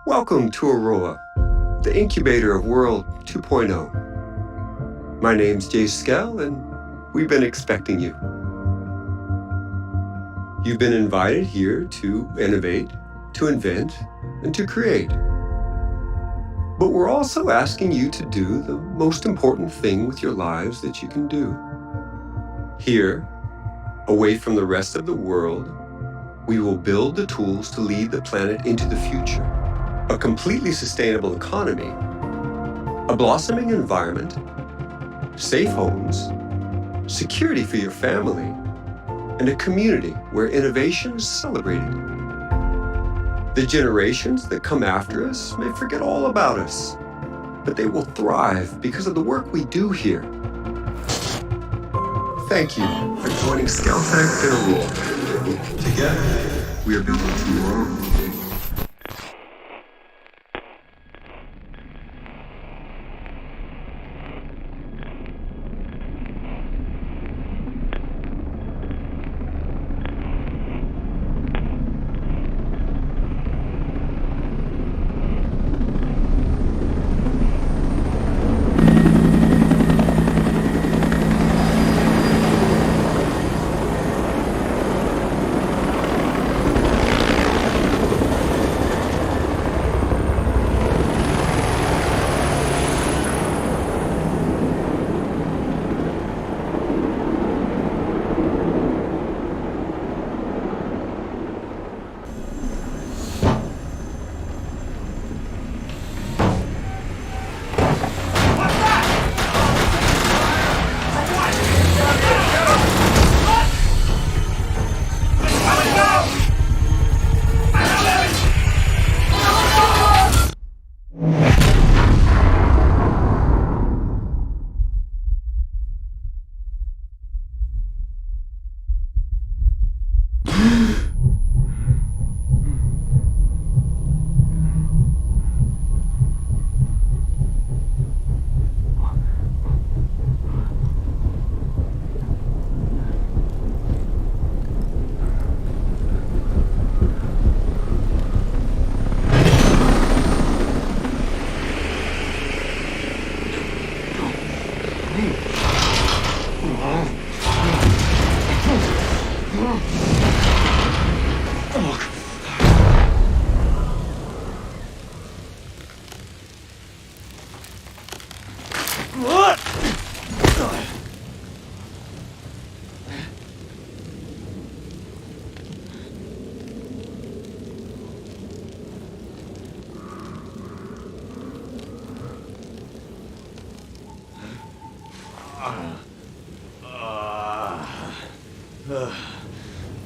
Welcome to Aurora, the incubator of World 2.0. My name's Jay Skell, and we've been expecting you. You've been invited here to innovate, to invent, and to create. But we're also asking you to do the most important thing with your lives that you can do. Here, away from the rest of the world, we will build the tools to lead the planet into the future. A completely sustainable economy, a blossoming environment, safe homes, security for your family, and a community where innovation is celebrated. The generations that come after us may forget all about us, but they will thrive because of the work we do here. Thank you for joining ScaleTech and Aurora. Together, we are building tomorrow.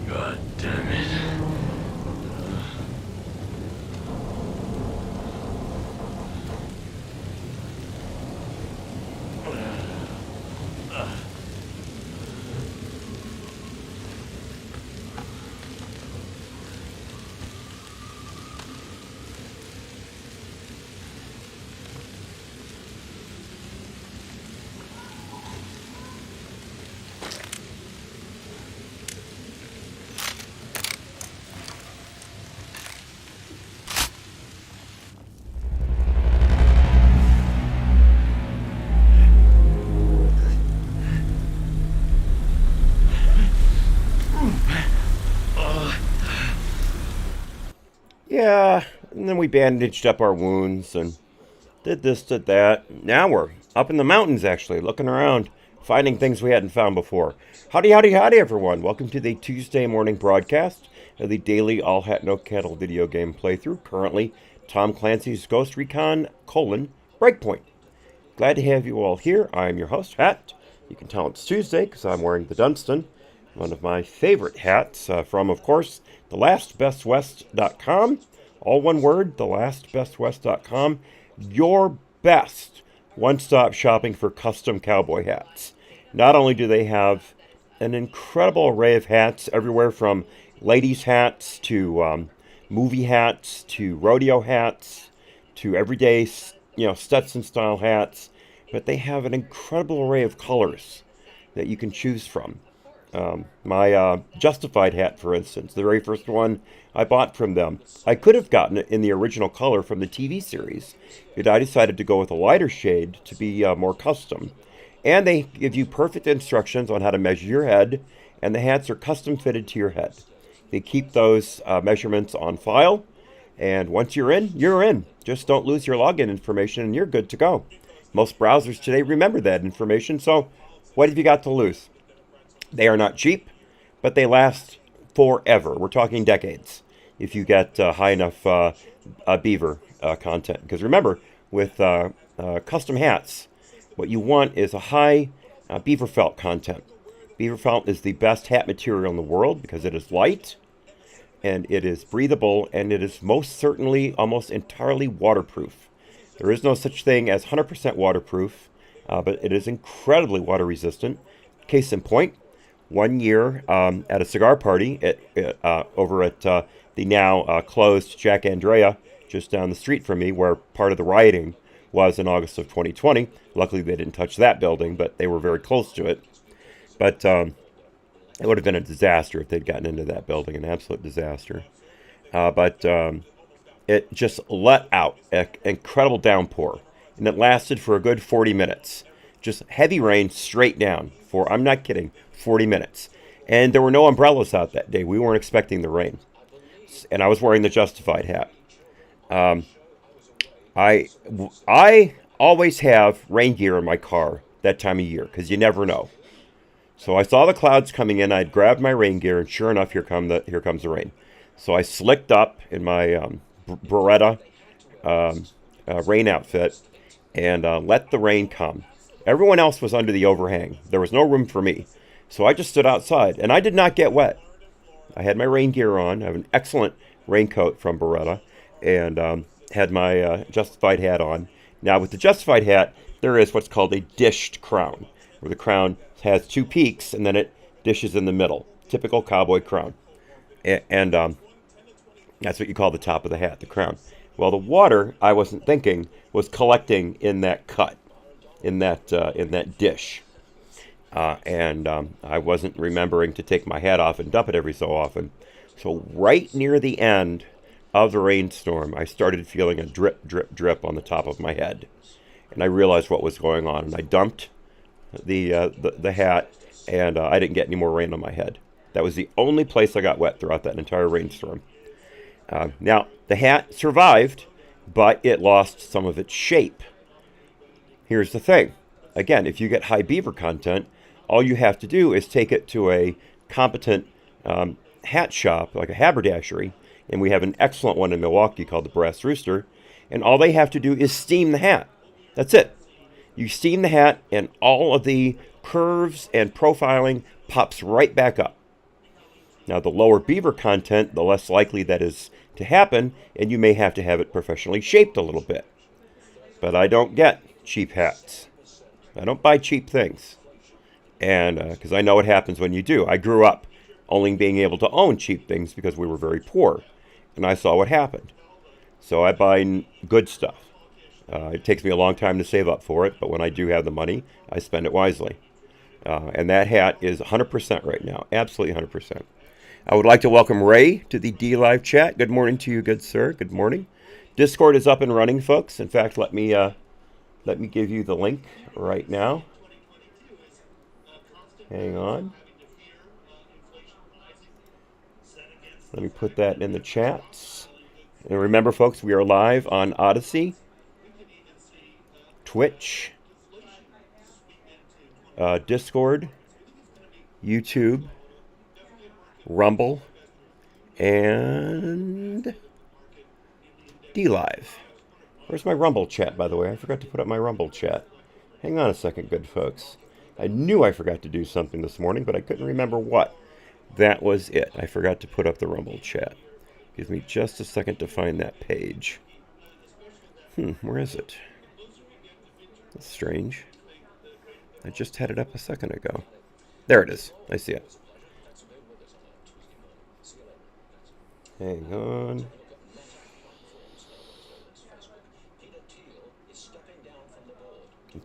God damn it. Yeah, and then we bandaged up our wounds and did this, did that. Now we're up in the mountains, actually, looking around, finding things we hadn't found before. Howdy, howdy, howdy, everyone. Welcome to the Tuesday morning broadcast of the daily All Hat No Cattle video game playthrough. Currently, Tom Clancy's Ghost Recon, Breakpoint. Glad to have you all here. I'm your host, Hat. You can tell it's Tuesday because I'm wearing the Dunstan, one of my favorite hats from, of course, thelastbestwest.com. All one word, thelastbestwest.com. Your best one-stop shopping for custom cowboy hats. Not only do they have an incredible array of hats, everywhere from ladies' hats to movie hats to rodeo hats to everyday, Stetson-style hats, but they have an incredible array of colors that you can choose from. My Justified hat, for instance, the very first one I bought from them, I could have gotten it in the original color from the TV series, but I decided to go with a lighter shade to be more custom. And they give you perfect instructions on how to measure your head, and the hats are custom fitted to your head. They keep those measurements on file, and once you're in, you're in. Just don't lose your login information, and you're good to go. Most browsers today remember that information, so what have you got to lose? They are not cheap, but they last forever. We're talking decades if you get high enough beaver content. Because remember, with custom hats, what you want is a high beaver felt content. Beaver felt is the best hat material in the world because it is light, and it is breathable, and it is most certainly almost entirely waterproof. There is no such thing as 100% waterproof, but it is incredibly water resistant. Case in point, one year at a cigar party over at the now closed Jack Andrea, just down the street from me, where part of the rioting was in August of 2020. Luckily, they didn't touch that building, but they were very close to it. But it would have been a disaster if they'd gotten into that building, an absolute disaster. But it just let out an incredible downpour, and it lasted for a good 40 minutes. Just heavy rain straight down for, I'm not kidding, 40 minutes. And there were no umbrellas out that day. We weren't expecting the rain. And I was wearing the Justified hat. I always have rain gear in my car that time of year because you never know. So I saw the clouds coming in. I'd grabbed my rain gear, and sure enough, here comes the rain. So I slicked up in my Beretta rain outfit and let the rain come. Everyone else was under the overhang. There was no room for me. So I just stood outside, and I did not get wet. I had my rain gear on. I have an excellent raincoat from Beretta, and had my Justified hat on. Now, with the Justified hat, there is what's called a dished crown, where the crown has two peaks, and then it dishes in the middle. Typical cowboy crown. And that's what you call the top of the hat, the crown. Well, the water, I wasn't thinking, was collecting in that cut, in that dish. And I wasn't remembering to take my hat off and dump it every so often. So right near the end of the rainstorm, I started feeling a drip, drip, drip on the top of my head. And I realized what was going on. And I dumped the hat, and I didn't get any more rain on my head. That was the only place I got wet throughout that entire rainstorm. Now, the hat survived, but it lost some of its shape. Here's the thing. Again, if you get high beaver content, all you have to do is take it to a competent hat shop, like a haberdashery, and we have an excellent one in Milwaukee called the Brass Rooster, and all they have to do is steam the hat. That's it. You steam the hat, and all of the curves and profiling pops right back up. Now, the lower beaver content, the less likely that is to happen, and you may have to have it professionally shaped a little bit. But I don't get cheap hats. I don't buy cheap things. And because I know what happens when you do. I grew up only being able to own cheap things because we were very poor. And I saw what happened. So I buy good stuff. It takes me a long time to save up for it, but when I do have the money, I spend it wisely. And that hat is 100% right now. Absolutely 100%. I would like to welcome Ray to the DLive chat. Good morning to you, good sir. Good morning. Discord is up and running, folks. In fact, let me give you the link right now. Hang on. Let me put that in the chats. And remember, folks, we are live on Odysee, Twitch, Discord, YouTube, Rumble, and DLive. Where's my Rumble chat, by the way? I forgot to put up my Rumble chat. Hang on a second, good folks. I knew I forgot to do something this morning, but I couldn't remember what. That was it. I forgot to put up the Rumble chat. Give me just a second to find that page. Where is it? That's strange. I just had it up a second ago. There it is. I see it. Hang on.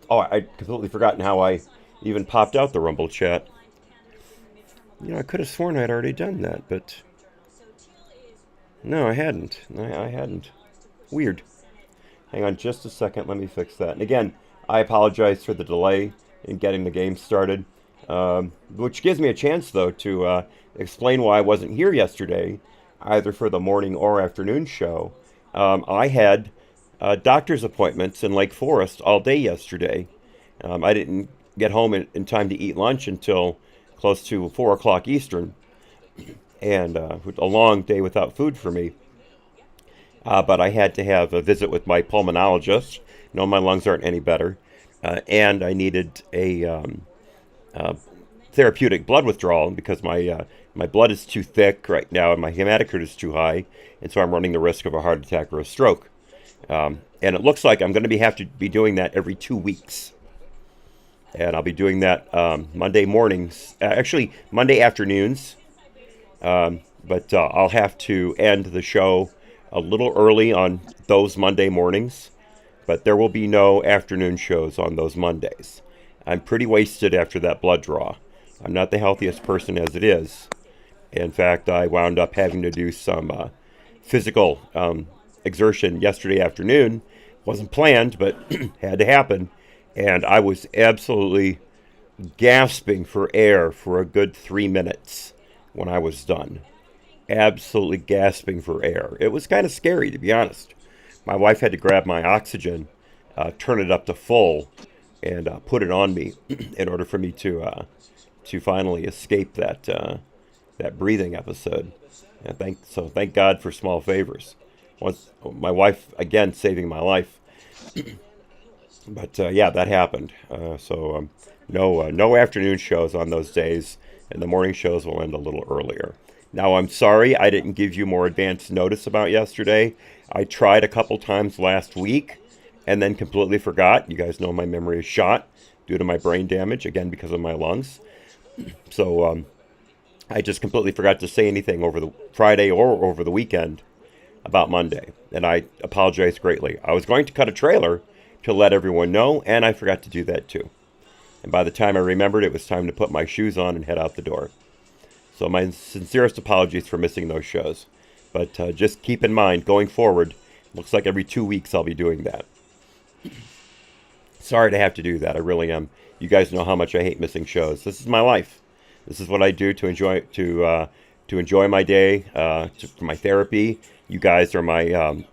Oh, I'd completely forgotten how I even popped out the Rumble chat. I could have sworn I'd already done that, but no, I hadn't. I hadn't. Weird. Hang on just a second. Let me fix that. And again, I apologize for the delay in getting the game started, which gives me a chance, though, to explain why I wasn't here yesterday, either for the morning or afternoon show. I had doctor's appointments in Lake Forest all day yesterday. I didn't get home in time to eat lunch until close to 4 o'clock Eastern, and a long day without food for me. But I had to have a visit with my pulmonologist. No, my lungs aren't any better. And I needed a therapeutic blood withdrawal because my blood is too thick right now and my hematocrit is too high. And so I'm running the risk of a heart attack or a stroke. And it looks like I'm going to have to be doing that every 2 weeks. And I'll be doing that Monday mornings, actually Monday afternoons. But I'll have to end the show a little early on those Monday mornings, but there will be no afternoon shows on those Mondays. I'm pretty wasted after that blood draw. I'm not the healthiest person as it is. In fact, I wound up having to do some physical exertion yesterday afternoon. Wasn't planned, but had to happen. And I was absolutely gasping for air for a good 3 minutes when I was done. Absolutely gasping for air. It was kind of scary, to be honest. My wife had to grab my oxygen, turn it up to full, and put it on me in order for me to finally escape that breathing episode. And thank God for small favors. Once my wife again saving my life. But yeah, that happened. No afternoon shows on those days, and the morning shows will end a little earlier. Now, I'm sorry I didn't give you more advance notice about yesterday. I tried a couple times last week and then completely forgot. You guys know my memory is shot due to my brain damage, again, because of my lungs. So I just completely forgot to say anything over the Friday or over the weekend about Monday, and I apologize greatly. I was going to cut a trailer to let everyone know, and I forgot to do that too. And by the time I remembered, it was time to put my shoes on and head out the door. So my sincerest apologies for missing those shows. But just keep in mind, going forward, looks like every 2 weeks I'll be doing that. Sorry to have to do that. I really am. You guys know how much I hate missing shows. This is my life. This is what I do to enjoy my day, for my therapy. You guys are my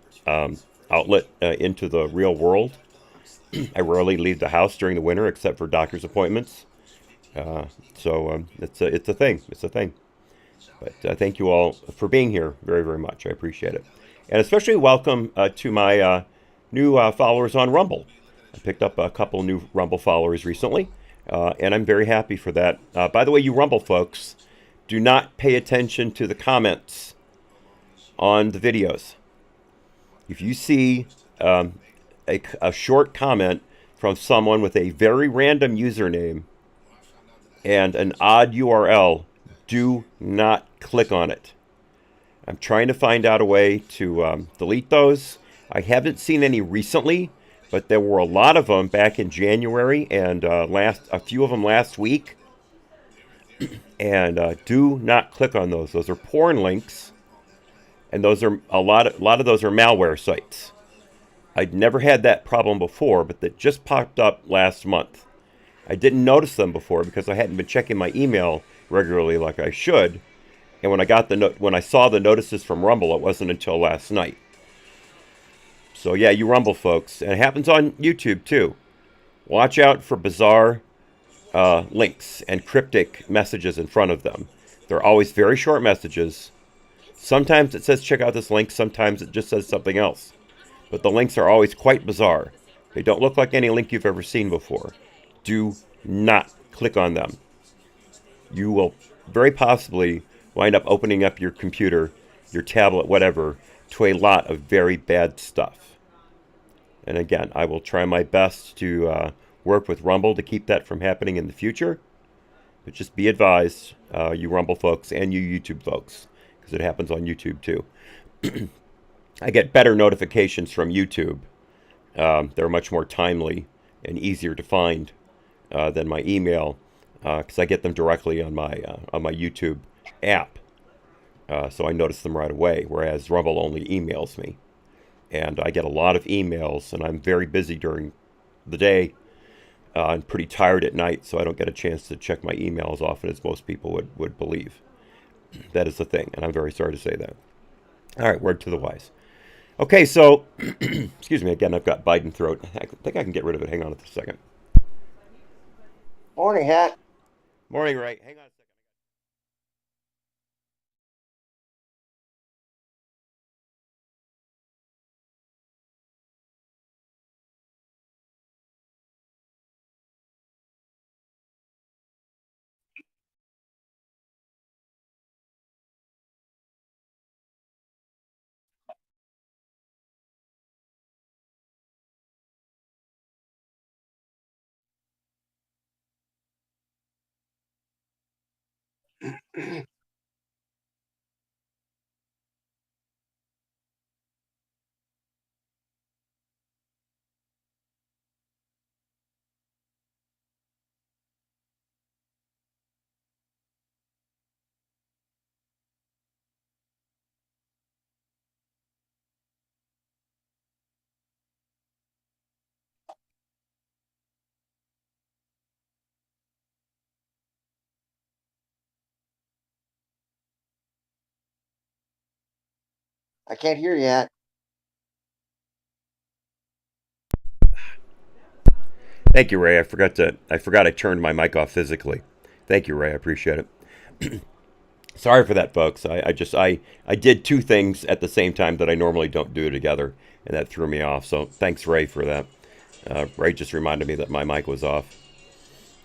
outlet into the real world. I rarely leave the house during the winter except for doctor's appointments. So it's a thing. It's a thing. But thank you all for being here very, very much. I appreciate it. And especially welcome to my new followers on Rumble. I picked up a couple new Rumble followers recently, and I'm very happy for that. By the way, you Rumble folks, do not pay attention to the comments on the videos. If you see a short comment from someone with a very random username and an odd URL, do not click on it. I'm trying to find out a way to delete those. I haven't seen any recently, but there were a lot of them back in January and a few of them last week. And do not click on those. Those are porn links, and those are a lot of those are malware sites. I'd never had that problem before, but that just popped up last month. I didn't notice them before because I hadn't been checking my email regularly like I should. And when I saw the notices from Rumble, it wasn't until last night. So yeah, you Rumble folks, and it happens on YouTube too. Watch out for bizarre links and cryptic messages in front of them. They're always very short messages. Sometimes it says check out this link, sometimes it just says something else. But the links are always quite bizarre. They don't look like any link you've ever seen before. Do not click on them. You will very possibly wind up opening up your computer, your tablet, whatever, to a lot of very bad stuff. And again, I will try my best to work with Rumble to keep that from happening in the future. But just be advised, you Rumble folks and you YouTube folks, because it happens on YouTube too. I get better notifications from YouTube. They're much more timely and easier to find than my email. because I get them directly on my YouTube app. So I notice them right away, whereas Rumble only emails me. And I get a lot of emails, and I'm very busy during the day. I'm pretty tired at night, so I don't get a chance to check my email as often as most people would believe. That is the thing, and I'm very sorry to say that. All right, word to the wise. Okay, so, excuse me, again, I've got Biden throat. I think I can get rid of it. Hang on a second. Morning, Hat. Morning, Ray. Hang on a second. I can't hear you, Hat. Thank you, Ray. I forgot I turned my mic off physically. Thank you, Ray. I appreciate it. Sorry for that, folks. I did two things at the same time that I normally don't do together, and that threw me off. So thanks, Ray, for that. Ray just reminded me that my mic was off.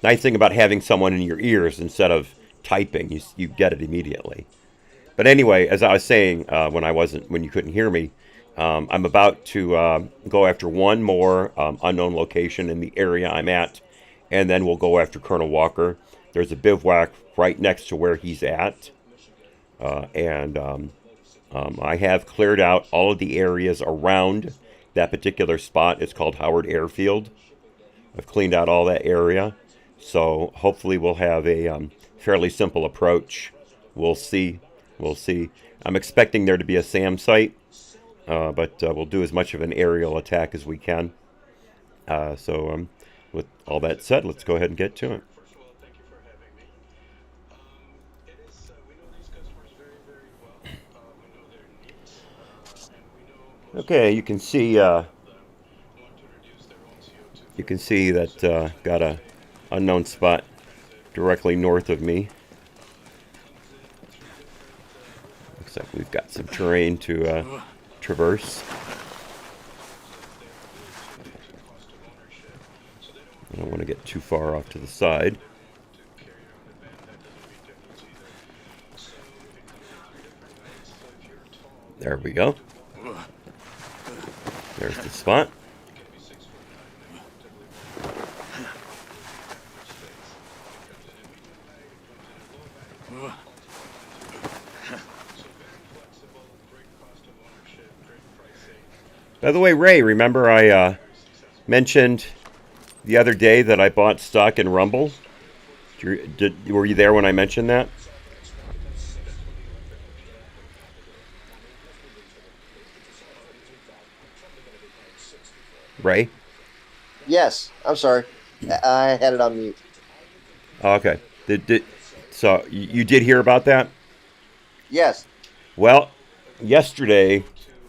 Nice thing about having someone in your ears instead of typing, you get it immediately. But anyway, as I was saying, when you couldn't hear me, I'm about to go after one more unknown location in the area I'm at, and then we'll go after Colonel Walker. There's a bivouac right next to where he's at, and I have cleared out all of the areas around that particular spot. It's called Howard Airfield. I've cleaned out all that area, so hopefully we'll have a fairly simple approach. We'll see. We'll see. I'm expecting there to be a SAM site, but we'll do as much of an aerial attack as we can. So with all that said, let's go ahead and get to it. Okay, you can see that got a unknown spot directly north of me. Looks like we've got some terrain to traverse. I don't want to get too far off to the side. There we go. There's the spot. By the way, Ray, remember I mentioned the other day that I bought stock in Rumble? Were you there when I mentioned that? Ray? Yes, I'm sorry. I had it on mute. Oh, okay. So you did hear about that? Yes. Well, yesterday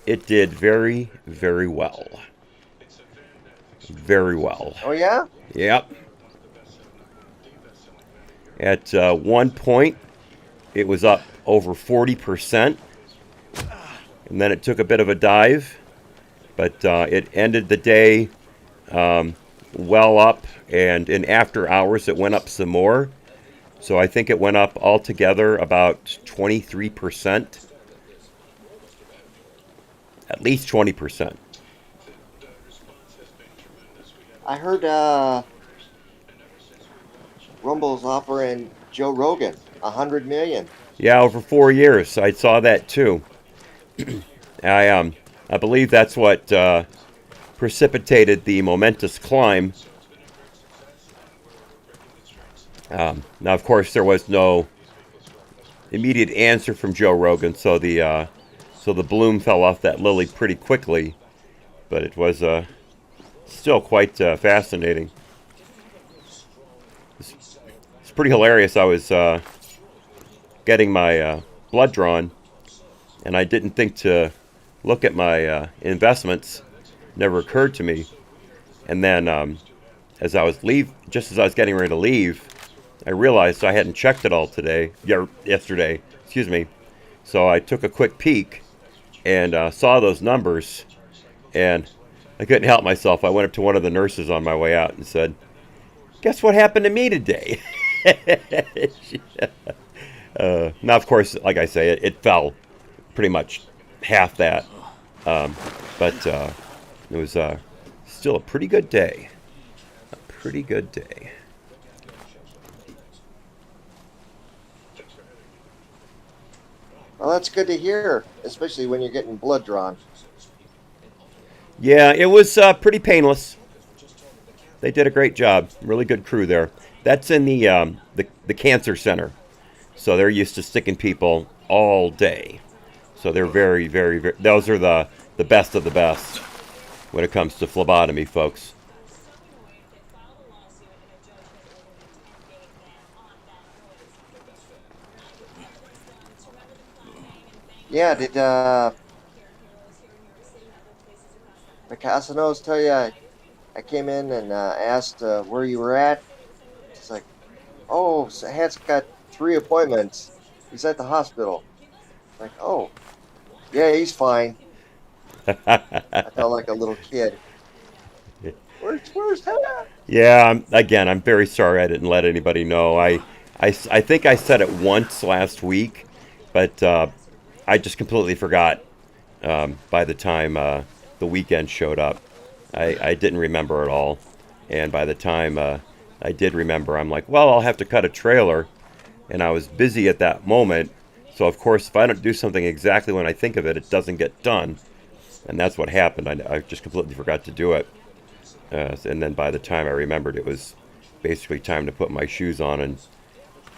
it did very, very well. Very well. Oh, yeah? Yep. At one point, it was up over 40%, and then it took a bit of a dive, but it ended the day well up, and in after hours it went up some more. So I think it went up altogether about 23%. At least 20%. I heard Rumble's offering Joe Rogan $100 million. Yeah, over 4 years. I saw that too. I believe that's what precipitated the momentous climb Now, of course, there was no immediate answer from Joe Rogan, so the bloom fell off that lily pretty quickly. But it was still quite fascinating. It's pretty hilarious. I was getting my blood drawn, and I didn't think to look at my investments. Never occurred to me. And then, as I was just as I was getting ready to leave, I realized I hadn't checked it all yesterday. Excuse me. So I took a quick peek and saw those numbers, and I couldn't help myself. I went up to one of the nurses on my way out and said, "Guess what happened to me today?" Now, of course, like I say, it fell pretty much half that, but it was still a pretty good day. A pretty good day. Well, that's good to hear, especially when you're getting blood drawn. Yeah, it was pretty painless. They did a great job. Really good crew there. That's in the cancer center, so they're used to sticking people all day. So they're very, very, very. Those are the best of the best when it comes to phlebotomy, folks. Yeah, did the Casanos tell you I came in and asked where you were at? It's like, oh, Hat's got 3 appointments. He's at the hospital. Like, oh, yeah, he's fine. I felt like a little kid. Where's Hat? Yeah, again, I'm very sorry I didn't let anybody know. I think I said it once last week, but I just completely forgot by the time the weekend showed up. I didn't remember at all. And by the time I did remember, I'm like, well, I'll have to cut a trailer. And I was busy at that moment. So, of course, if I don't do something exactly when I think of it, it doesn't get done. And that's what happened. I just completely forgot to do it. And then by the time I remembered, it was basically time to put my shoes on and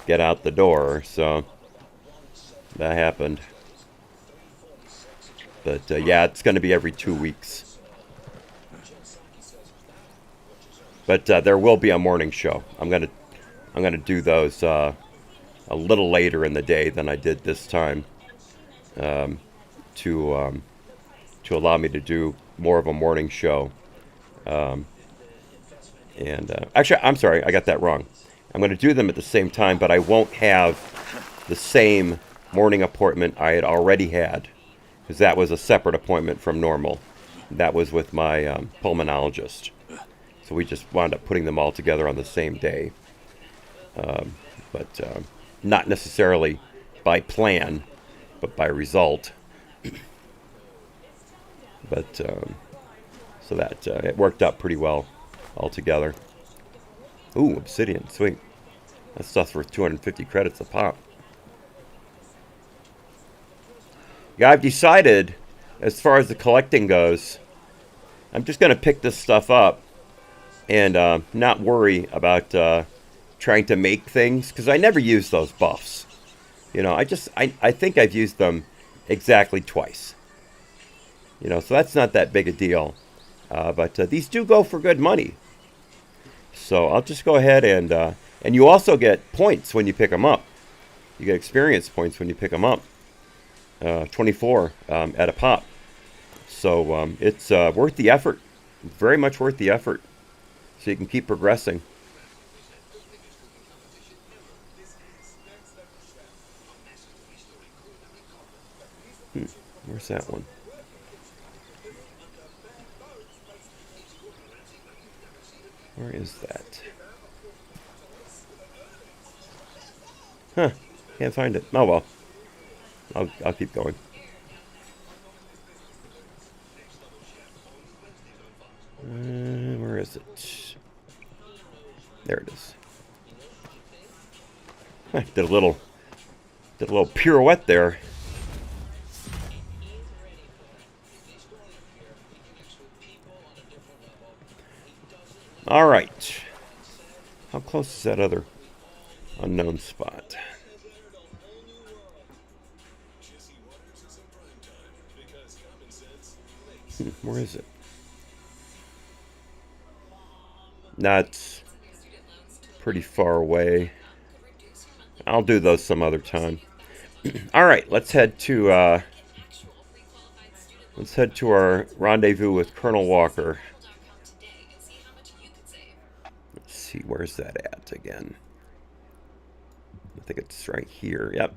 get out the door. So that happened. But yeah, it's going to be every 2 weeks. But there will be a morning show. I'm gonna do those a little later in the day than I did this time, to allow me to do more of a morning show. Actually, I'm sorry, I got that wrong. I'm going to do them at the same time, but I won't have the same morning appointment I had already had, because that was a separate appointment from normal. That was with my pulmonologist. So we just wound up putting them all together on the same day. But not necessarily by plan, but by result. But so that it worked out pretty well altogether. Ooh, obsidian, sweet. That stuff's worth 250 credits a pop. Yeah, I've decided, as far as the collecting goes, I'm just going to pick this stuff up and not worry about trying to make things, because I never use those buffs. You know, I think I've used them exactly twice. You know, so that's not that big a deal. But these do go for good money. So I'll just go ahead and you also get points when you pick them up. You get experience points when you pick them up. 24 at a pop. So it's worth the effort. Very much worth the effort. So you can keep progressing. Where's that one? Where is that? Huh. Can't find it. Oh well. I'll keep going. Where is it? There it is. Did a little pirouette there. All right. How close is that other? Unknown spot. Where is it? That's pretty far away. I'll do those some other time. All right, let's head to our rendezvous with Colonel Walker. Let's see, where's that at again? I think it's right here. Yep.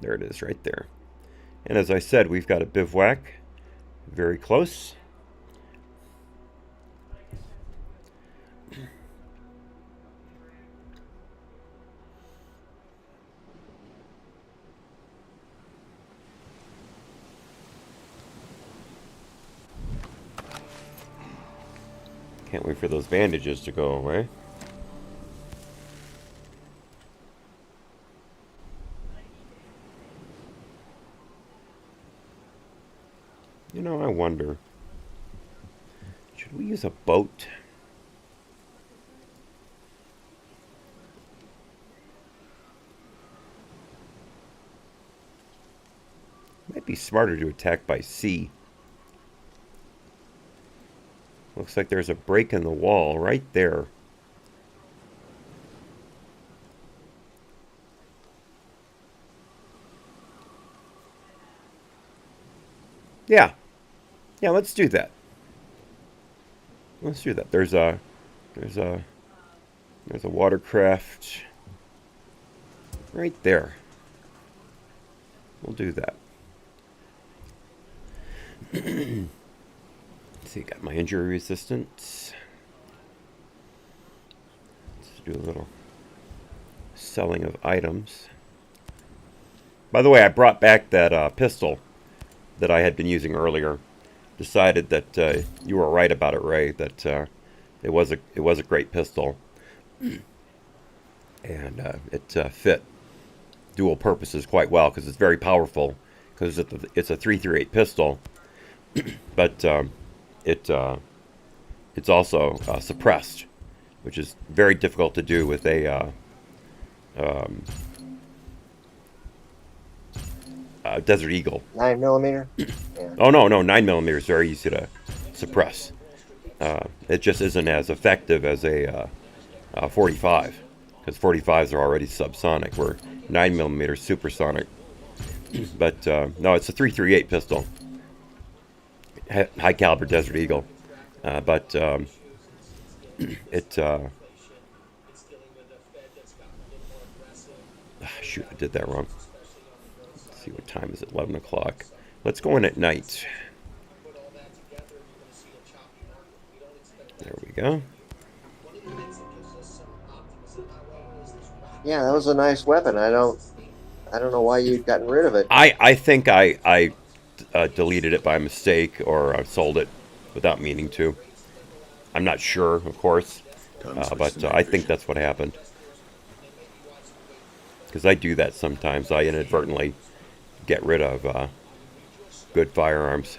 There it is, right there. And as I said, we've got a bivouac very close. Can't wait for those bandages to go away. You know, I wonder, should we use a boat? Might be smarter to attack by sea. Looks like there's a break in the wall right there. Yeah, let's do that. Let's do that. There's a watercraft right there. We'll do that. Let's see, got my injury resistance. Let's do a little selling of items. By the way, I brought back that pistol that I had been using earlier. Decided that you were right about it, Ray. That it was a great pistol, and it fit dual purposes quite well because it's very powerful. Because it's a 338 pistol, but it's also suppressed, which is very difficult to do with a Desert Eagle. 9mm? Yeah. Oh, no, 9mm is very easy to suppress. It just isn't as effective as a 45, because 45s are already subsonic, where 9mm is supersonic. But no, it's a 338 pistol, high caliber Desert Eagle. But shoot, I did that wrong. Let's see, what time is it? 11 o'clock. Let's go in at night. There we go. Yeah, that was a nice weapon. I don't know why you'd gotten rid of it. I think I deleted it by mistake, or sold it without meaning to. I'm not sure, of course, but I think that's what happened. Because I do that sometimes. I inadvertently get rid of good firearms.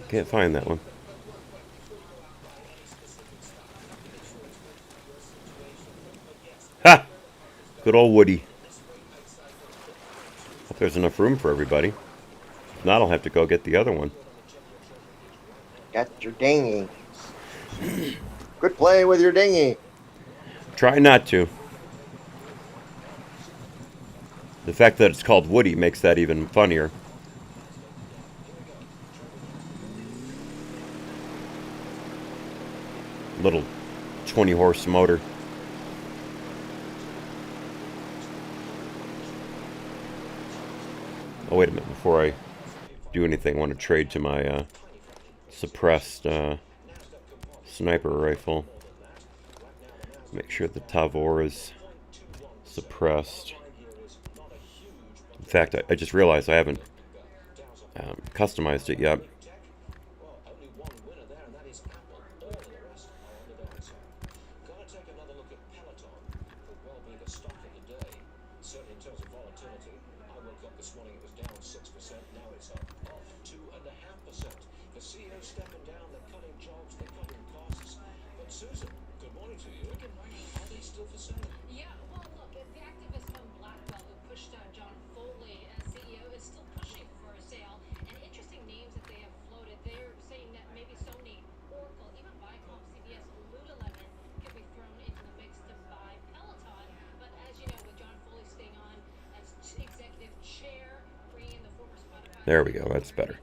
Can't find that one. Ha! Good old Woody. Hope there's enough room for everybody. If not, I'll have to go get the other one. Got your dinghy. Quit playing with your dinghy. Try not to. The fact that it's called Woody makes that even funnier. Little 20-horse motor. Oh, wait a minute. Before I do anything, I want to trade to my suppressed sniper rifle. Make sure the Tavor is suppressed. In fact, I just realized I haven't customized it yet. There we go, that's better.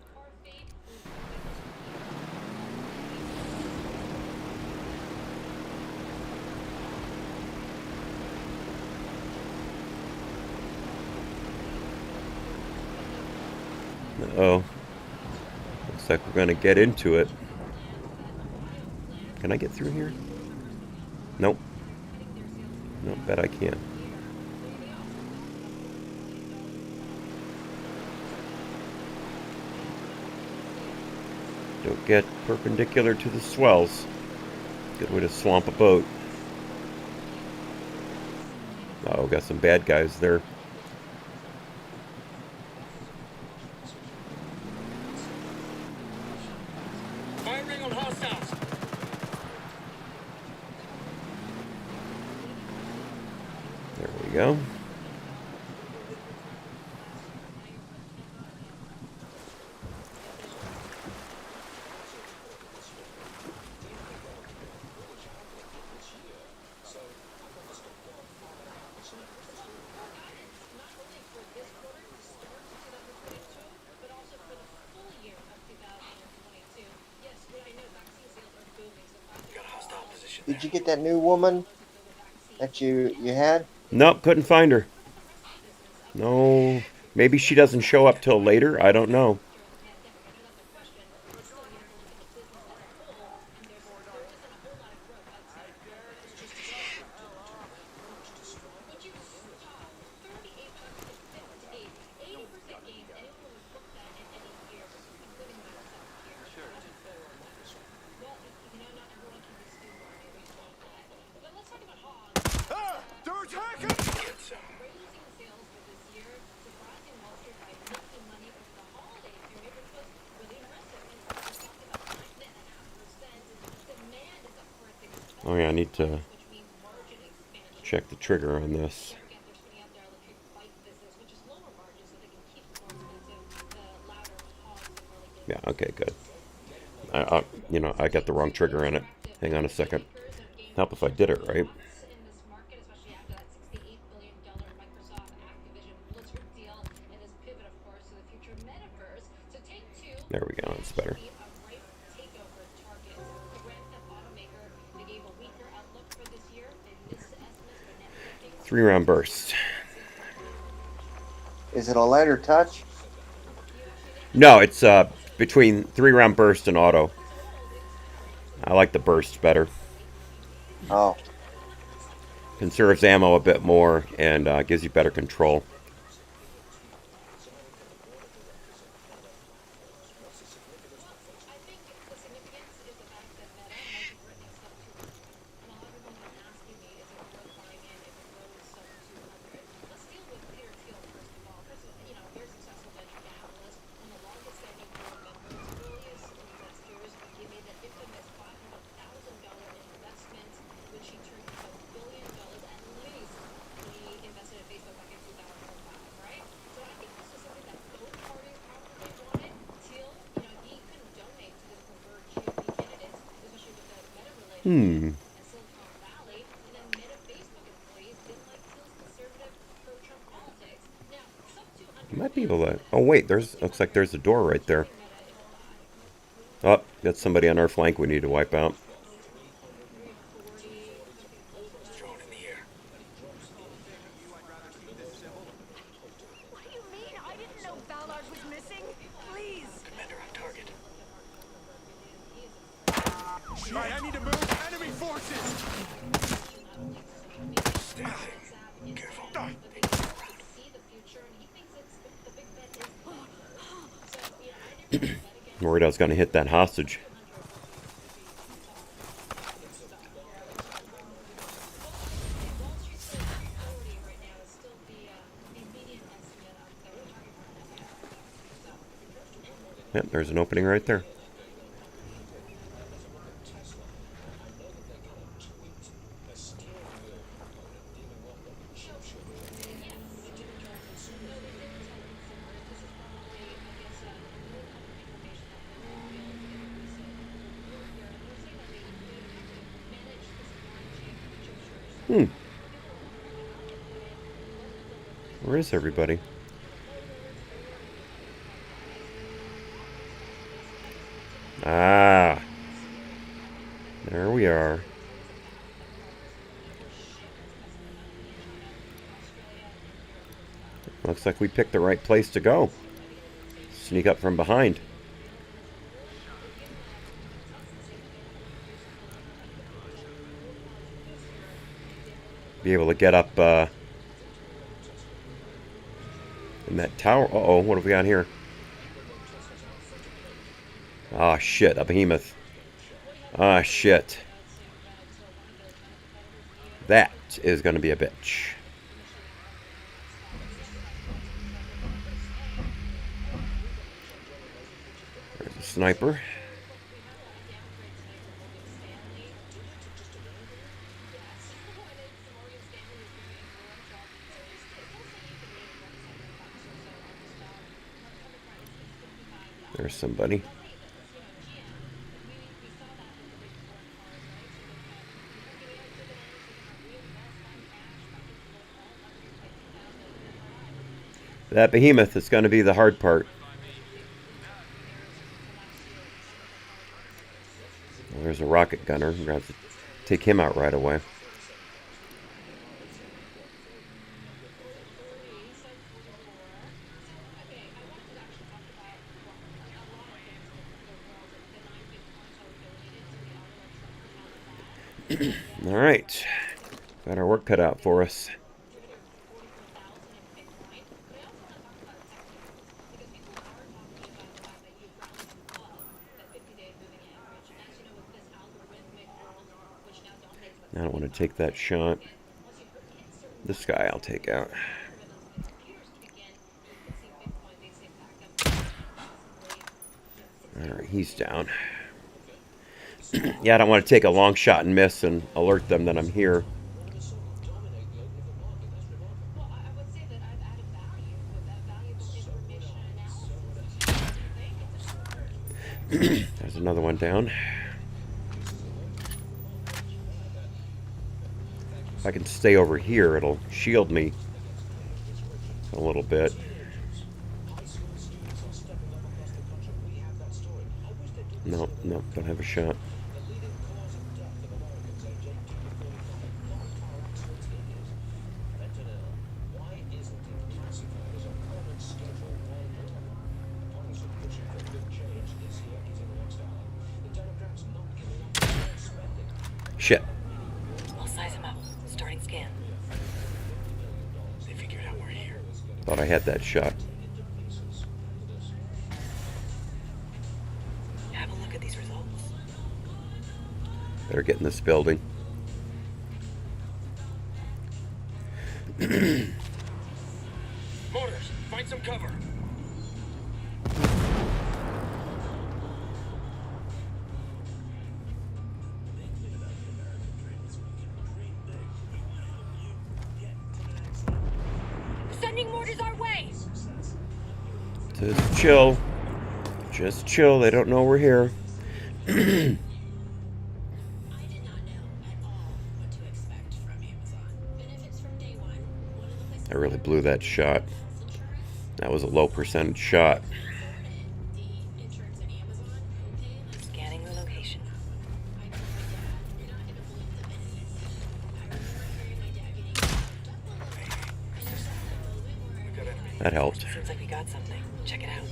Uh-oh. Looks like we're gonna get into it. Can I get through here? Nope. Nope, bet I can't. Don't get perpendicular to the swells. Good way to swamp a boat. Oh, got some bad guys there. Firing on hostiles. There we go. Did you get that new woman that you had? Nope, couldn't find her. No, maybe she doesn't show up till later. I don't know. Oh yeah, I need to check the trigger on this. Yeah, okay, good. I got the wrong trigger in it. Hang on a second. Help if I did it right. There we go, that's better. 3-round burst. Is it a lighter touch? No, it's between 3-round burst and auto. I like the burst better. Oh. Conserves ammo a bit more and gives you better control. Hmm. Might be able to. Oh wait, looks like there's a door right there. Oh, got somebody on our flank we need to wipe out. Drone in the air. What do you mean? I didn't know Ballard was missing. Please. Commander on target. Alright, I need to move. Enemy forces! Standing. Careful. Worried I was going to hit that hostage. Yep, there's an opening right there. Where is everybody? Ah. There we are. Looks like we picked the right place to go. Sneak up from behind. Be able to get up in that tower. Uh-oh, what have we got here? Ah, shit, a behemoth. Ah, shit. That is going to be a bitch. There's a sniper. There's somebody. That behemoth is going to be the hard part. Well, there's a rocket gunner. I'm going to have to take him out right away. All right. Got our work cut out for us. I don't want to take that shot. This guy I'll take out. Alright, he's down. Yeah, I don't want to take a long shot and miss and alert them that I'm here. There's another one down. If I can stay over here, it'll shield me a little bit. No, don't have a shot. Shit. I'll size him up. Starting scan. They figured out we're here. Thought I had that shot. Have a look at these results. Better get in this building. Mortars, find some cover. Sending mortars our way. Just chill. Just chill. They don't know we're here. I really blew that shot. That was a low percentage shot. Scanning the location. We got enemy. That helped. Seems like we got something. Check it out.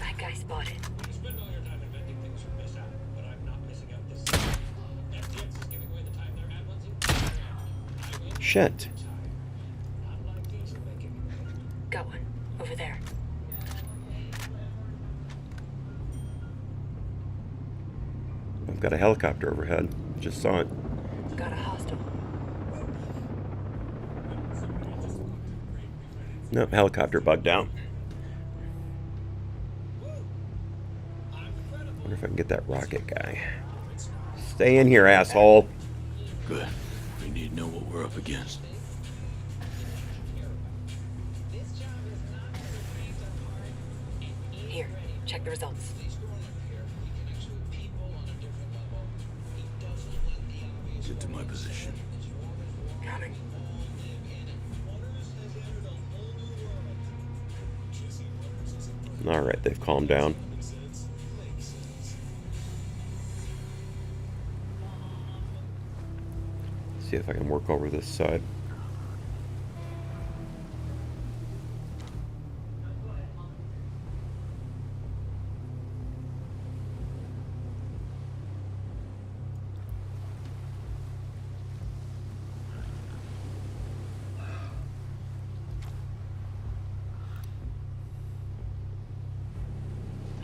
That guy spotted. Shit. Got one. Over there. I've got a helicopter overhead. Just saw it. Got a hostile. Nope, helicopter bugged out. Wonder if I can get that rocket guy. Stay in here, asshole. Good. We need to know what we're up against. Here, check the results. Get to my position. Coming. Alright, they've calmed down. See if I can work over this side.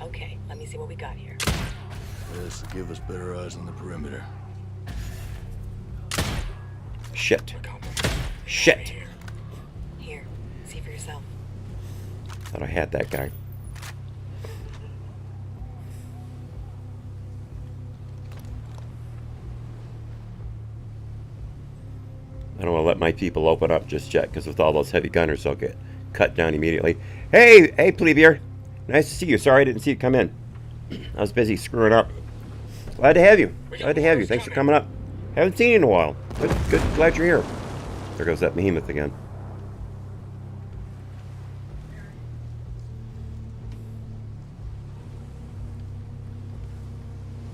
Okay, let me see what we got here. This will give us better eyes on the perimeter. Shit. Shit. Here, see for yourself. Thought I had that guy. I don't want to let my people open up just yet, because with all those heavy gunners, they'll get cut down immediately. Hey, Plebier. Nice to see you. Sorry I didn't see you come in. I was busy screwing up. Glad to have you. Glad to have you. Thanks for coming up. Haven't seen you in a while. Good. Glad you're here. There goes that behemoth again.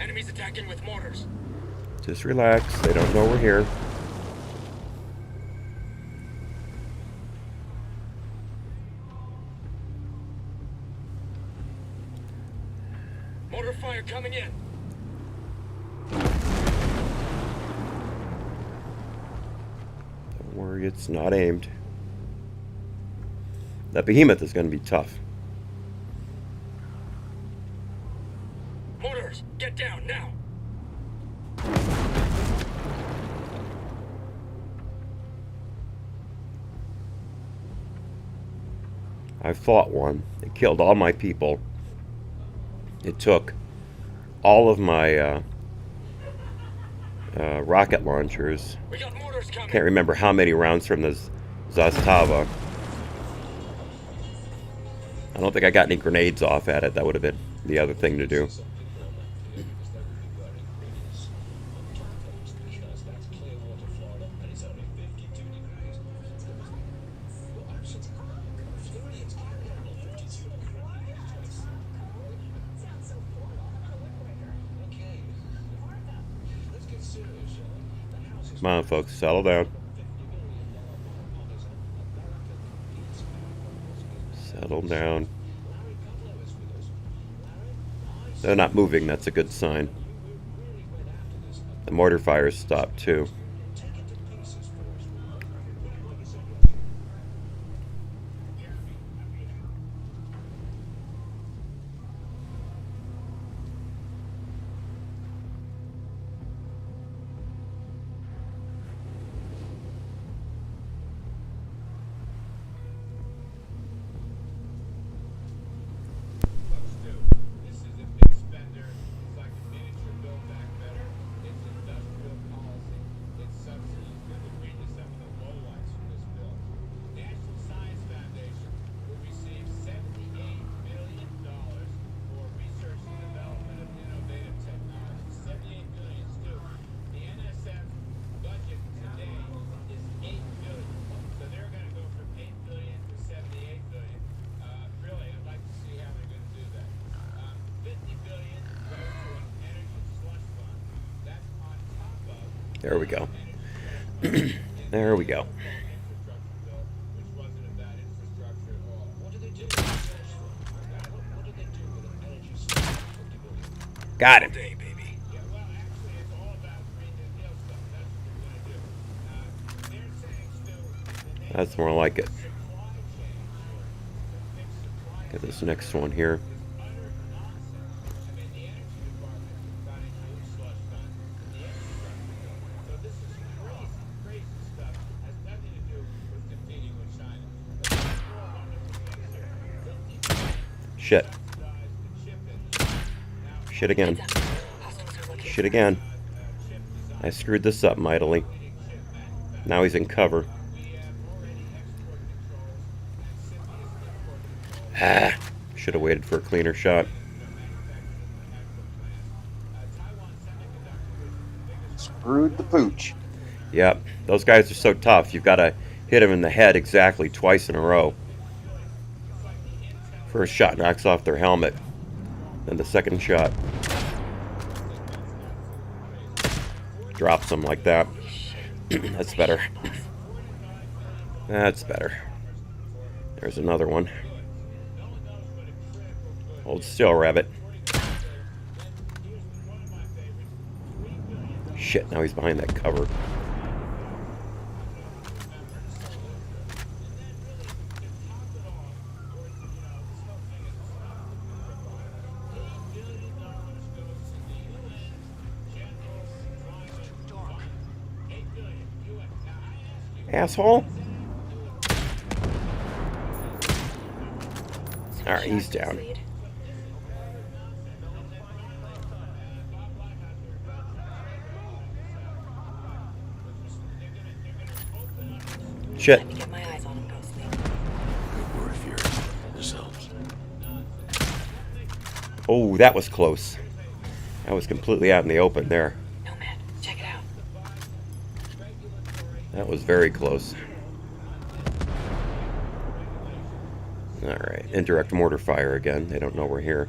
Enemies attacking with mortars. Just relax. They don't know we're here. Mortar fire coming in. Don't worry, it's not aimed. That behemoth is going to be tough. Mortars, get down now. I fought one. It killed all my people. It took all of my rocket launchers. We got mortars coming. Can't remember how many rounds from the Zastava. I don't think I got any grenades off at it. That would have been the other thing to do. Come on, folks, settle down. Settle down. They're not moving, that's a good sign. The mortar fire stopped too. There we go. There we go. Got him. That's more like it. Get this next one here. Shit. Shit again. Shit again. I screwed this up mightily. Now he's in cover. Ah, should have waited for a cleaner shot. Screwed the pooch. Yep, those guys are so tough. You've got to hit them in the head exactly twice in a row. First shot knocks off their helmet. Then the second shot drops them like that. That's better. That's better. There's another one. Hold still, rabbit. Shit, now he's behind that cover. Asshole. Alright, he's down. Shit. Good word, Fury. This helps. Oh, that was close. That was completely out in the open there. Nomad, check it out. That was very close. Alright, indirect mortar fire again. They don't know we're here.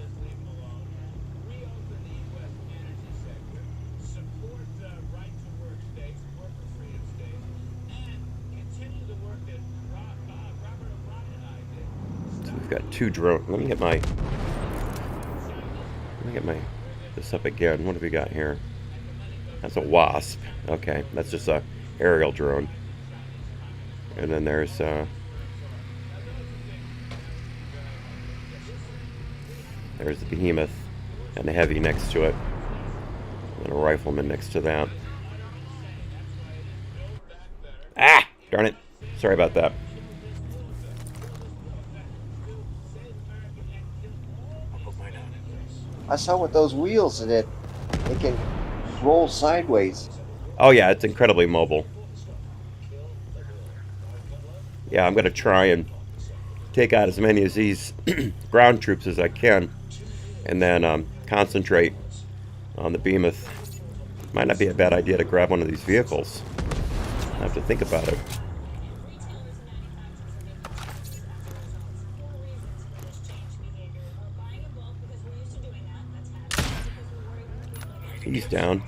So we've got two drones. Let me get this up again. What have we got here? That's a wasp. Okay, that's just a aerial drone. And then there's the behemoth and a heavy next to it, and a rifleman next to that. Ah, darn it! Sorry about that. I saw with those wheels in it, it can roll sideways. Oh yeah, it's incredibly mobile. Yeah, I'm gonna try and take out as many of these ground troops as I can, and then concentrate on the behemoth. Might not be a bad idea to grab one of these vehicles. I have to think about it. He's down.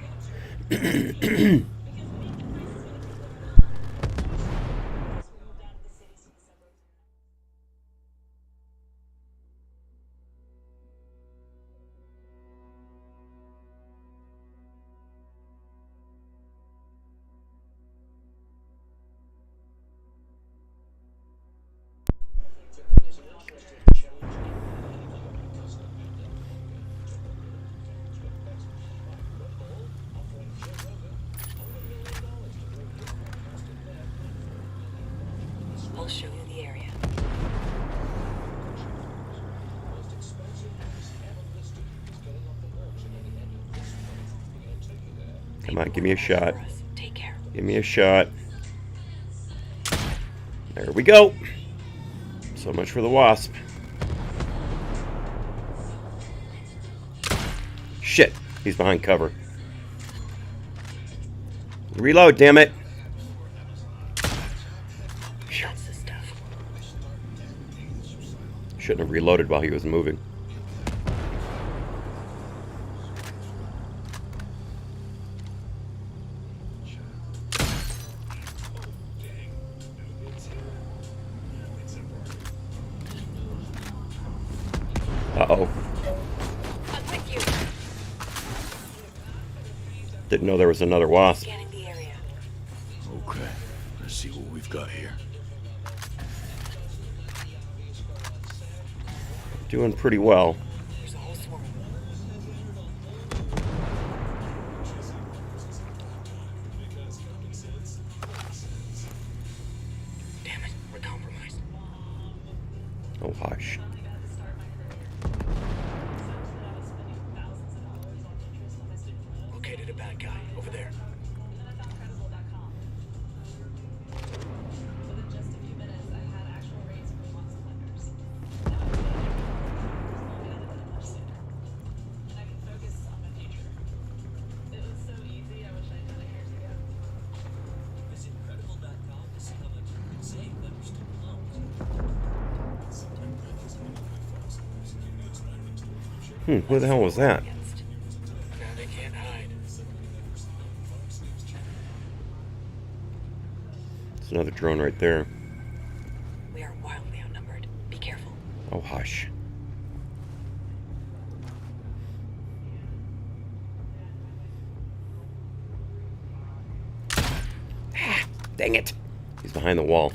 I'll show you the area. Come on, give me a shot. Take care. Give me a shot. There we go. So much for the wasp. Shit, he's behind cover. Reload, damn it. That's the stuff. Shouldn't have reloaded while he was moving. Uh-oh. I'm with you. Didn't know there was another wasp. Scanning the area. Okay, let's see what we've got here. Doing pretty well. There's a whole swarm. Damn it, we're compromised. Oh, hush. Located a bad guy over there. Who the hell was that? Now they can't hide. It's another drone right there. We are wildly outnumbered. Be careful. Oh, hush. Ah, dang it. He's behind the wall.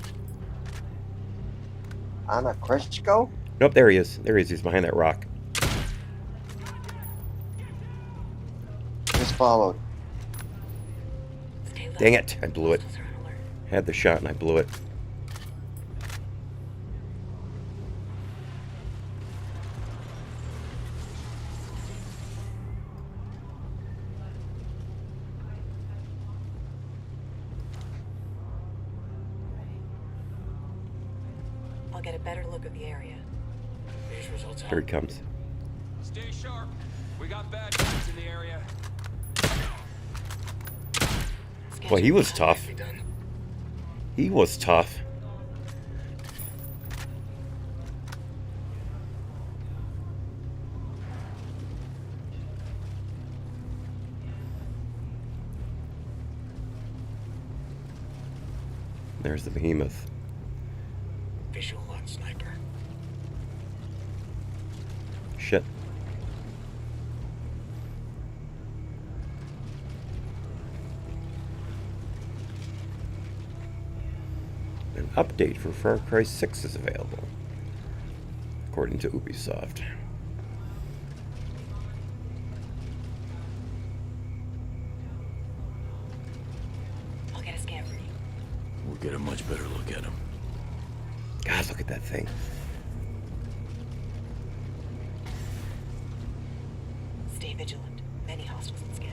On a Kreshko? Nope, there he is. There he is. He's behind that rock. Just followed. Stay low. Dang it. I blew it. Hostiles are on alert. Had the shot and I blew it. I'll get a better look of the area. These results Here he help. comes. Stay sharp. We got bad guys in the area. Boy, he was tough. Nicely done. He was tough. There's the behemoth. Visual on sniper. Shit. An update for Far Cry 6 is available, according to Ubisoft. I'll get a scan for you. We'll get a much better look at him. God, look at that thing. Stay vigilant. Many hostiles in scan.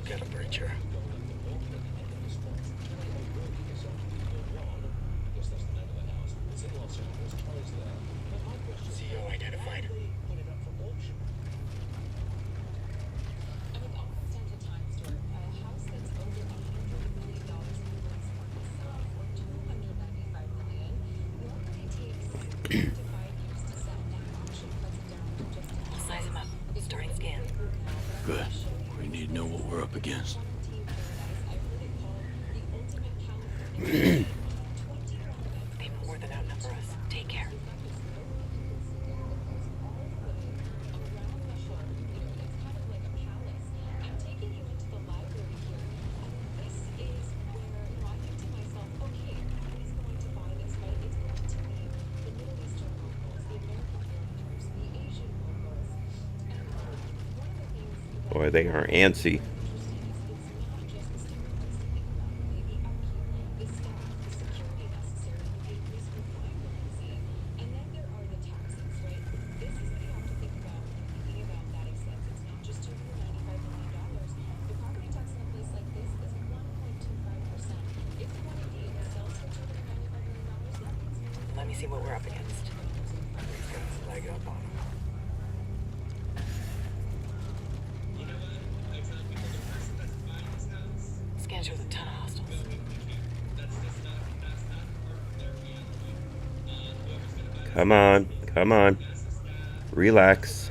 Get a breacher. CO identified. I'll size him up. Starting scan. Good. We need to know what we're up against. They more than outnumber us. Take care. Boy, they are antsy. Let me see what we're up against. He's got his leg up on him. Scan shows a ton of hostiles. Come on. Come on. Relax.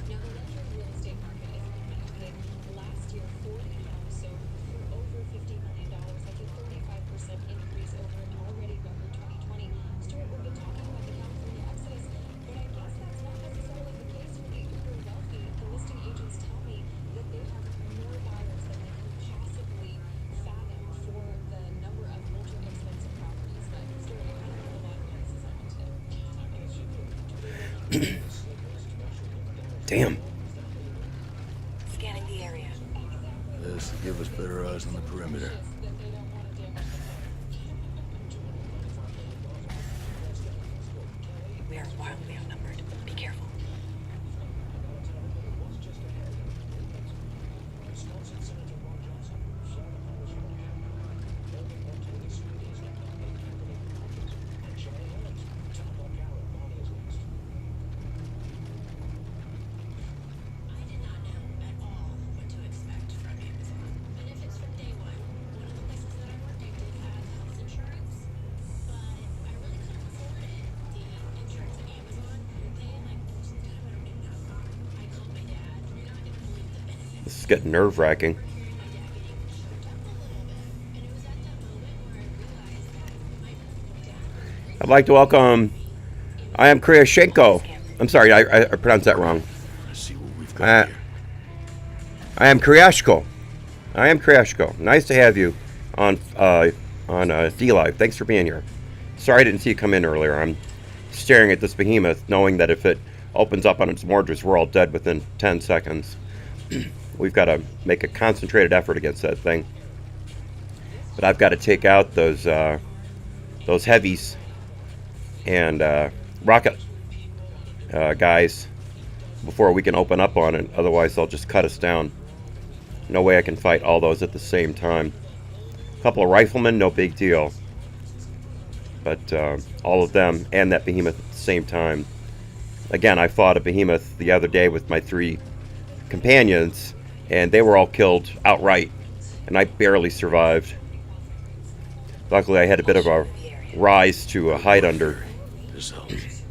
Now, the luxury real estate market is plummeting. Last year, 40 homes sold for over $50 million. That's a 35% increase over an already record 2020. Stuart, we've been talking about the California exodus, but I guess that's not necessarily the case for the uber wealthy. The listing agents tell me that they have more buyers than they can possibly fathom for the number of ultra expensive properties. But Stuart, I kind of have a lot of places I want to. Damn. Scanning the area. This will give us better eyes on the perimeter. We are wildly outnumbered. Be careful. I did not know at all what to expect from Amazon. Benefits from day one. One of the places that I worked at did have health insurance, but I really couldn't afford it. The insurance at Amazon, they just kind of went enough. I called my dad. You're not going to believe the benefits. This is getting nerve-wracking. My dad getting choked up a little bit, and it was at that moment where I realized that my dad. I'd like to welcome. I am Kryashenko. I'm sorry, I pronounced that wrong. Let's see what we've got here. I am Kryashko. I am Kryashko. Nice to have you on DLive. Thanks for being here. Sorry I didn't see you come in earlier. I'm staring at this behemoth, knowing that if it opens up on its mortars, we're all dead within 10 seconds. We've got to make a concentrated effort against that thing. But I've got to take out those heavies and rocket guys before we can open up on it. Otherwise, they'll just cut us down. No way I can fight all those at the same time. A couple of riflemen, no big deal. But all of them and that behemoth at the same time. Again, I fought a behemoth the other day with my 3 companions, and they were all killed outright, and I barely survived. Luckily, I had a bit of a rise to hide under, This helps.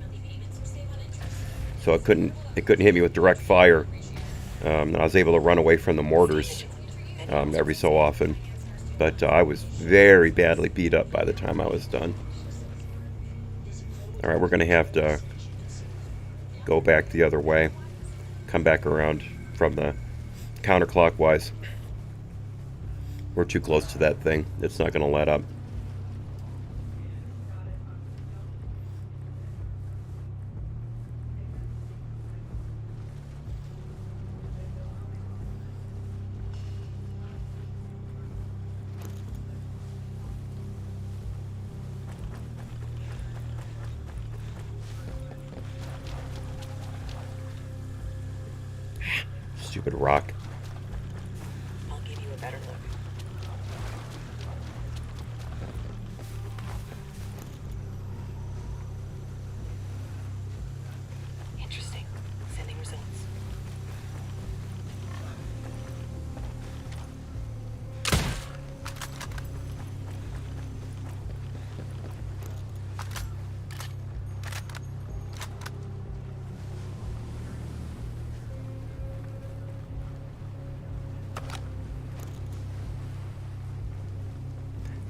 so it couldn't hit me with direct fire. And I was able to run away from the mortars every so often. But I was very badly beat up by the time I was done. All right, we're going to have to go back the other way. Come back around from the counterclockwise. We're too close to that thing. It's not going to let up. Stupid rock. I'll give you a better look. Interesting. Sending results.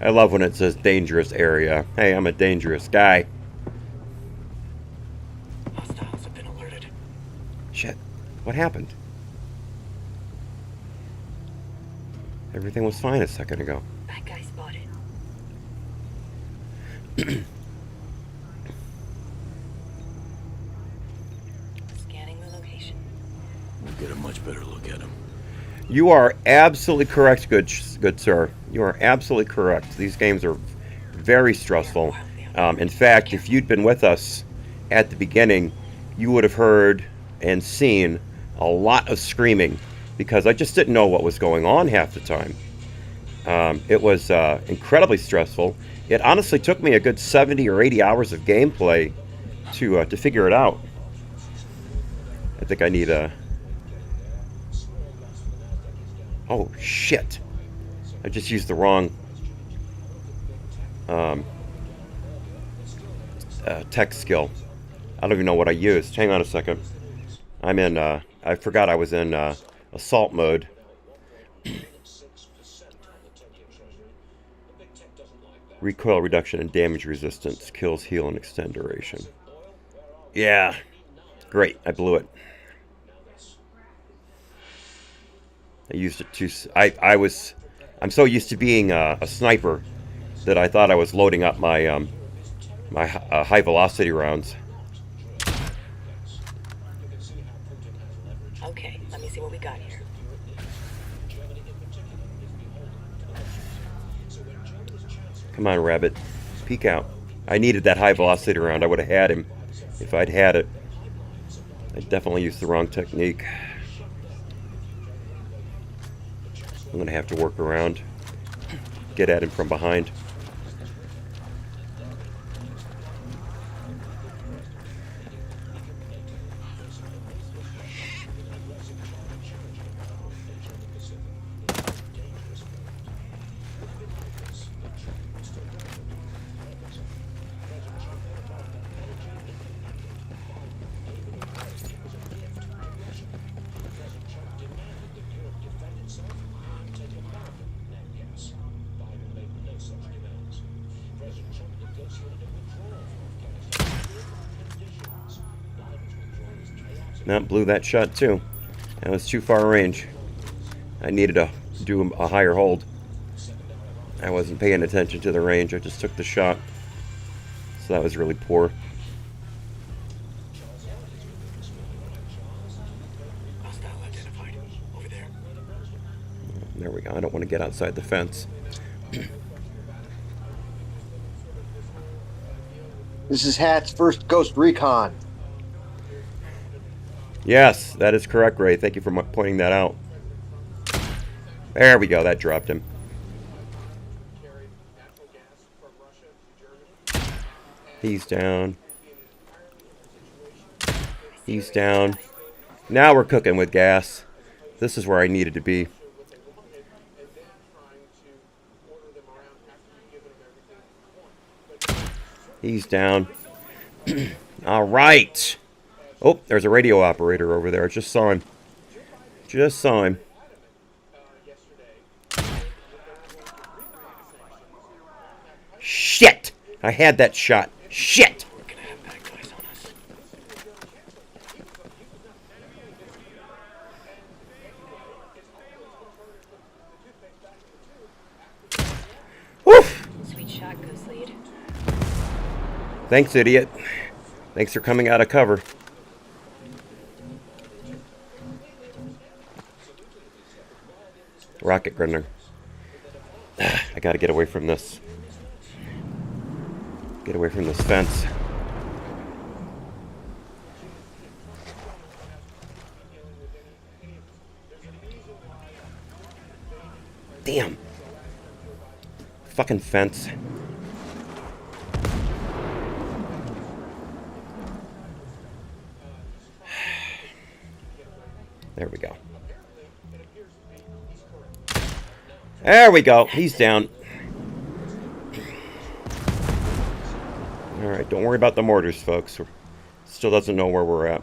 I love when it says dangerous area. Hey, I'm a dangerous guy. Hostiles have been alerted. Shit. What happened? Everything was fine a second ago. That guy spotted. Scanning the location. We'll get a much better look at him. You are absolutely correct, good sir. You are absolutely correct. These games are very stressful. In fact, if you'd been with us at the beginning, you would have heard and seen a lot of screaming because I just didn't know what was going on half the time. It was incredibly stressful. It honestly took me a good 70 or 80 hours of gameplay to figure it out. I think I need a... Oh, shit. I just used the wrong... tech skill. I don't even know what I used. Hang on a second. I'm in, I forgot I was in assault mode. Recoil reduction and damage resistance. Kills, heal, and extend duration. Yeah. Great. I blew it. I used it too... I'm so used to being a sniper that I thought I was loading up my my high velocity rounds. Okay, let me see what we got here. Come on, Rabbit. Peek out. I needed that high velocity round. I would have had him if I'd had it. I definitely used the wrong technique. I'm going to have to work around. Get at him from behind. Nope, blew that shot too. That was too far range. I needed to do a higher hold. I wasn't paying attention to the range. I just took the shot. So that was really poor. Hostile identified. Over there. There we go. I don't want to get outside the fence. This is Hat's first Ghost Recon. Yes, that is correct, Ray. Thank you for pointing that out. There we go. That dropped him. He's down. He's down. Now we're cooking with gas. This is where I needed to be. He's down. All right. Oh, there's a radio operator over there. I just saw him. Just saw him. Shit! I had that shot. Shit! We're gonna have bad guys on us. Woof! Sweet shot, Ghost Lead. Thanks, idiot. Thanks for coming out of cover. Rocket Grinner. I gotta get away from this. Get away from this fence. Damn. Fucking fence. There we go. There we go. He's down. Alright, don't worry about the mortars, folks. Still doesn't know where we're at.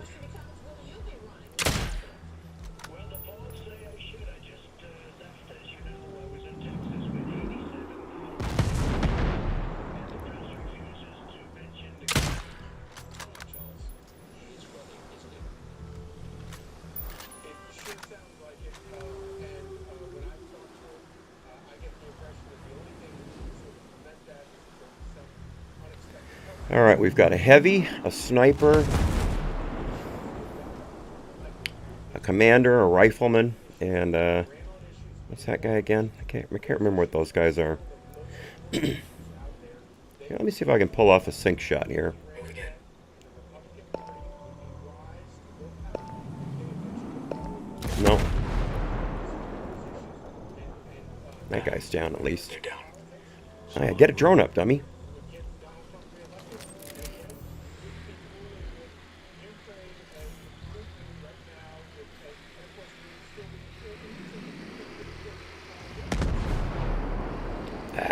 Alright, we've got a heavy, a sniper, a commander, a rifleman, and what's that guy again? I can't remember what those guys are. Here, let me see if I can pull off a sink shot here. No. That guy's down at least. They're down. Alright, get a drone up, dummy.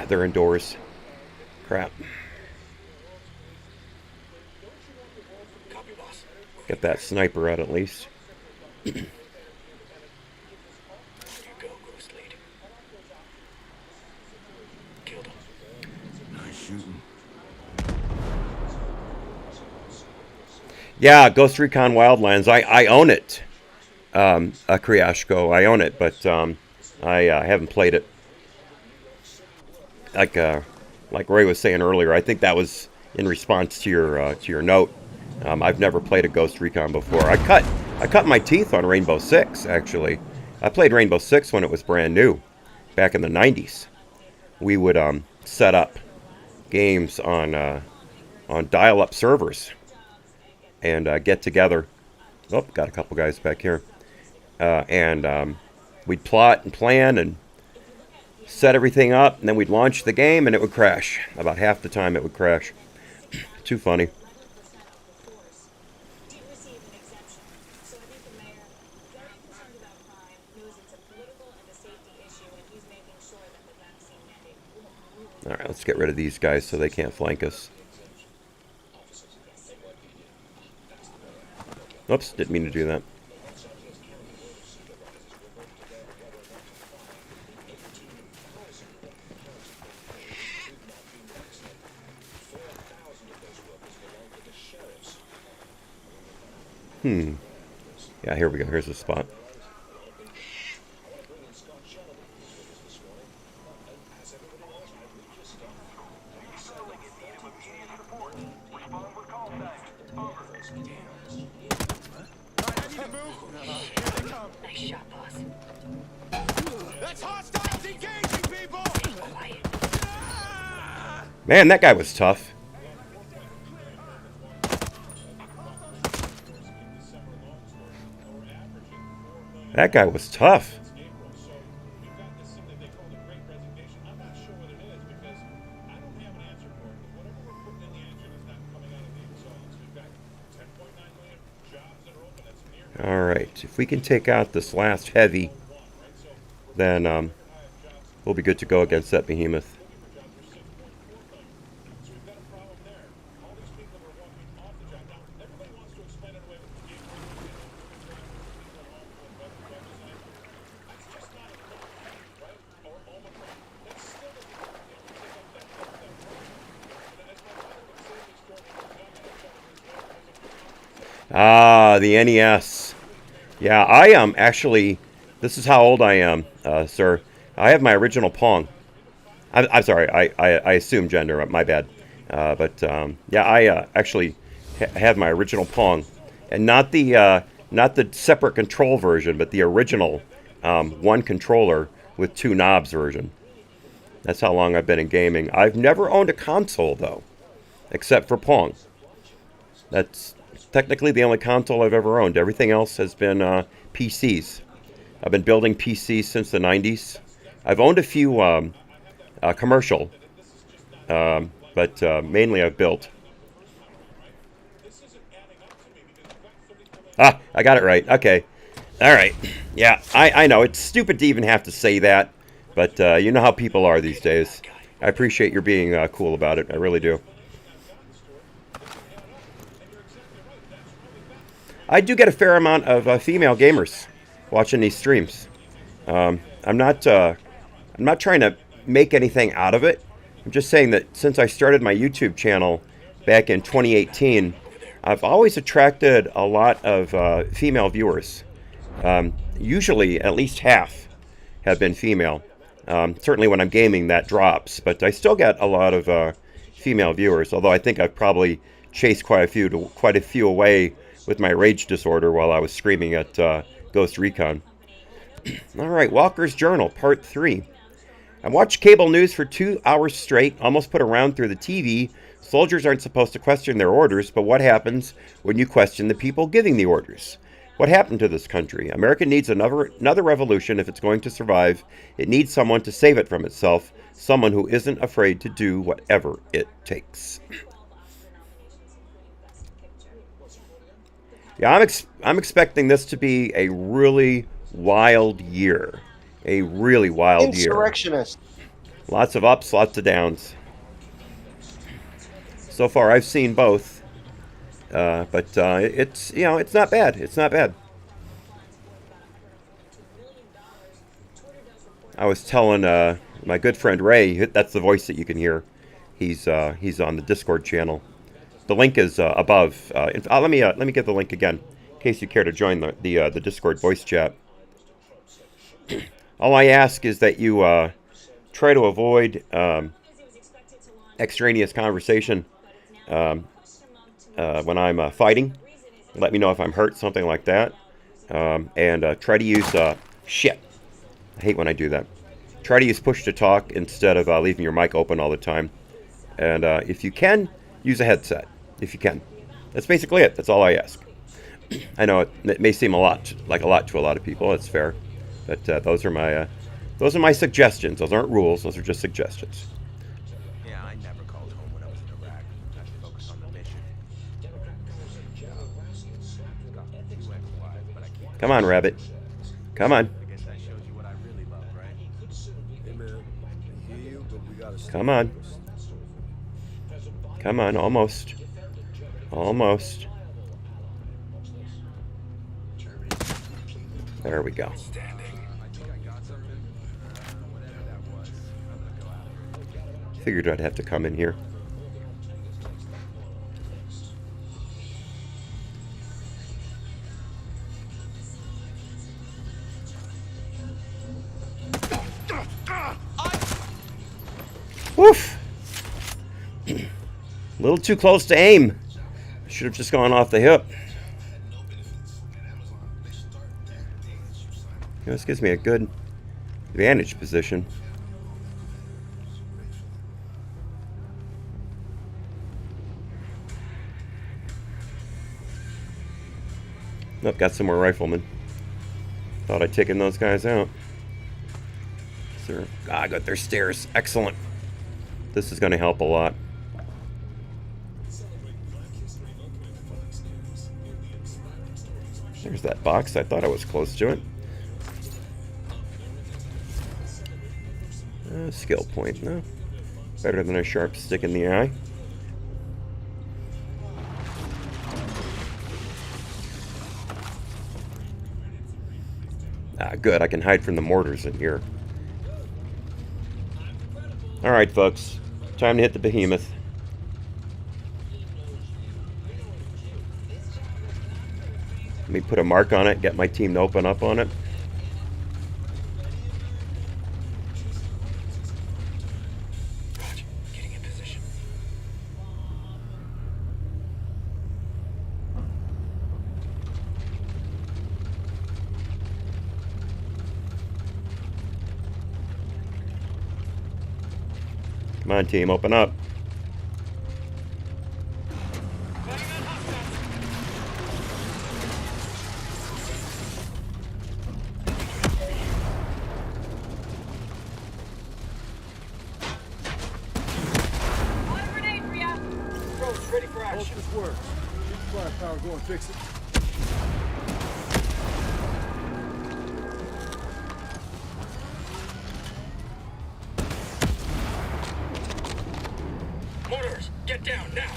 They're indoors. Crap. Copy, boss. Get that sniper out at least. Here you go, Ghost Lead. Killed him. Nice shooting. Yeah, Ghost Recon Wildlands. I own it. A Kriashko. I own it, but I haven't played it. Like Ray was saying earlier, I think that was in response to your note. I've never played a Ghost Recon before. I cut my teeth on Rainbow Six, actually. I played Rainbow Six when it was brand new, back in the 90s. We would set up games on dial-up servers and get together. Oh, got a couple guys back here. And we'd plot and plan and set everything up, and then we'd launch the game, and it would crash. About half the time it would crash. Too funny. Did receive an exemption. So I think the mayor, very concerned about crime, knows it's a political and a safety issue, and he's making sure that the vaccine mandate won't really. All right, let's get rid of these guys so they can't flank us. Oops, didn't mean to do that. Yeah, here we go. Here's the spot. Nice shot, boss. That's hostiles engaging people! Quiet. Man, that guy was tough. That guy was tough. All right, if we can take out this last heavy, then we'll be good to go against that behemoth. Ah, the NES. Yeah, I am actually, this is how old I am, sir. I have my original Pong. I'm sorry, I assume gender, my bad. Yeah, I actually have my original Pong. And not the separate control version, but the original one controller with two knobs version. That's how long I've been in gaming. I've never owned a console, though, except for Pong. That's technically the only console I've ever owned. Everything else has been PCs. I've been building PCs since the 90s. I've owned a few commercial, but mainly I've built. Ah, I got it right. Okay. All right. Yeah, I know. It's stupid to even have to say that, but you know how people are these days. I appreciate your being cool about it. I really do. I do get a fair amount of female gamers watching these streams. I'm not trying to make anything out of it. I'm just saying that since I started my YouTube channel back in 2018, I've always attracted a lot of female viewers. Usually, at least half have been female. Certainly, when I'm gaming, that drops, but I still get a lot of female viewers. Although I think I've probably chased quite a few away with my rage disorder while I was screaming at Ghost Recon. All right, Walker's Journal, Part 3. I watched cable news for 2 hours straight, almost put a round through the TV. Soldiers aren't supposed to question their orders, but what happens when you question the people giving the orders? What happened to this country? America needs another revolution if it's going to survive. It needs someone to save it from itself, someone who isn't afraid to do whatever it takes. Yeah, I'm expecting this to be a really wild year. A really wild year. Insurrectionist. Lots of ups, lots of downs. So far, I've seen both, but it's it's not bad. It's not bad. I was telling my good friend Ray, that's the voice that you can hear. He's on the Discord channel. The link is above. Let me get the link again, in case you care to join the Discord voice chat. All I ask is that you try to avoid extraneous conversation when I'm fighting. Let me know if I'm hurt, something like that. And try to use shit. I hate when I do that. Try to use push to talk instead of leaving your mic open all the time. And if you can, use a headset. If you can. That's basically it. That's all I ask. I know it may seem like a lot to a lot of people. It's fair. But those are my suggestions. Those aren't rules. Those are just suggestions. Yeah, I never called home when I was in Iraq. I had to focus on the mission. Come on, Rabbit. Come on. I guess that shows you what I really love, right? Hey, man. I hear you, but we gotta stay Come on. focused. Come on, almost. Almost. There we go. Figured I'd have to come in here. Woof! A little too close to aim. Should have just gone off the hip. This gives me a good vantage position. Nope, got some more riflemen. Thought I'd taken those guys out. Sir, I got their stairs. Excellent. This is going to help a lot. There's that box. I thought I was close to it. Skill point, no. Better than a sharp stick in the eye. Ah, good. I can hide from the mortars in here. Alright, folks. Time to hit the behemoth. Let me put a mark on it, get my team to open up on it. Getting in position. Come on, team, open up. Ready for Hope action. this works. Keep the firepower going, fix it. Mortars, get down now.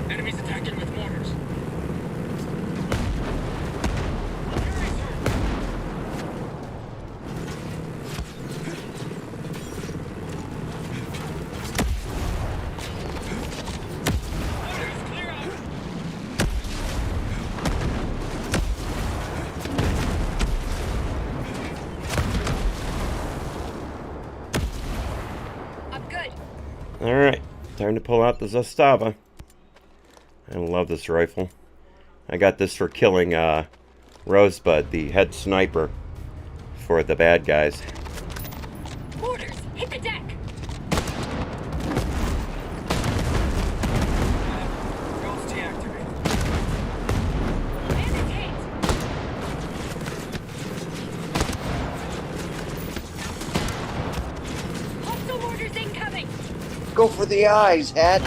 Enemies attacking with mortars. Alright, time to pull out the Zastava. I love this rifle. I got this for killing Rosebud, the head sniper for the bad guys. Mortars, hit the deck! Ghost deactivated. Bandit hit! Hostile mortars incoming! Go for the eyes, Hat.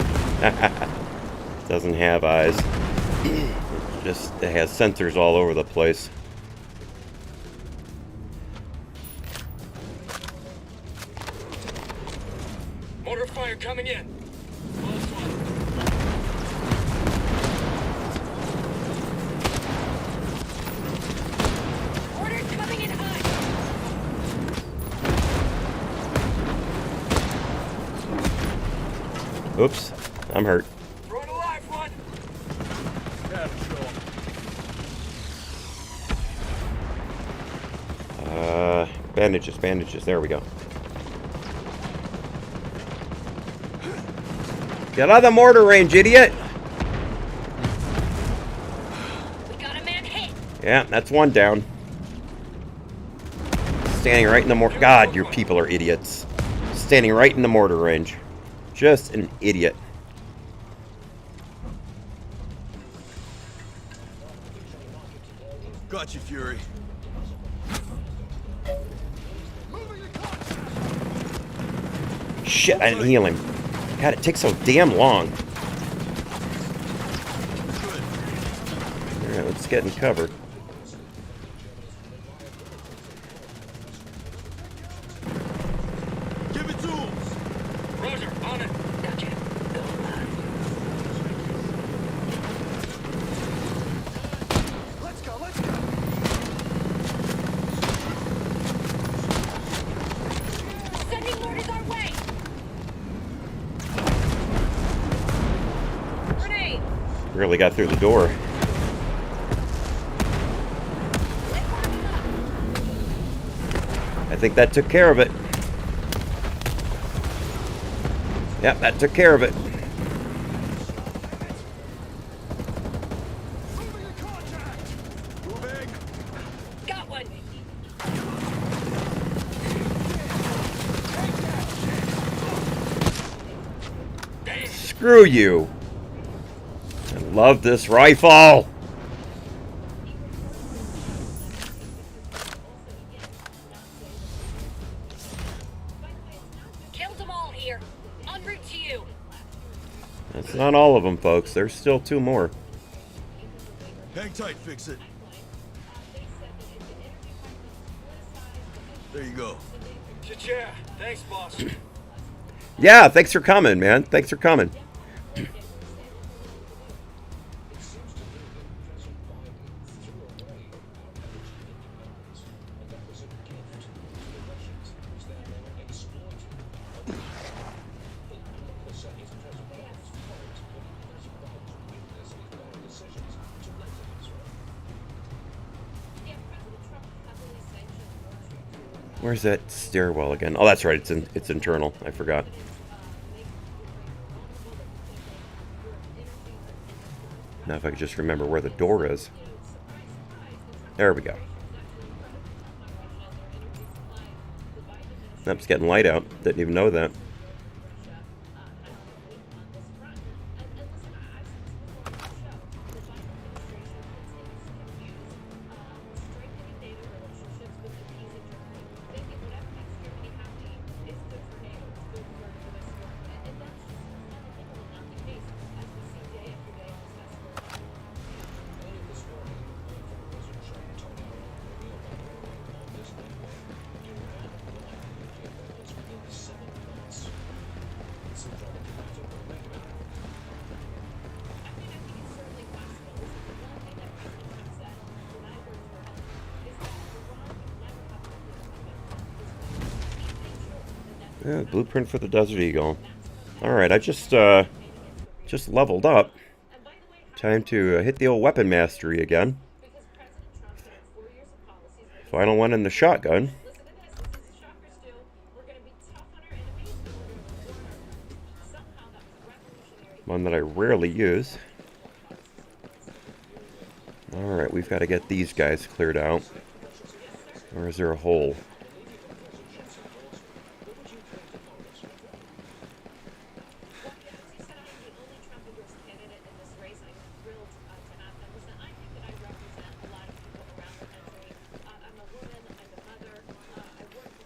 Doesn't have eyes. It has sensors all over the place. Mortar fire coming in. Close one. Orders coming in high. Oops, I'm hurt. Throwing a live one. Bandages, bandages. There we go. Get out of the mortar range, idiot! We got a man hit. Yeah, that's one down. Standing right in the mortar. God, your people are idiots. Standing right in the mortar range. Just an idiot. Got you, Fury. Shit, I didn't heal him. God, it takes so damn long. Alright, let's get in cover. Give it to him. Roger, on it. Gotcha. Let's go, let's go. Sending mortars our way. Grenade. Really got through the door. I think that took care of it. Yep, that took care of it. Moving to contact. Moving. Got one. Screw you. I love this rifle. Killed them all here. En route to you. That's not all of them, folks. There's still two more. Hang tight, fix it. There you go. Cha-cha. Thanks, boss. Yeah, thanks for coming, man. Thanks for coming. Where's that stairwell again? Oh, that's right. It's internal. I forgot. Now if I could just remember where the door is. There we go. Nope, it's getting light out. Didn't even know that. Yeah, blueprint for the Desert Eagle. Alright, I just leveled up. Time to hit the old weapon mastery again. Final one in the shotgun. One that I rarely use. Alright, we've got to get these guys cleared out. Or is there a hole?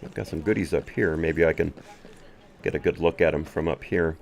I've got some goodies up here. Maybe I can get a good look at them from up here.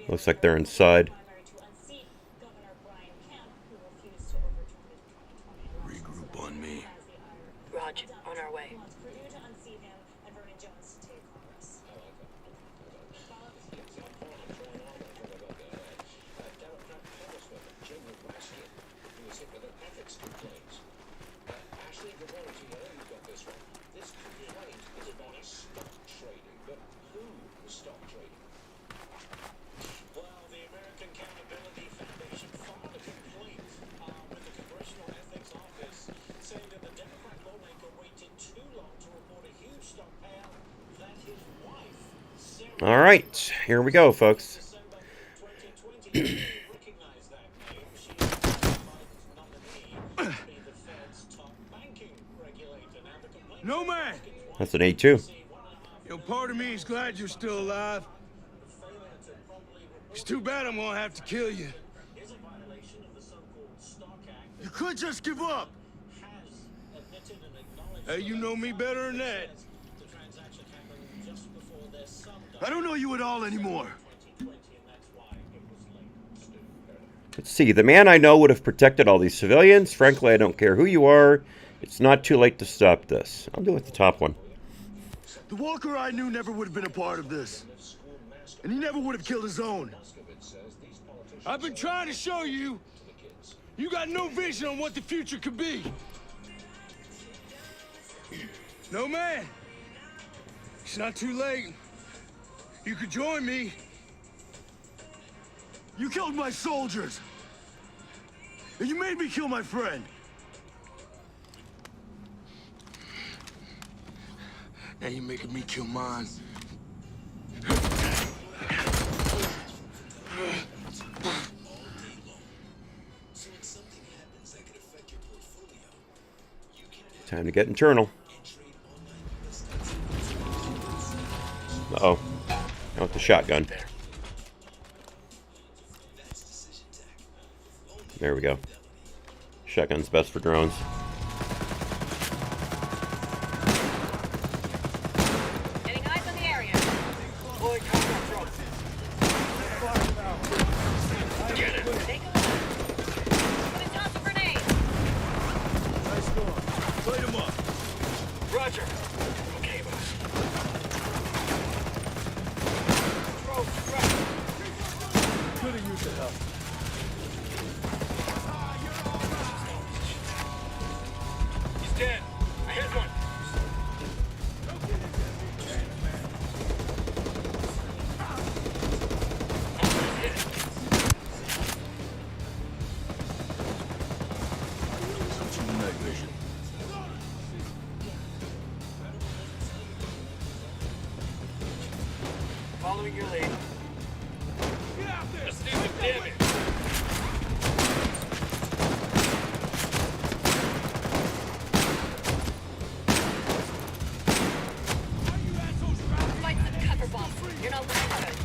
Looks like they're inside. Regroup on me. Raj, on our way. All right, here we go, folks. No man! That's an A2. Yo, part of me is glad you're still alive. It's too bad I'm gonna have to kill you. You could just give up. Hey, you know me better than that. I don't know you at all anymore. Let's see. The man I know would have protected all these civilians. Frankly, I don't care who you are. It's not too late to stop this. I'll do it the top one. The Walker I knew never would have been a part of this. And he never would have killed his own. I've been trying to show you, you got no vision on what the future could be. No, man. It's not too late. You could join me. You killed my soldiers. And you made me kill my friend. Now you're making me kill mine. Time to get internal. Uh-oh. Now with the shotgun. There we go. Shotgun's best for drones. Getting eyes on the area. Pulling contact drone. Get it. Take a look. Gonna toss a grenade. Nice going. Light him up. Roger. Okay, boss. Throw, throw. Could've used the help. He's dead. I hit one. Switching to night vision. Following your lead. Let's do some damage. Fight some cover, boss. You're not looking good.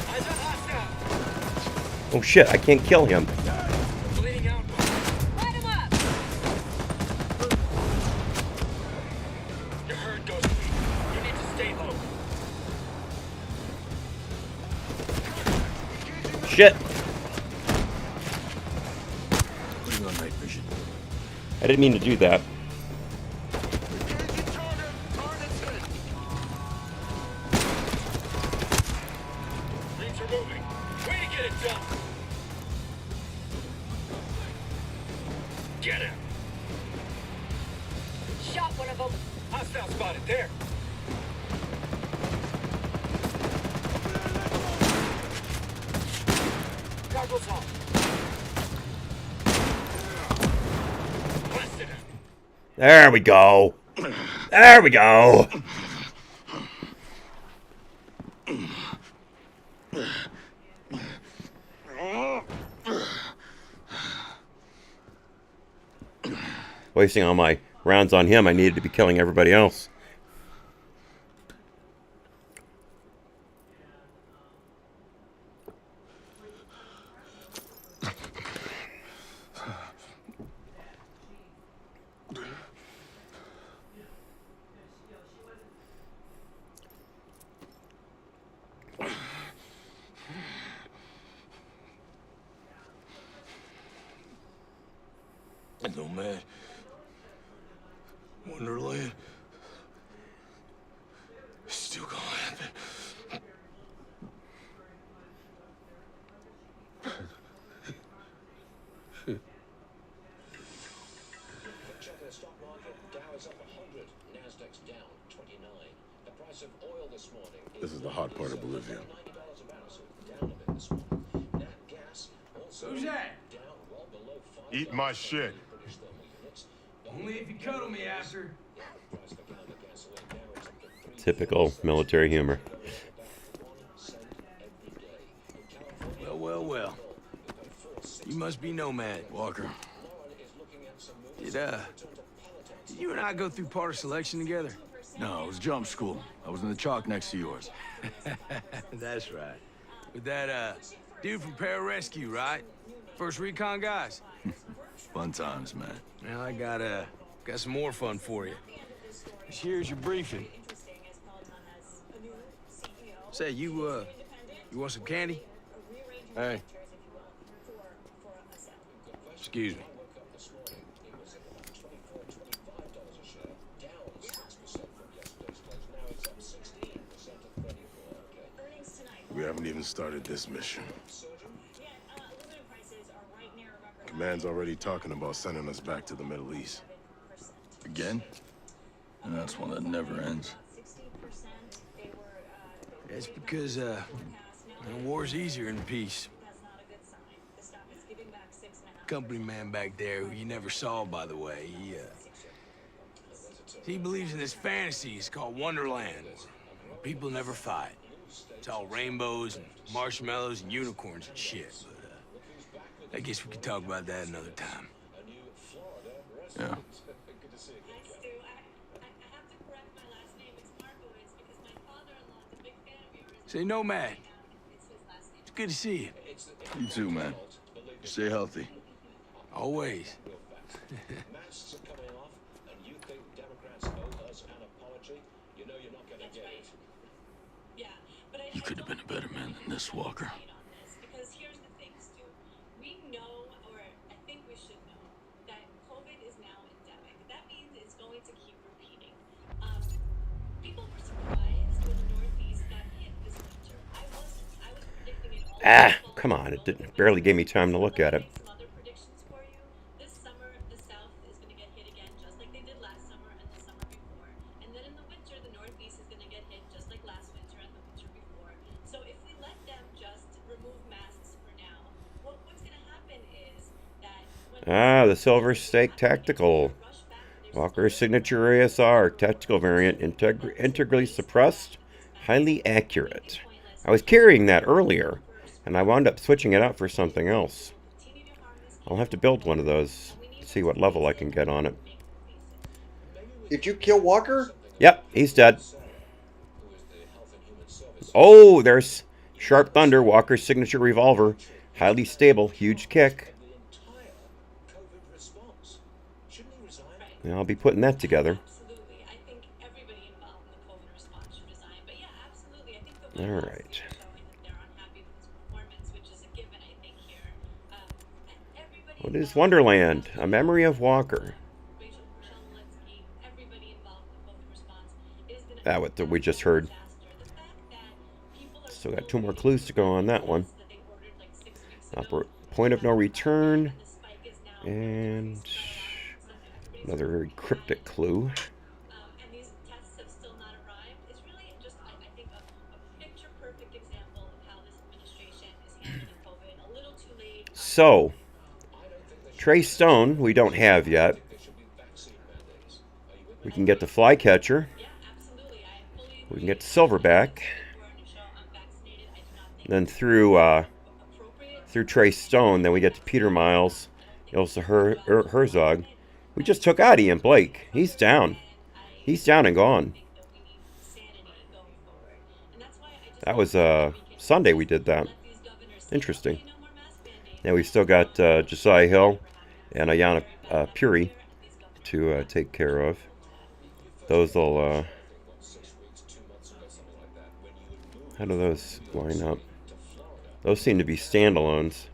Eyes on hostile. Oh shit, I can't kill him. Bleeding out. Light him up. Your herd goes weak. You need to stay low. Shit. Putting on night vision. I didn't mean to do that. Things are moving. Way to get it done. Get him. Shot one of them. Hostile spotted. There. Goggles off. Blasted him. There we go. There we go. Wasting all my rounds on him, I needed to be killing everybody else. Nomad. Wonderland. It's still gonna happen. Check the stock market. Dow is up 100. Nasdaq's down 29. The price of oil this morning. This is the hot part of Bolivia. $90 a barrel, so down a bit this morning. Nat gas also Who's that? down well below $5. Eat my shit. British thermal units. Only if you cuddle me after. Price per gallon of gasoline now is up to 3 Typical military humor. Well. You must be Nomad, Walker. Did you and I go through part of selection together? No, it was jump school. I was in the chalk next to yours. That's right. With that, dude from Pararescue, right? First Recon guys? Fun times, man. Now I got some more fun for you. Here's your briefing. Say, you want some candy? Hey. Excuse me. We haven't even started this mission. Command's already talking about sending us back to the Middle East. Again? And that's one that never ends. That's because, war's easier in peace. Company man back there, who you never saw, by the way, he believes in this fantasy. It's called Wonderland. People never fight. It's all rainbows and marshmallows and unicorns and shit. But I guess we could talk about that another time. Yeah. Say Nomad. It's good to see you. You too, man. Stay healthy. Always. Masks are coming off, and you think Democrats owe us an apology? You know you're not going to get it. You could have been a better man than this, Walker. Because here's the thing, Stu. We know, or I think we should know, that COVID is now endemic. That means it's going to keep repeating. People were surprised when the Northeast got hit this winter. I was predicting it all. Come on. It didn't barely gave me time to look at it. Some other predictions for you. This summer, the South is going to get hit again, just like they did last summer and the summer before. And then in the winter, the Northeast is going to get hit just like last winter and the winter before. So if we let them just remove masks for now, what's going to happen is that The Silver Stake Tactical. Walker's signature ASR. Tactical variant. Integrally suppressed. Highly accurate. I was carrying that earlier, and I wound up switching it out for something else. I'll have to build one of those to see what level I can get on it. Did you kill Walker? Yep, he's dead. Oh, there's Sharp Thunder, Walker's signature revolver. Highly stable, huge kick. Yeah, I'll be putting that together. absolutely, I think everybody involved in the COVID response should resign. But yeah, absolutely, I think the White All House right. is showing that they're unhappy with his performance, which is a given, I think, here. Everybody What is involved- Wonderland? A memory of Walker. Rachel Zelensky, everybody involved in the COVID response. It has been Ah, what we just heard. disaster. The fact that people are Still got 2 more clues to go on that one. that they ordered like 6 weeks ago. Point of no return. The spike is now And everybody's another very cryptic clue. and these tests have still not arrived. It's really just, I think, a picture-perfect example of how this administration is handling COVID. A little too late. So, Trey Stone, we don't have yet. We can get the flycatcher. We can get the silverback. Then through Trace Stone, then we get to Peter Miles, Ilsa Herzog. We just took out Ian Blake. He's down. He's down and gone. That was Sunday we did that. Interesting. Now we've still got Josiah Hill and Ayanna Puri to take care of. Those will... how do those line up? Those seem to be standalones.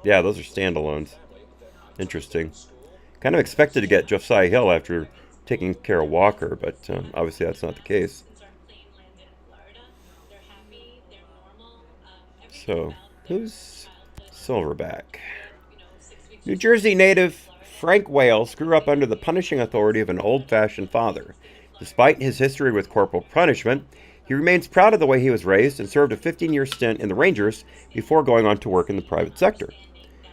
Yeah, those are standalones. Interesting. Kind of expected to get Josiah Hill after taking care of Walker, but obviously that's not the case. So, who's Silverback? New Jersey native Frank Wales grew up under the punishing authority of an old-fashioned father. Despite his history with corporal punishment, he remains proud of the way he was raised and served a 15-year stint in the Rangers before going on to work in the private sector.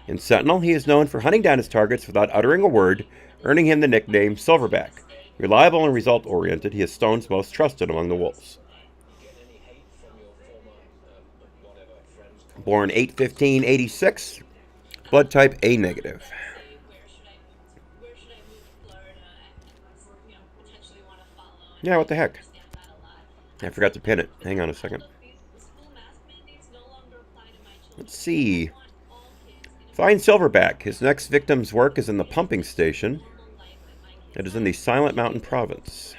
In Sentinel, he is known for hunting down his targets without uttering a word, earning him the nickname Silverback. Reliable and result-oriented, he is Stone's most trusted among the Wolves. Born 8/15/86, blood type A negative. Yeah, what the heck? I forgot to pin it. Hang on a second. Let's see. Find Silverback. His next victim's work is in the pumping station. It is in the Silent Mountain province.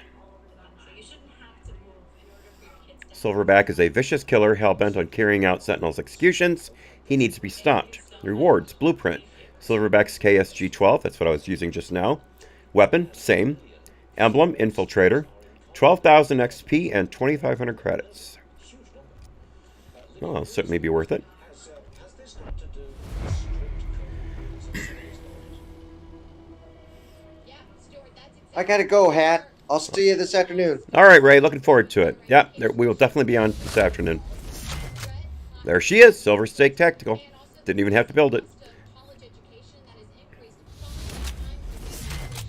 Silverback is a vicious killer hell-bent on carrying out Sentinel's executions. He needs to be stopped. Rewards, blueprint. Silverback's KSG-12, that's what I was using just now. Weapon, same. Emblem, infiltrator. 12,000 XP and 2,500 credits. Well, that'll certainly be worth it. I gotta go, Hat. I'll see you this afternoon. All right, Ray. Looking forward to it. Yeah, we will definitely be on this afternoon. There she is, Silver Stake Tactical. Didn't even have to build it.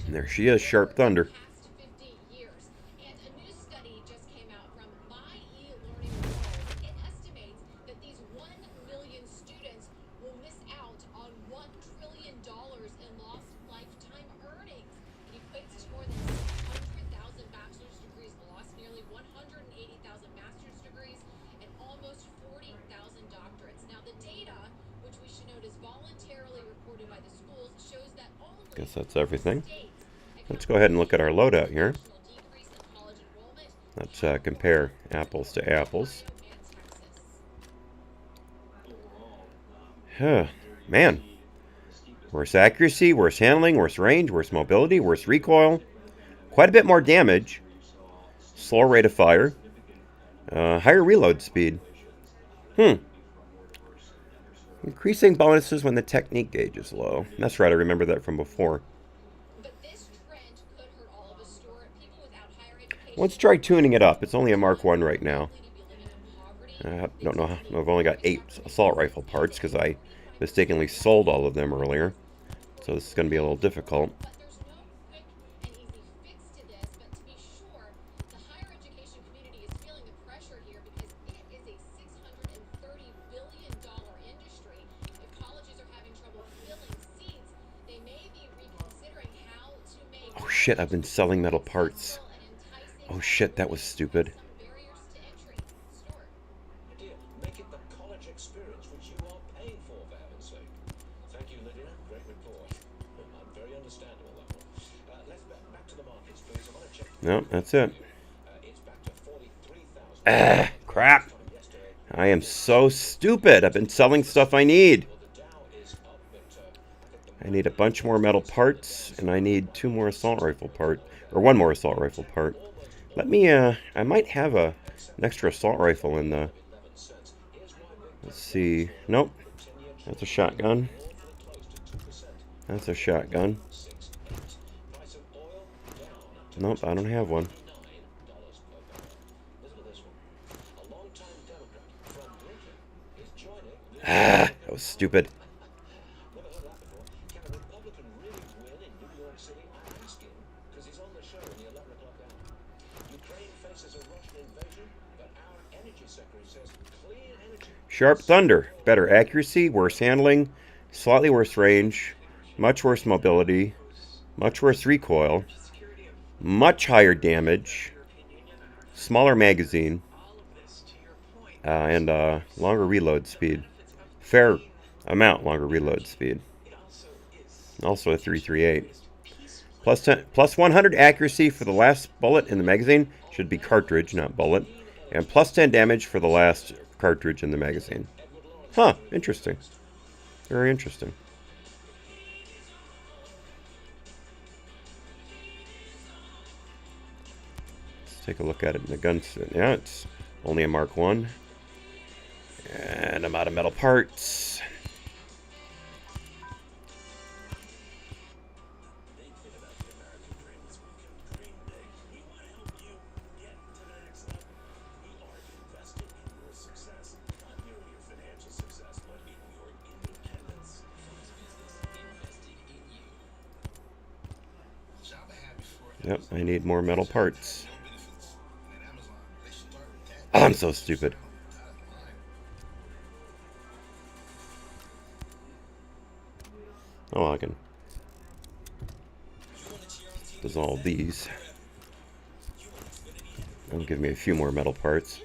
And there she is, Sharp Thunder. Guess that's everything. Let's go ahead and look at our loadout here. Let's compare apples to apples. Man. Worse accuracy, worse handling, worse range, worse mobility, worse recoil. Quite a bit more damage. Slower rate of fire. Higher reload speed. Increasing bonuses when the technique gauge is low. That's right, I remember that from before. Let's try tuning it up. It's only a Mark 1 right now. I don't know. I've only got 8 assault rifle parts because I mistakenly sold all of them earlier. So this is going to be a little difficult. Oh shit, I've been selling metal parts. Oh shit, that was stupid. Make it the college experience which you are paying for heaven's sake. Thank you, Lydia. Great report. I'm very understandable, that one. Let's back to the markets, please. I want to check. No, that's it. It's back to 43,000. Crap. I am so stupid. I've been selling stuff I need. I need a bunch more metal parts, and I need 2 more assault rifle part, or 1 more assault rifle part. Let me, I might have an extra assault rifle in the, let's see, nope, that's a shotgun. That's a shotgun. Nope, I don't have one. That was stupid. Sharp Thunder. Better accuracy, worse handling, slightly worse range, much worse mobility, much worse recoil, much higher damage, smaller magazine, and longer reload speed. Fair amount longer reload speed. Also a 338. Plus 100 accuracy for the last bullet in the magazine. Should be cartridge, not bullet. And plus 10 damage for the last cartridge in the magazine. Huh, interesting. Very interesting. Let's take a look at it in the gun. Yeah, it's only a Mark 1. And I'm out of metal parts. Yep, I need more metal parts. Oh, I'm so stupid. Oh, I can dissolve these. That'll give me a few more metal parts.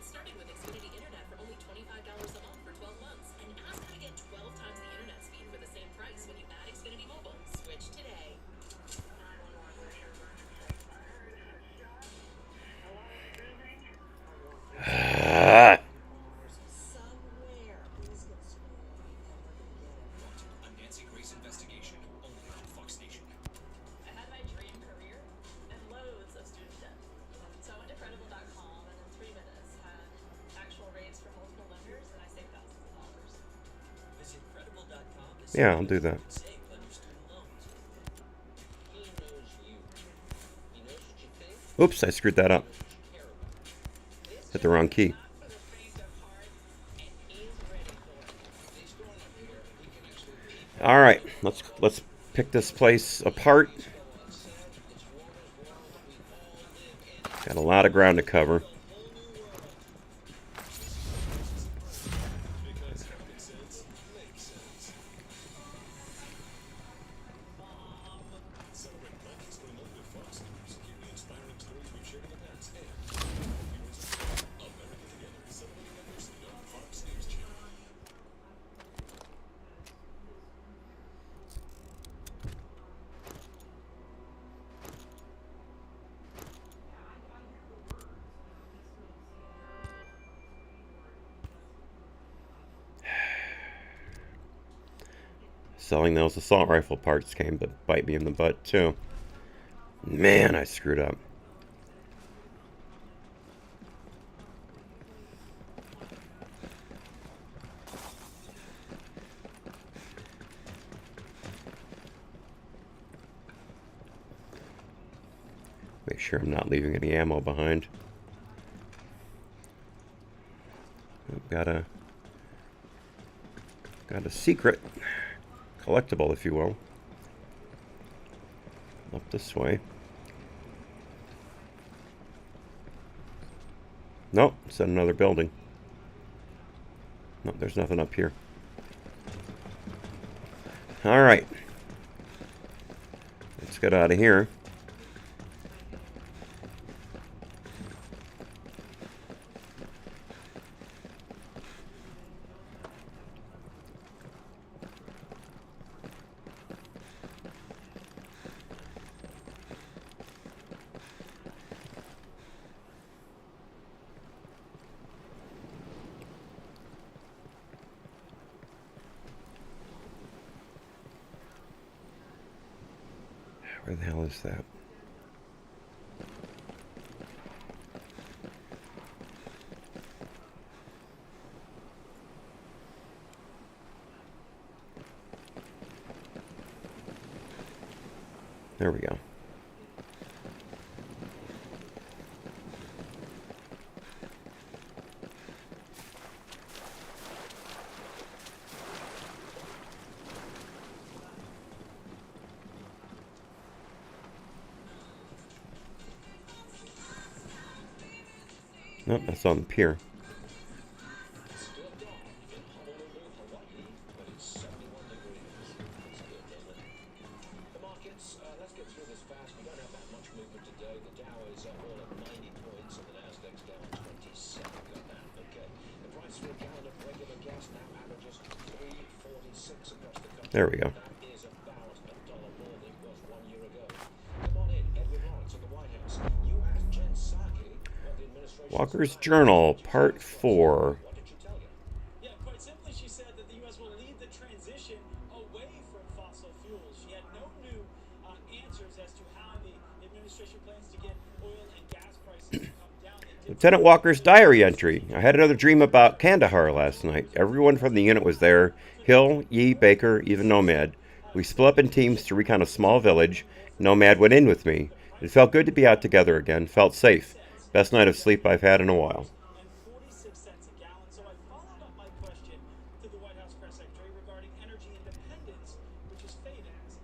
Yeah, I'll do that. Oops, I screwed that up. Hit the wrong key. All right, let's pick this place apart. Got a lot of ground to cover. Selling those assault rifle parts came to bite me in the butt too. Man, I screwed up. Make sure I'm not leaving any ammo behind. I've got a secret collectible, if you will. Up this way. Nope, it's in another building. Nope, there's nothing up here. Alright. Let's get out of here. Where the hell is that? There we go. Nope, that's on the pier. There we go. Walker's Journal, Part 4. Yeah, quite simply, she said that the U.S. will lead the transition away from fossil fuels. She had no new answers as to how the administration plans to get oil and gas prices to come down. Lieutenant Walker's diary entry. I had another dream about Kandahar last night. Everyone from the unit was there. Hill, Yee, Baker, even Nomad. We split up in teams to recon a small village. Nomad went in with me. It felt good to be out together again. Felt safe. Best night of sleep I've had in a while. And 46 cents a gallon. So I followed up my question to the White House press secretary regarding energy independence, which is Faye asked.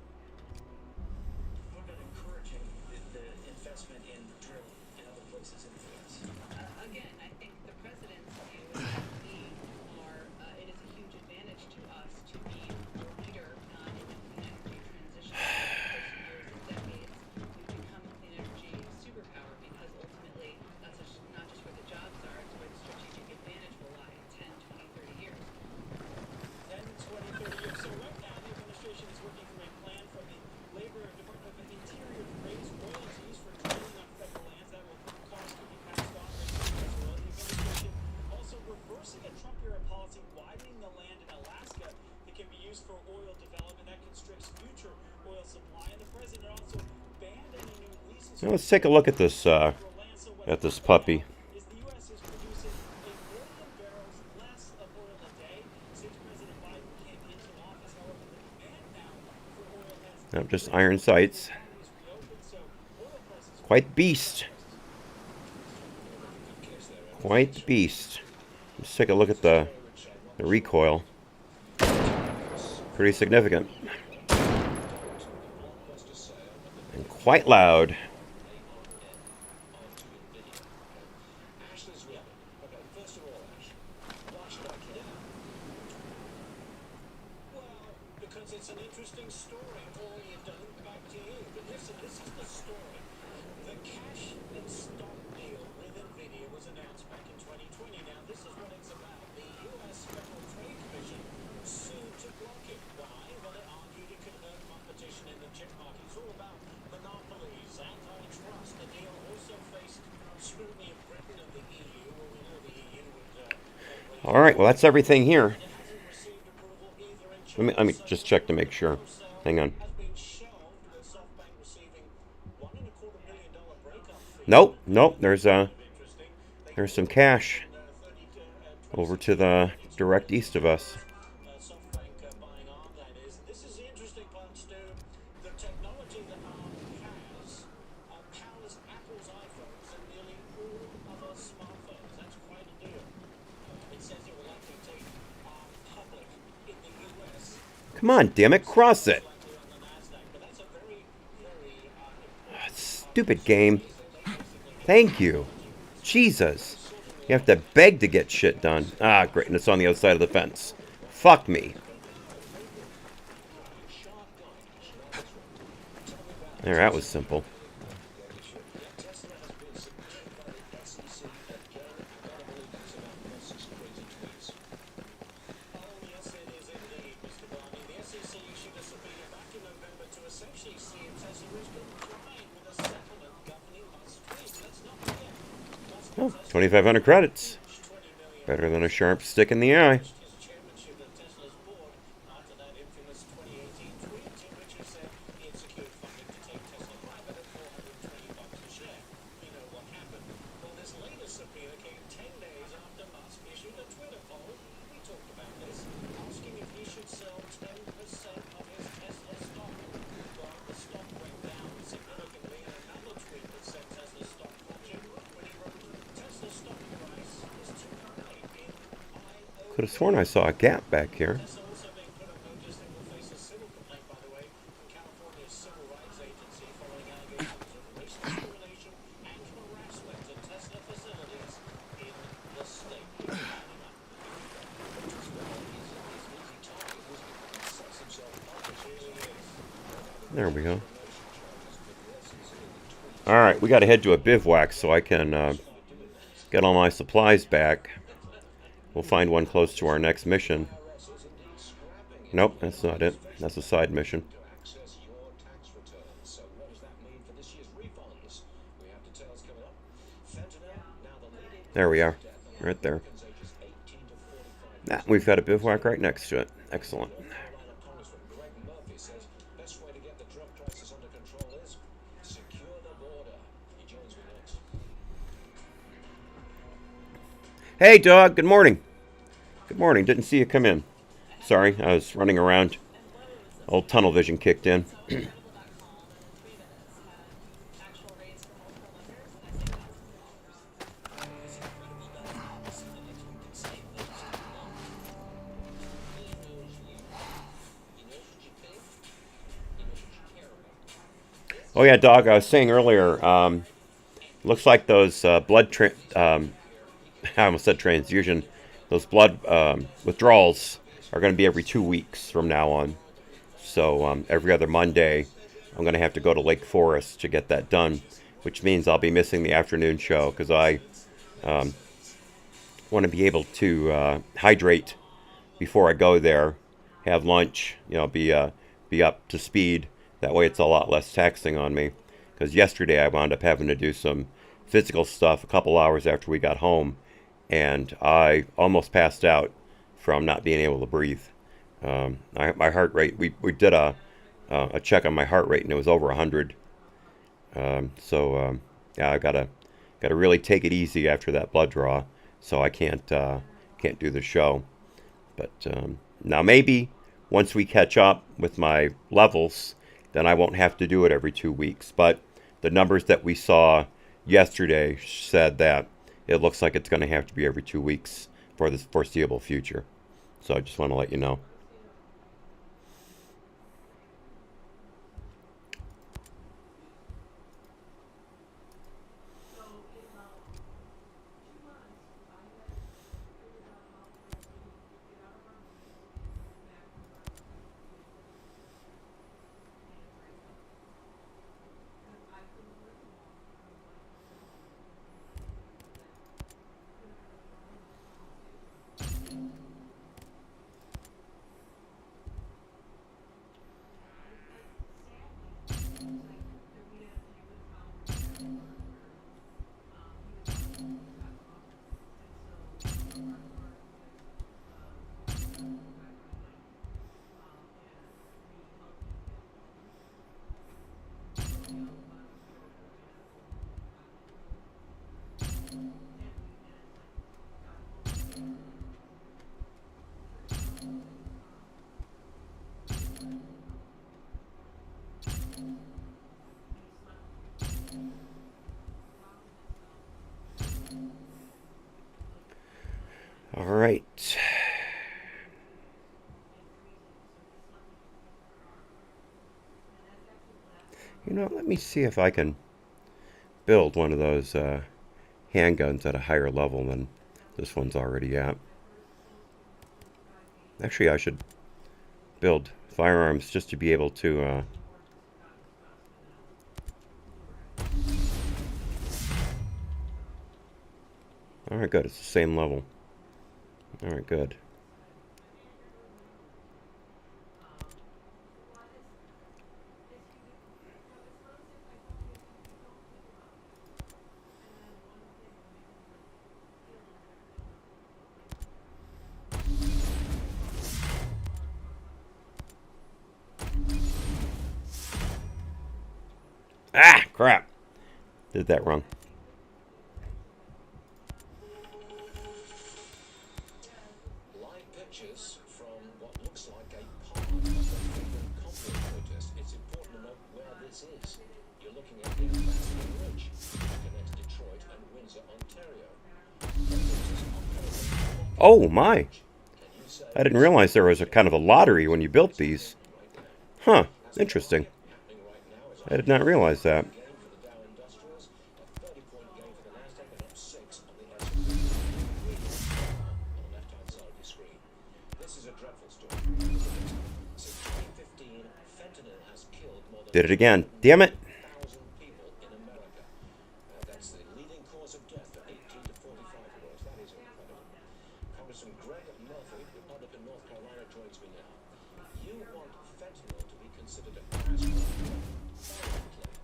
What about encouraging the investment in drilling in other places in the U.S.? Again, I think the president's view is that it is a huge advantage to us to be a leader in the clean energy transition. For years and decades, we've become a clean energy superpower because ultimately that's not just where the jobs are, it's where the strategic advantage will lie in 10, 20, 30 years. 10, 20, 30 years. So right now, the administration is working through a plan from the Labor Department of the Interior to raise royalties for drilling on federal lands. That will cost to be passed on as well. The administration also reversing a Trump-era policy, widening the land in Alaska that can be used for oil development. That constricts future oil supply. And the president also banned any new leases. Now let's take a look at this puppy. Is the U.S. is producing 1 million barrels less of oil a day since President Biden came into office. However, the demand now for oil has Now just iron sights. reopened, so oil prices Quite beast. Quite beast. Let's take a look at the recoil. Pretty significant. And quite loud. Because it's an interesting story, all you done back to you. But listen, this is the story. The cash and stock deal with NVIDIA was announced back in 2020. Now, this is what it's about. The U.S. Federal Trade Commission sued to block it. Why? Well, it argued it could hurt competition in the chip market. It's all about monopolies, antitrust. The deal also faced scrutiny of Britain and the EU. Well, we know the EU would... All right, well, that's everything here. Let me just check to make sure. Hang on. Nope. There's some cash over to the direct east of us. This is the interesting part, Stu. The technology that ARM has powers Apple's iPhones and nearly all other smartphones. That's quite a deal. It says it will likely take ARM public in the US. Come on, damn it, cross it. Stupid game. Thank you. Jesus. You have to beg to get shit done. Ah, great, and it's on the other side of the fence. Fuck me. There, that was simple. Oh, 2,500 credits. Better than a sharp stick in the eye. Could have sworn I saw a gap back here. There we go. All right, we got to head to a bivouac so I can get all my supplies back. We'll find one close to our next mission. Nope, that's not it. That's a side mission. There we are. Right there. Nah, we've got a bivouac right next to it. Excellent. Hey, dog. Good morning. Good morning. Didn't see you come in. Sorry, I was running around. Old tunnel vision kicked in. Oh yeah, dog. I was saying earlier. Looks like those blood I almost said transfusion. Those blood withdrawals are going to be every 2 weeks from now on. So every other Monday, I'm going to have to go to Lake Forest to get that done, which means I'll be missing the afternoon show because I want to be able to hydrate before I go there, have lunch, be up to speed. That way it's a lot less taxing on me. Because yesterday I wound up having to do some physical stuff a couple hours after we got home, and I almost passed out from not being able to breathe. My heart rate, we did a check on my heart rate, and it was over 100. Yeah, I gotta really take it easy after that blood draw, so I can't do the show. But now maybe once we catch up with my levels, then I won't have to do it every 2 weeks. But the numbers that we saw yesterday said that it looks like it's going to have to be every 2 weeks for the foreseeable future. So I just want to let you know. All right. Let me see if I can build one of those handguns at a higher level than this one's already at. Actually, I should build firearms just to be able to all right, good. It's the same level. All right, good. Ah, crap. Did that wrong. Live pictures from what looks like a part of the Freedom Convoy protest. It's important to note where this is. You're looking at the Ambassador Bridge, which connects Detroit and Windsor, Ontario. Oh, my. I didn't realize there was a kind of a lottery when you built these. Huh, interesting. I did not realize that. Did it again. Damn it. Congressman Greg Murphy, Republican, North Carolina, joins me now. You want fentanyl to be considered a class crime permanently.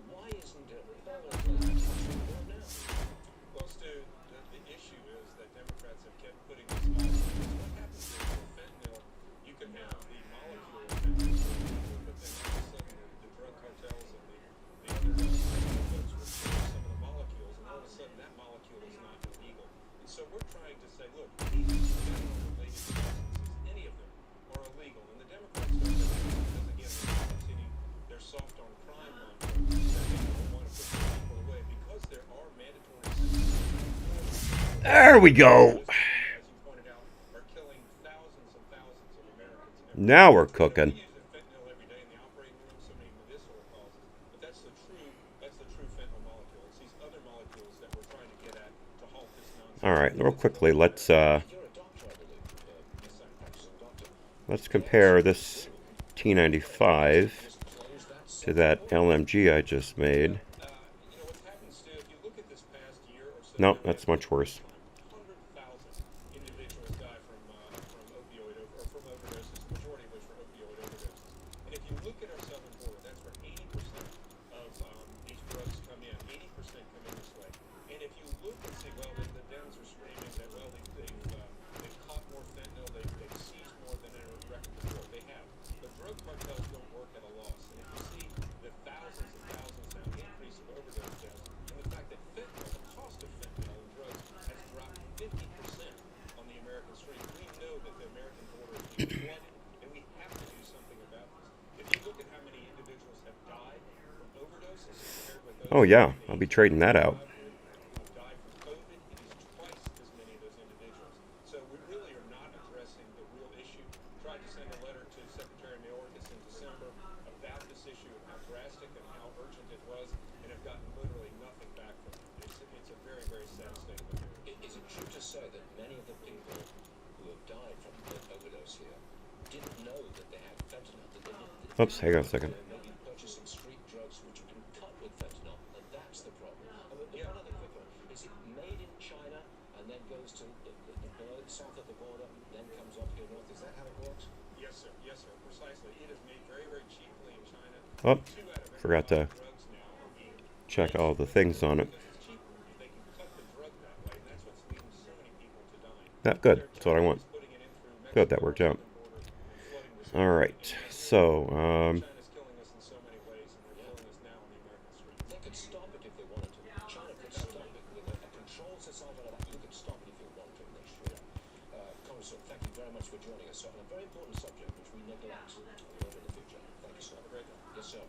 Why isn't it permanently a class crime now? Well, Stu, the issue is that Democrats have kept putting this off. What happens is with fentanyl, you can have the molecule of fentanyl, but then all of a sudden the drug cartels and the other folks will share some of the molecules, and all of a sudden that molecule is not illegal. And so we're trying to say, look, these fentanyl-related substances, any of them, are illegal. And the Democrats don't do that because, again, they continue their soft on crime mantra that they don't want to put these people away because there are mandatory sentences. There we go. As you pointed out, are killing thousands and thousands of Americans every Now we're cooking. We use fentanyl every day in the operating room, so many medicinal causes, but that's the true fentanyl molecule. It's these other molecules that we're trying to get at to halt this nonsense. All right, real quickly, let's compare this T95 to that LMG I just made. No, that's much worse. 100,000 individuals die from overdoses, the majority of which were opioid overdoses. And if you look at our southern border, that's where 80% of these drugs come in. 80% come in this way. And if you look and see, well, the Dems are screaming that, well, they've caught more fentanyl, they've seized more than ever record before. They have. But drug cartels don't work at a loss. And if you see the thousands and thousands now increase of overdose deaths, and the fact that fentanyl, the cost of fentanyl and drugs has dropped 50% on the American street, we know that the American border is being flooded, and we have to do something about this. If you look at how many individuals have died from overdoses compared with those Oh yeah, I'll be trading that out. who died from COVID, it is twice as many of those individuals. So we really are not addressing the real issue. Tried to send a letter to Secretary Mayorkas in December about this issue and how drastic and how urgent it was, and have gotten literally nothing back from it. It's a very, very sad state of affairs. Is it true to say that many of the people who have died from overdose here didn't know that they had fentanyl? That they didn't, Oops, hang on a second. maybe purchasing street drugs which have been cut with fentanyl, and that's the problem. One other quick one. Is it made in China and then goes to the south of the border, then comes up here north? Is that how it works? Yes, sir. Yes, sir. Precisely. It is made very, very cheaply in China. Oh, 2 out of every forgot to 5 drugs now are being check all the things on it. because it's cheaper. They can cut the drug that way, and that's what's leading so many people to dying. That good. That's what I want. Putting it in through Good, that worked out. Mexico border and flooding this. All right, so China's killing us in so many ways, and they're killing us now on the American streets. They could stop it if they wanted to. China could stop it with a controlled society like that. You could stop it if you wanted to. That's true. Congressman, thank you very much for joining us on a very important subject which we neglect in the future. Thank you, sir. Yes, sir.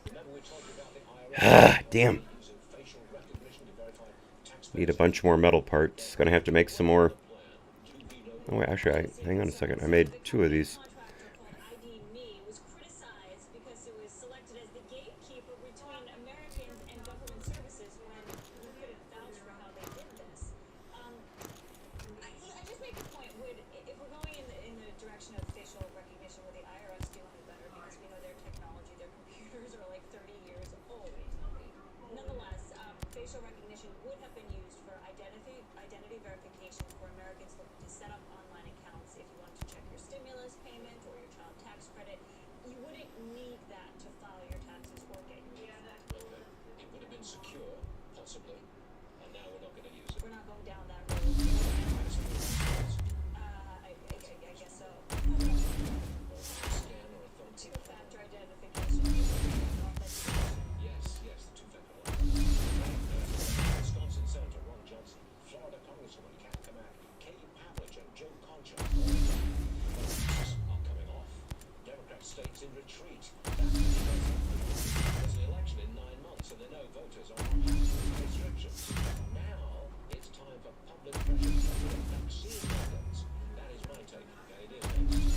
Remember we told you about the IRS damn. using facial recognition to verify tax Need a bunch more metal parts. Gonna have to make some more. Oh, wait, actually, hang on a second. I made 2 of these. ID Me was criticized because it was selected as the gatekeeper between Americans and government services when you couldn't vouch for how they did this. I just make the point, if we're going in the direction of facial recognition, would the IRS do any better? Because we know their technology, their computers are like 30 years old. Nonetheless, facial recognition would have been used for identity verification for Americans looking to set up online accounts if you wanted to check your stimulus payment or your child tax credit. You wouldn't need that to file your taxes or get your It would have been secure, possibly, and now we're not going to use it. We're not going down that road. I guess so. Scan or a phone. Two-factor identification. Yes, the two-factor one. Wisconsin Senator Ron Johnson, Florida Congresswoman Kat Kamak, Katie Pavlich, and Joe Concha are coming off. Democrat states in retreat. There's an election in 9 months, and they know voters are not happy with restrictions. Now it's time for public pressure for vaccine mandates. That is my take, and it is next.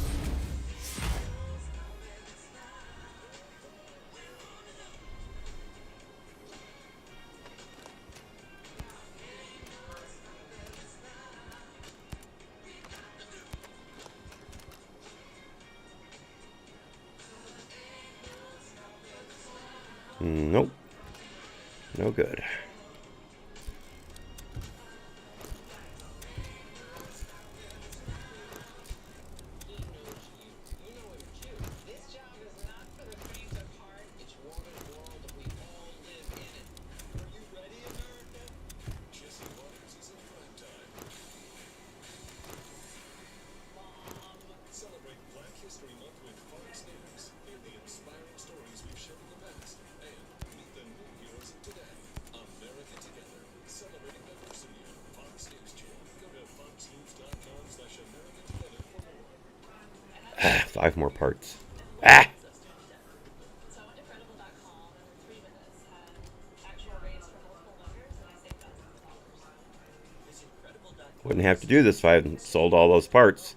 Nope. No good. 5 more parts. Ah! So I went to credible.com and in 3 minutes had actual rates for multiple vendors and I saved thousands of dollars. Wouldn't have to do this if I hadn't sold all those parts.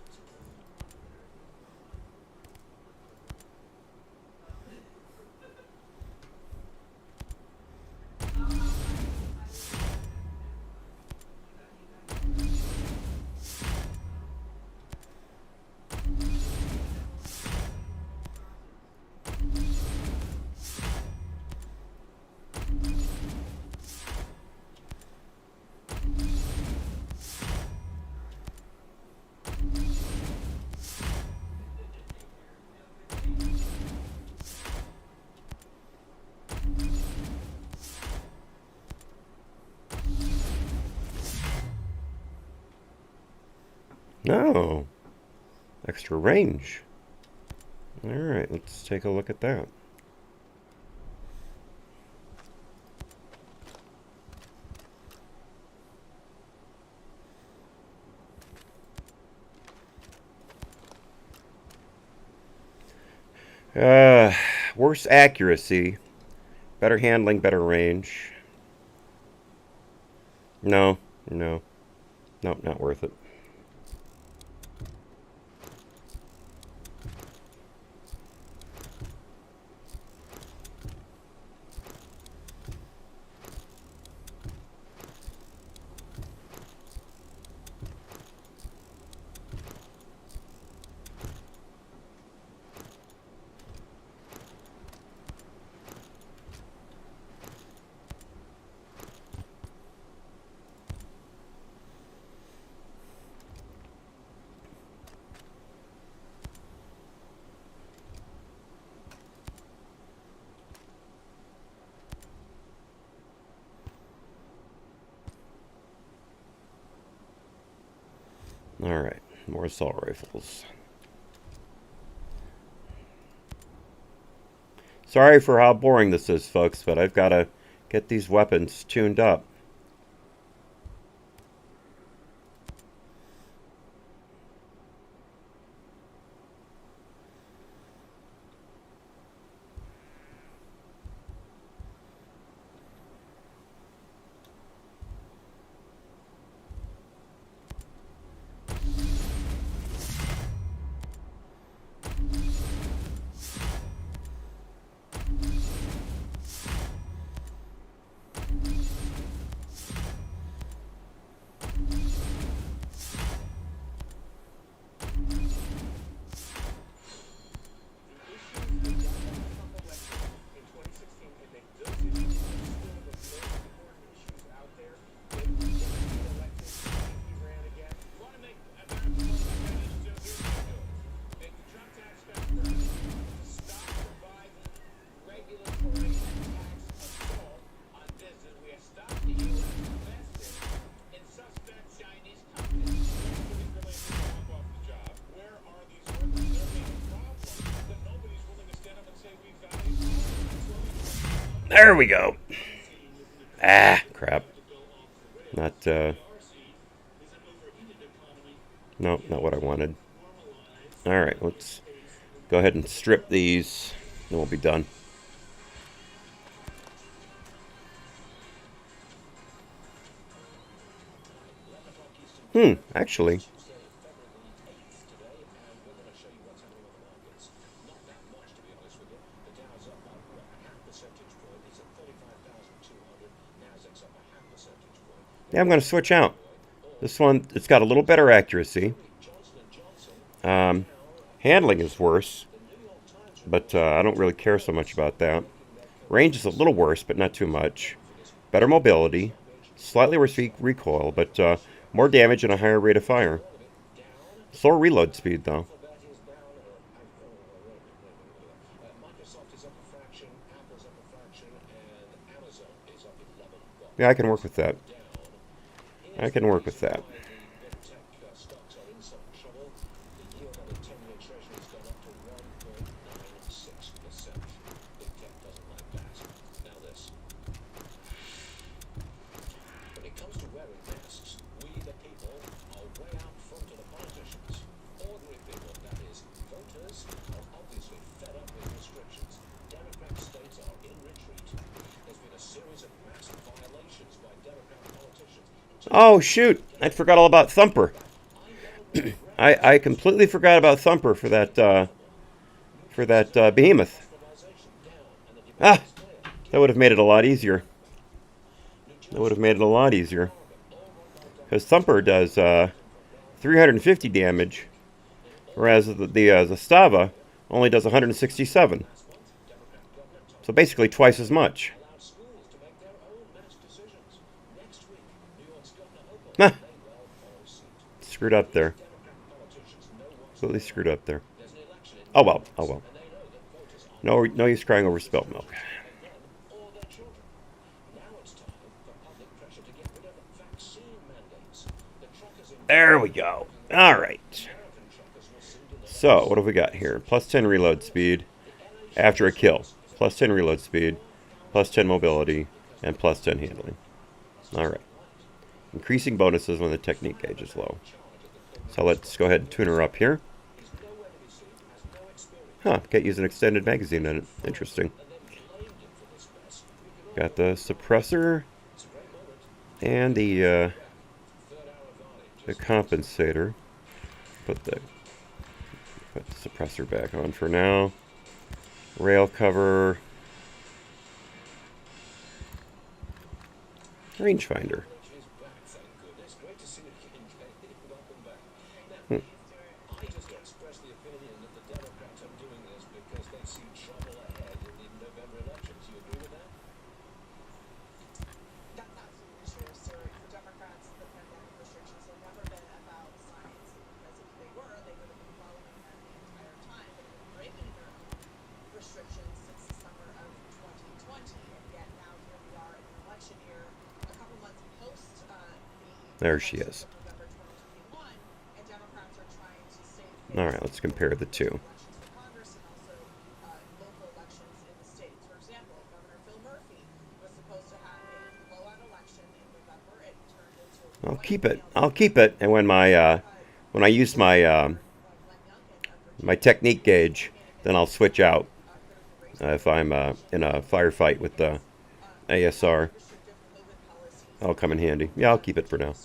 No. Extra range. Alright, let's take a look at that. Worse accuracy. Better handling, better range. No, no. Nope, not worth it. Alright, more assault rifles. Sorry for how boring this is, folks, but I've got to get these weapons tuned up. There we go. Ah, crap. Not, no, not what I wanted. Alright, let's go ahead and strip these, then we'll be done. Actually. Yeah, I'm going to switch out. This one, it's got a little better accuracy. Handling is worse, but I don't really care so much about that. Range is a little worse, but not too much. Better mobility, slightly worse recoil, but more damage and a higher rate of fire. Slower reload speed, though. Yeah, I can work with that. I can work with that. Oh, shoot. I forgot all about Thumper. I completely forgot about Thumper for that behemoth. Ah, that would have made it a lot easier. That would have made it a lot easier. Because Thumper does 350 damage, whereas the Stava only does 167. So basically twice as much. Ah, screwed up there. Completely screwed up there. Oh well, oh well. No use crying over spilt milk. There we go. All right. So, what have we got here? Plus 10 reload speed after a kill. Plus 10 reload speed, plus 10 mobility, and plus 10 handling. All right. Increasing bonuses when the technique gauge is low. So let's go ahead and tune her up here. Huh, can't use an extended magazine in it. Interesting. Got the suppressor and the compensator. Put the suppressor back on for now. Rail cover. Rangefinder. There she is. All right, let's compare the two. I'll keep it. I'll keep it. And when I use my my technique gauge, then I'll switch out if I'm in a firefight with the ASR. That'll come in handy. Yeah, I'll keep it for now.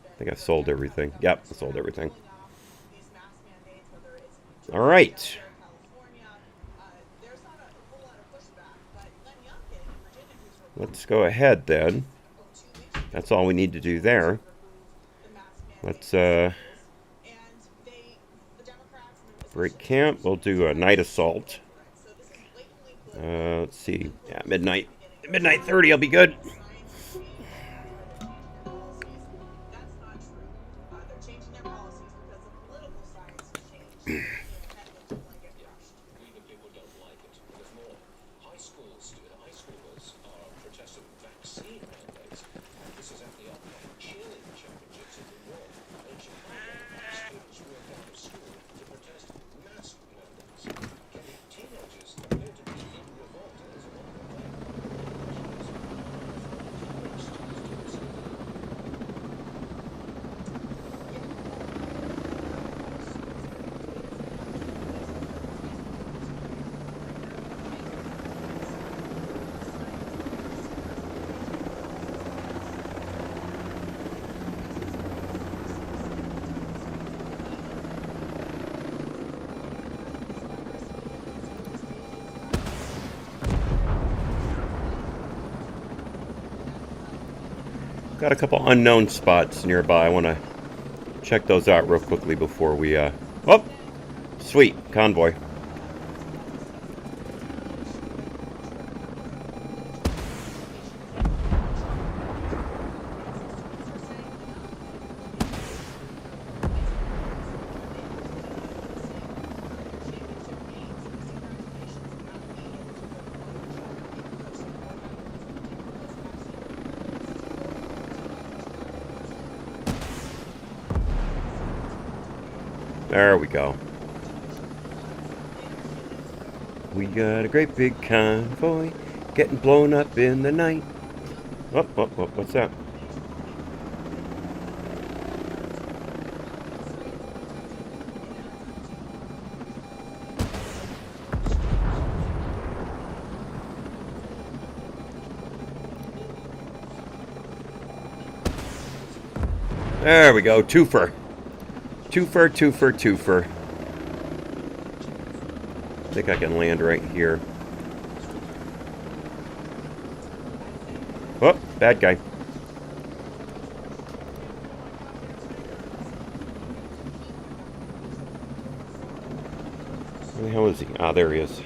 I think I sold everything. Yep, I sold everything. All right. Let's go ahead then. That's all we need to do there. Let's break camp. We'll do a night assault. Let's see. Yeah, midnight 30. I'll be good. Got a couple unknown spots nearby. I want to check those out real quickly before we... Oh! Sweet. Convoy. There we go. We got a great big convoy getting blown up in the night. Oh, what's that? There we go. Twofer. Twofer, twofer, twofer. I think I can land right here. Oh, bad guy. Where the hell is he? Ah, there he is.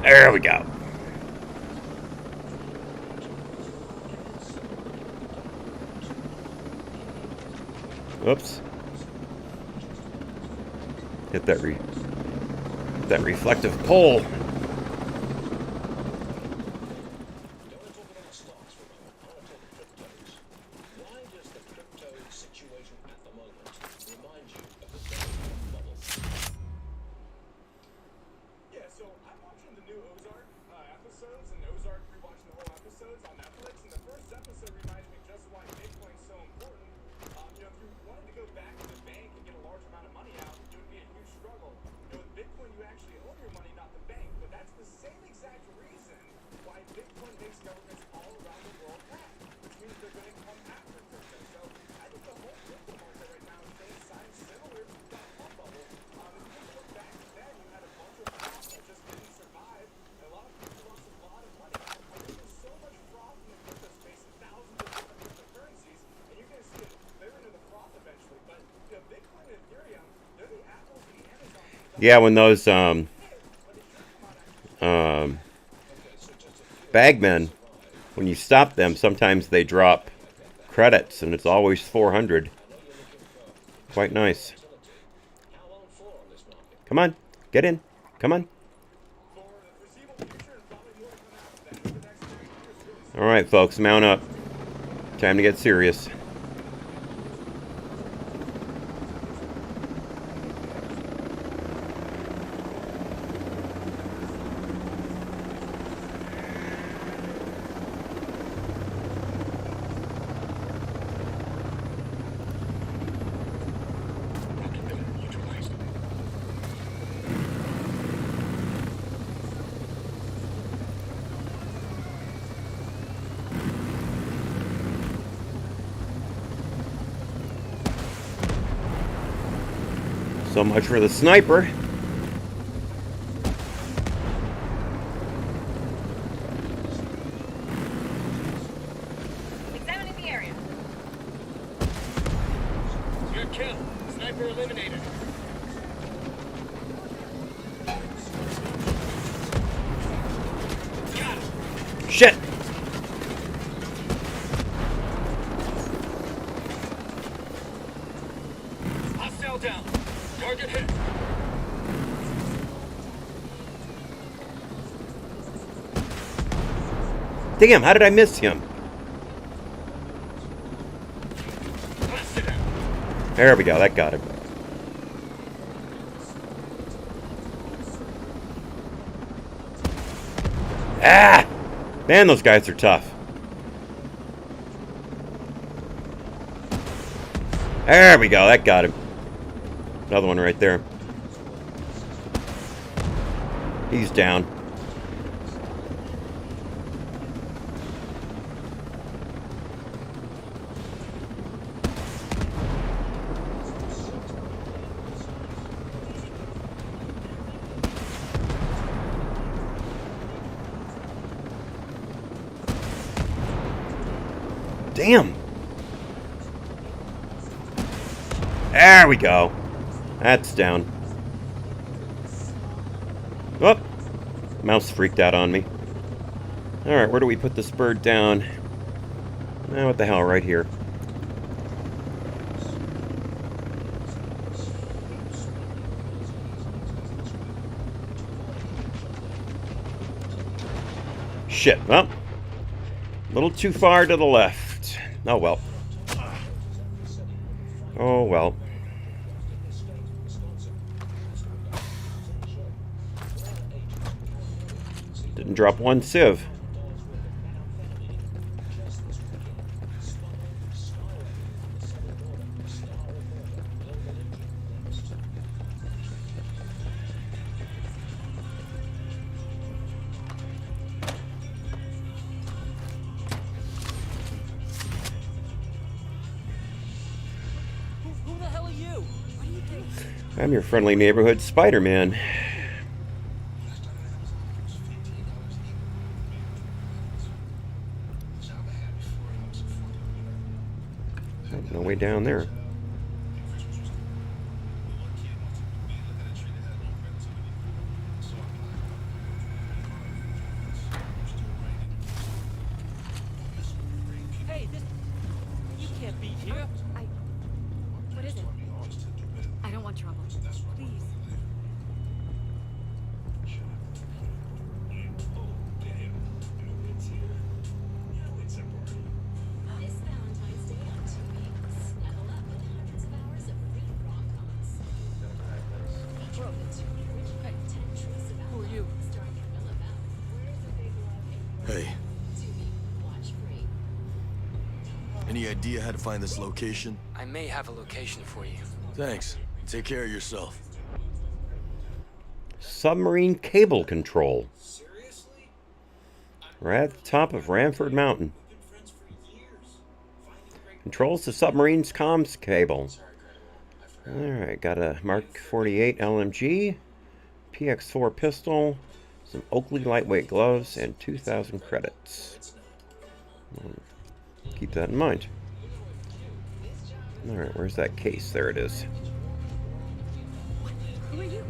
There we go. Oops. Hit that reflective pole. Yeah, so I'm watching the new Ozark episodes, and Ozark rewatching the whole episodes on Netflix, and the first episode reminds me just why Bitcoin's so important. You know, if you wanted to go back to the bank and get a large amount of money out, it would be a huge struggle. You know, with Bitcoin, you actually own your money, not the bank, but that's the same exact reason why Bitcoin makes governments all around the world mad, which means they're going to come after crypto. So I think the whole crypto market right now is showing signs similar to the dot-com bubble. If you look back then, you had a bunch of stocks that just didn't survive, and a lot of people lost a lot of money. I think there's so much fraud in the crypto space and thousands of different cryptocurrencies, and you're going to see it clear into the froth eventually. But you know, Bitcoin and Ethereum, they're the Apples and the Amazons. Yeah, when those bagmen, when you stop them, sometimes they drop credits, and it's always 400. Quite nice. Come on, get in. Come on. All right, folks, mount up. Time to get serious. So much for the sniper. Examining the area. Good kill. Sniper eliminated. Got him. Shit! Hostile down. Target hit. Damn, how did I miss him? Blasted him. There we go, that got him. Ah! Man, those guys are tough. There we go, that got him. Another one right there. He's down. Damn. There we go. That's down. Oh, mouse freaked out on me. Alright, where do we put this bird down? Oh, what the hell, right here. Shit, well, a little too far to the left. Oh well. Oh well. Didn't drop one sieve. I'm your friendly neighborhood Spider-Man. Oh, no way down there. Hey, this... You can't be here. What is it? I don't want trouble. Please. This Valentine's Day on TV, snuggle up with hundreds of hours of free rom-coms. Featuring the two original 10 Truths About Who are Love, you? starring Camilla Bell. Where's the big love in your Hey, Tubi, watch free. Any idea how to find this location? I may have a location for you. Thanks. Take care of yourself. Submarine cable control. We're at the top of Ramford Mountain. Controls the submarine's comms cable. Alright, got a Mark 48 LMG, PX4 pistol, some Oakley lightweight gloves, and 2,000 credits. Keep that in mind. Alright, where's that case? There it is. Who are you?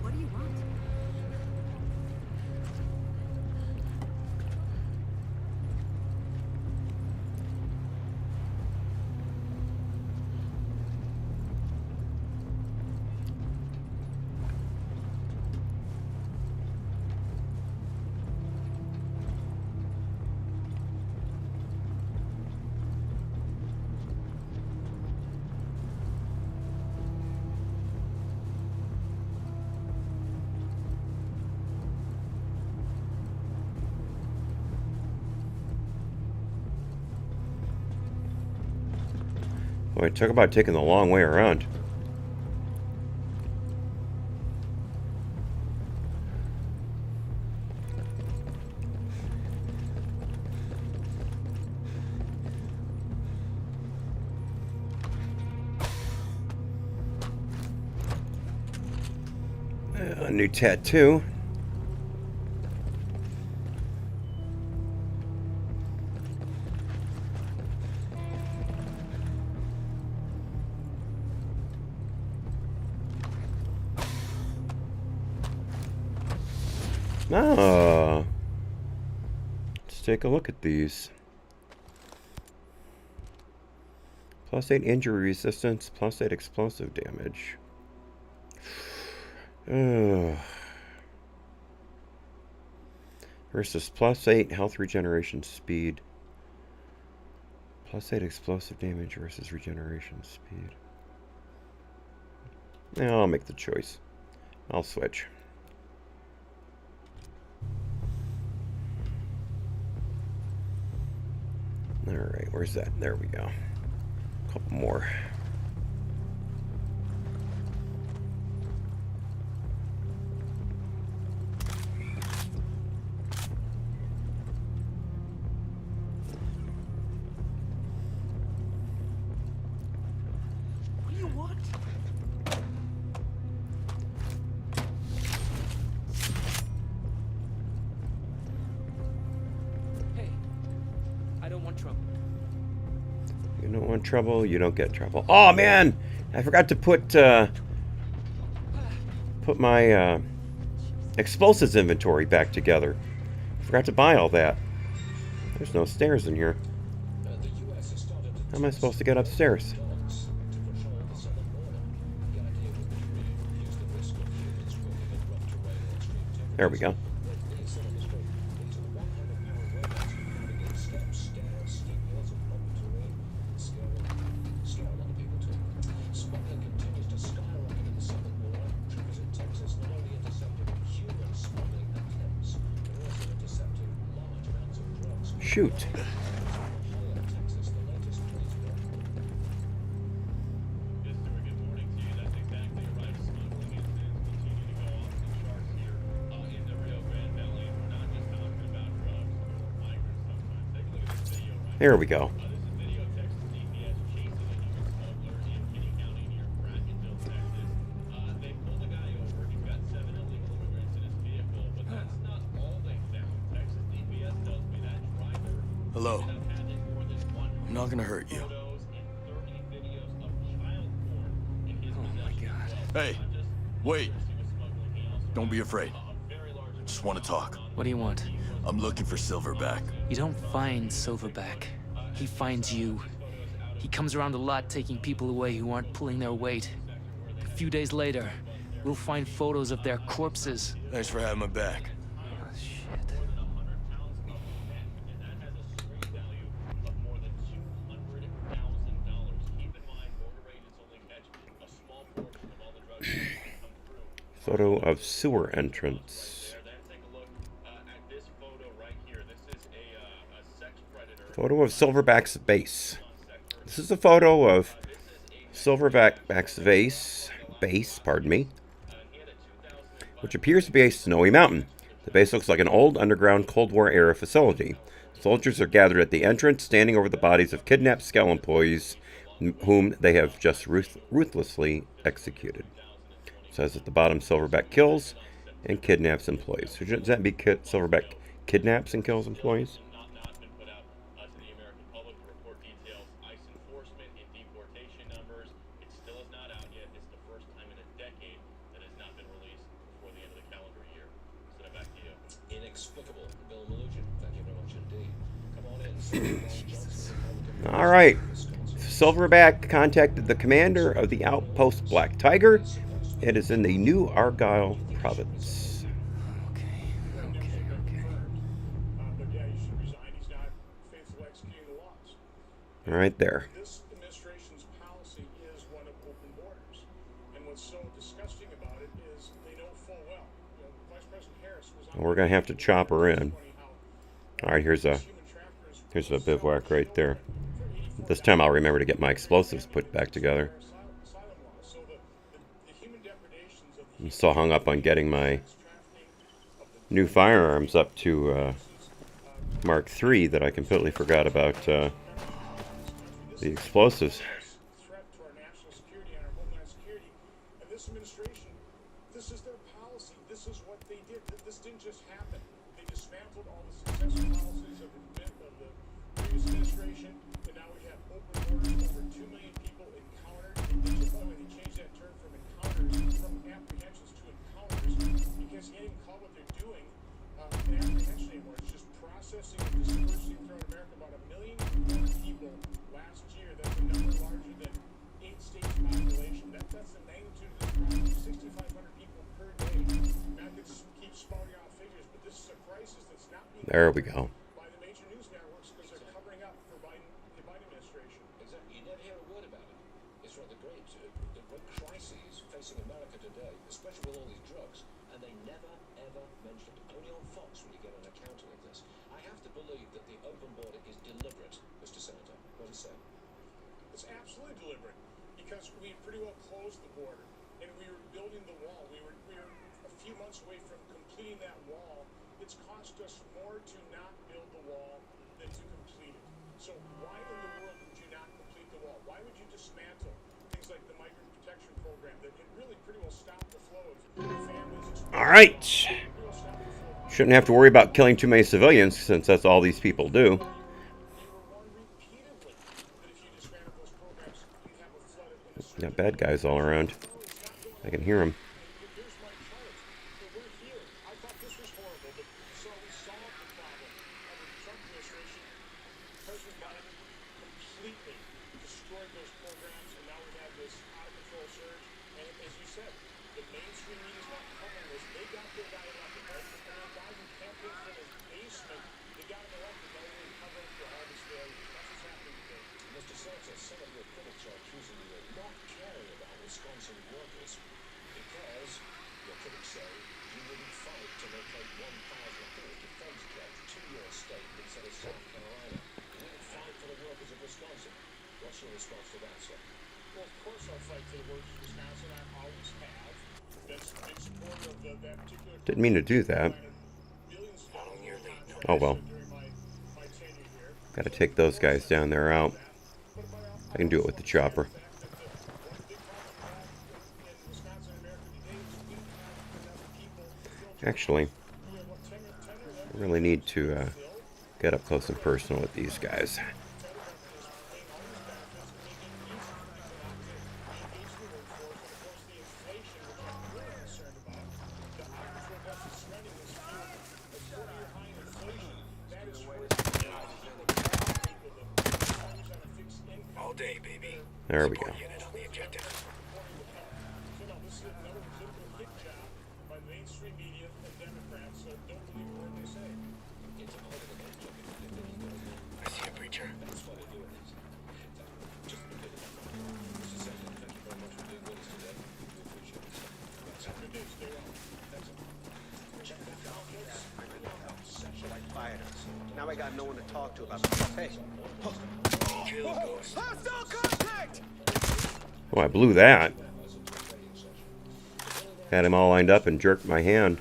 What do you want? Boy, talk about taking the long way around. A new tattoo. Ah, let's take a look at these. +8 injury resistance, +8 explosive damage. Versus +8 health regeneration speed. +8 explosive damage versus regeneration speed. Yeah, I'll make the choice. I'll switch. Alright, where's that? There we go. A couple more. What do you want? Hey, I don't want trouble. You don't want trouble, you don't get trouble. Oh man! I forgot to put my explosives inventory back together. Forgot to buy all that. There's no stairs in here. How am I supposed to get upstairs? There we go. Shoot. There we go. This is video of Texas DPS chasing a human smuggler in Kinney County near Brackenville, Texas. They pulled a guy over. He's got 7 illegal immigrants in his vehicle, but that's not all they found. Texas DPS tells me that driver Hello. ended up having more than I'm not gonna hurt you. photos and 30 videos of child porn in his Oh my possession. God. Hey, wait. Don't be afraid. Just want to talk. What do you want? I'm looking for Silverback. You don't find Silverback. He finds you. He comes around a lot taking people away who aren't pulling their weight. A few days later, we'll find photos of their corpses. Thanks for having my back. Oh, shit. Photo of sewer entrance. Photo of Silverback's base. This is a photo of Silverback's base, pardon me, which appears to be a snowy mountain. The base looks like an old underground Cold War era facility. Soldiers are gathered at the entrance, standing over the bodies of kidnapped Skell employees whom they have just ruthlessly executed. It says at the bottom, Silverback kills and kidnaps employees. So shouldn't that be Silverback kidnaps and kills employees? All right. Silverback contacted the commander of the outpost Black Tiger. It is in the New Argyll province. But yeah, you should resign. He's not faithfully executing the laws. Right there. This administration's policy is one of open borders. And what's so disgusting about it is they know full well. You know, Vice President Harris was on We're going to have to chop her in. All right, here's a bivouac right there. This time I'll remember to get my explosives put back together. I'm so hung up on getting my new firearms up to Mark III that I completely forgot about the explosives. threat to our national security and our homeland security. And this administration, this is their policy. This is what they did. This didn't just happen. They dismantled all the successful policies of the previous administration, and now we have open borders. Over 2 million people encountered. They changed that term from encounters, from apprehensions to encounters, because you can't even call what they're doing an apprehension anymore. It's just processing and dispersing throughout America. About 1 million more people last year. That's a number larger than 8 states' population. That's the magnitude of this problem. 6,500 people per day. Not to keep spouting out figures, but this is a crisis that's not being There we go. by the major news networks because they're covering up for the Biden administration. Exactly. You never hear a word about it. It's rather great. The great crises facing America today, especially with all these drugs, and they never, ever mention it. Only on Fox will you get an account like this. I have to believe that the open border is deliberate, Mr. Senator. What do you say? It's absolutely deliberate because we pretty well closed the border and we were building the wall. We were a few months away from completing that wall. It's cost us more to not build the wall than to complete it. So why in the world would you not complete the wall? Why would you dismantle things like the migrant protection program that it really pretty well stopped the flow of families? All right. Shouldn't have to worry about killing too many civilians since that's all these people do. Got bad guys all around. I can hear them. Didn't mean to do that. Oh well. Gotta take those guys down there out. I can do it with the chopper. Actually, I really need to get up close and personal with these guys. All day, baby. There we go. I see a preacher. Now I got no one to talk to about hey. Hostile contact! Oh, I blew that. Had him all lined up and jerked my hand.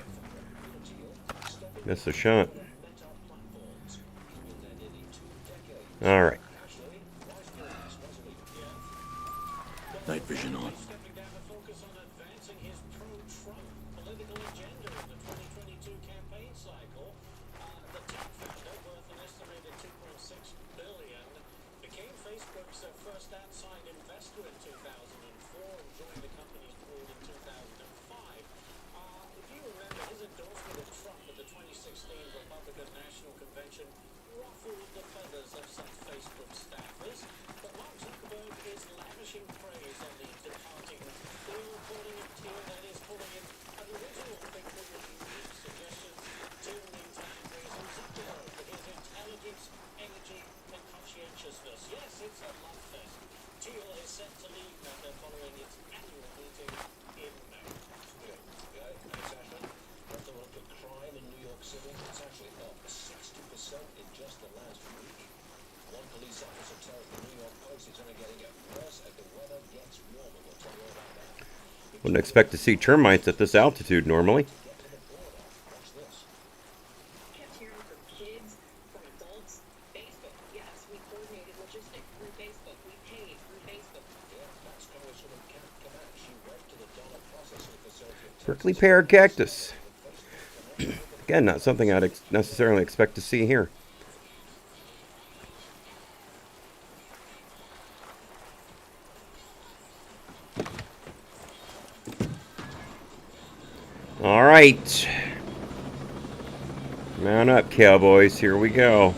Missed a shot. Alright. Night vision on. First outside investor in 2004 and joined the company's board in 2005. If you remember, his endorsement of Trump at the 2016 Republican National Convention ruffled the feathers of some Facebook staffers. But Mark Zuckerberg is lavishing praise on the departing oil reporting of tier that is pulling in an original thinker with unique suggestions to meantime praising Zuckerberg for his intelligence, energy, and conscientiousness. Yes, it's a love fest. Teal is set to leave Meta following its annual meeting in May. It's actually, after a look at crime in New York City, it's actually up 60% in just the last week. One police officer tells the New York Post it's only getting worse as the weather gets warmer. We'll tell you all about that. Wouldn't expect to see termites at this altitude normally. Kept hearing from kids, from adults. Facebook, yes, we coordinated logistics through Facebook. We paid through Facebook. Prickly pear cactus. Again, not something I'd necessarily expect to see here. All right. Mount up, cowboys. Here we go.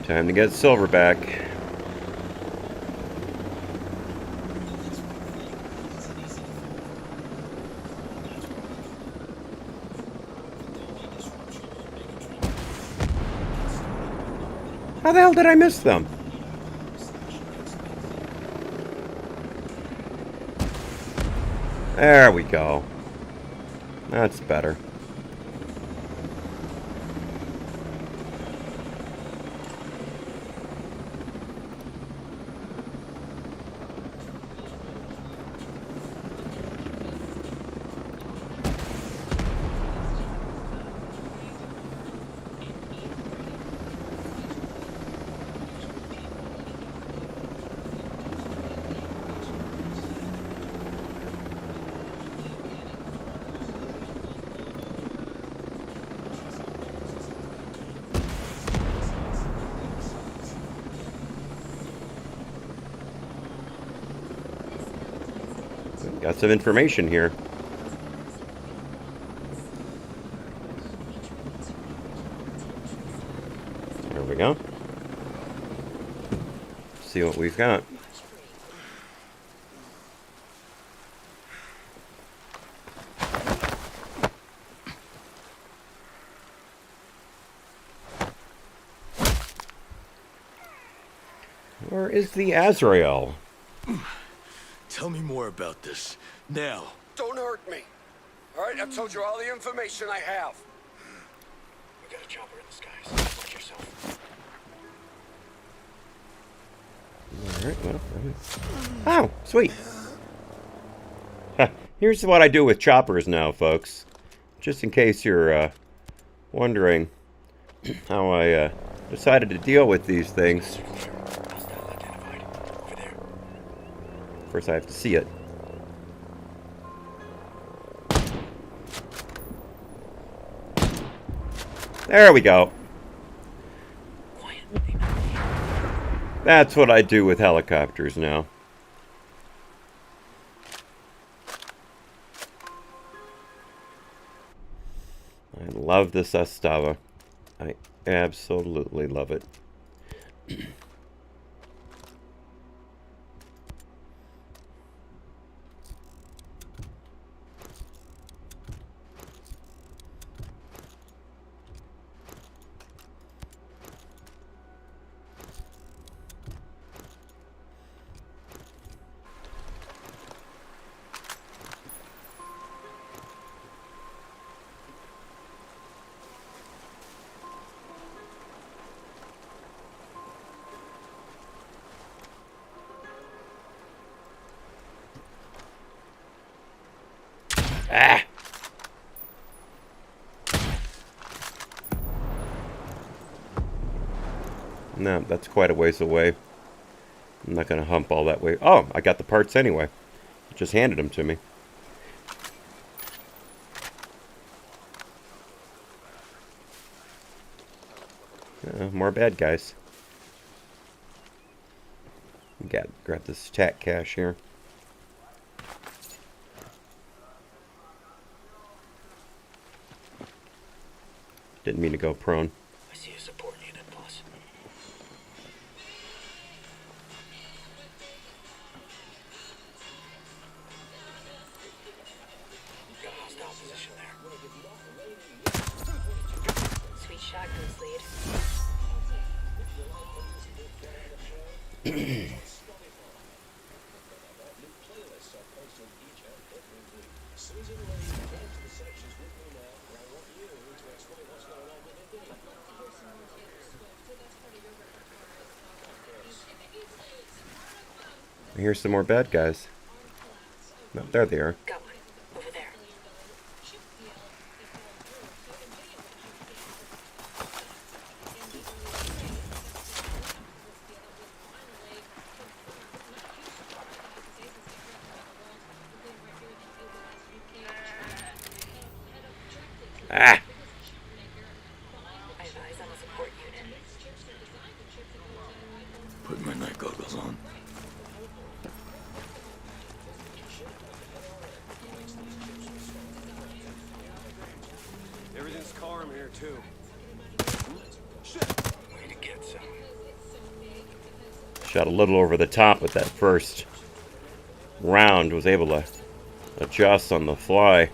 Time to get Silverback. How the hell did I miss them? There we go. That's better. Got some information here. There we go. See what we've got. Where is the Azrael? Tell me more about this. Now. Don't hurt me. All right, I've told you all the information I have. We got a chopper in the skies. Watch yourself. Alright, well. Oh, sweet. Here's what I do with choppers now, folks. Just in case you're wondering how I decided to deal with these things. First I have to see it. There we go. That's what I do with helicopters now. I love this Astava. I absolutely love it. Ah! No, that's quite a ways away. I'm not going to hump all that way. Oh, I got the parts anyway. Just handed them to me. More bad guys. Grab this tack cache here. Didn't mean to go prone. I see a support unit, boss. Got a hostile position there. Sweet shotgun lead. Here's some more bad guys. No, there they are. Got one. Over there. Ah! I have eyes on a support unit. Put my night goggles on. Everything's calm here, too. Way to get some. Shot a little over the top with that first round. Was able to adjust on the fly.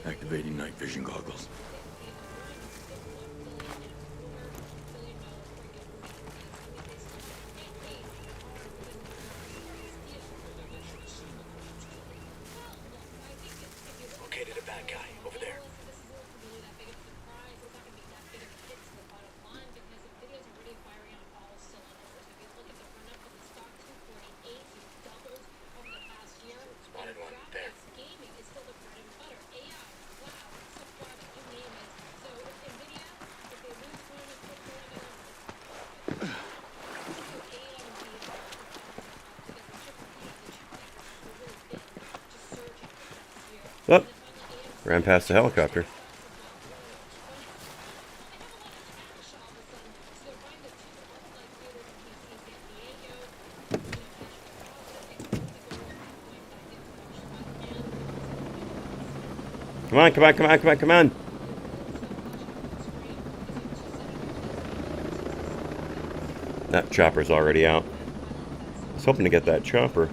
Activating night vision goggles. Located a bad guy over there. Spotted one there. Oh, ran past the helicopter. Come on, come on, come on, come on, come on. That chopper's already out. I was hoping to get that chopper.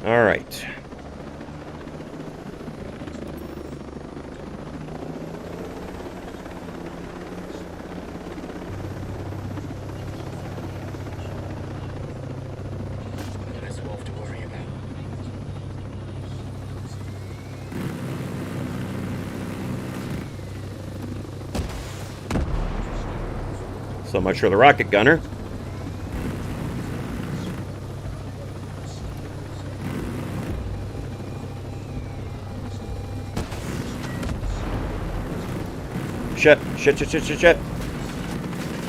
All right. Less wolf to worry about. So much for the rocket gunner. Shit.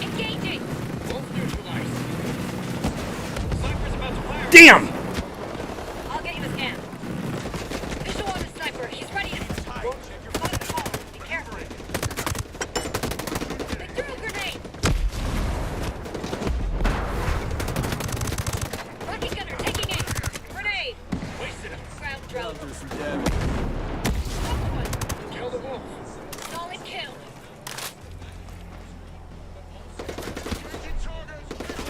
Engaging. Wolf neutralized. Sniper's about to fire. Damn! I'll get you a scan. Visual on the sniper. He's ready to... Spot the ball. Be careful. They threw a grenade. Rocket gunner taking aim. Grenade. Wasted him. Ground drone. Kill the wolf. Solid kill.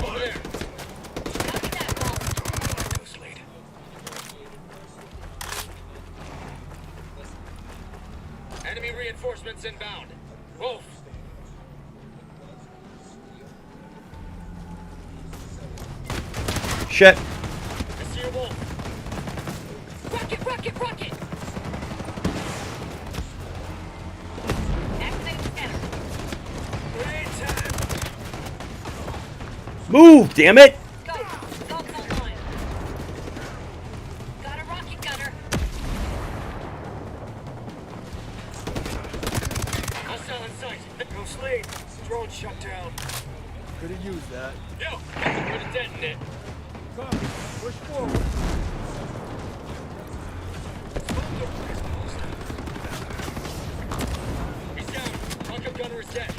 Over there. Copy that ball. Too late. Enemy reinforcements inbound. Wolf. Shit. I see a wolf. Rocket, rocket, rocket. Activate the scanner. Grenade time. Move, damn it! Go. Assault's online. Got a rocket gunner. Hostile in sight. No sleep. Drone shut down. Could have used that. Yo, put a dent in it. Copy. Push forward. He's down. Rocket gunner is dead.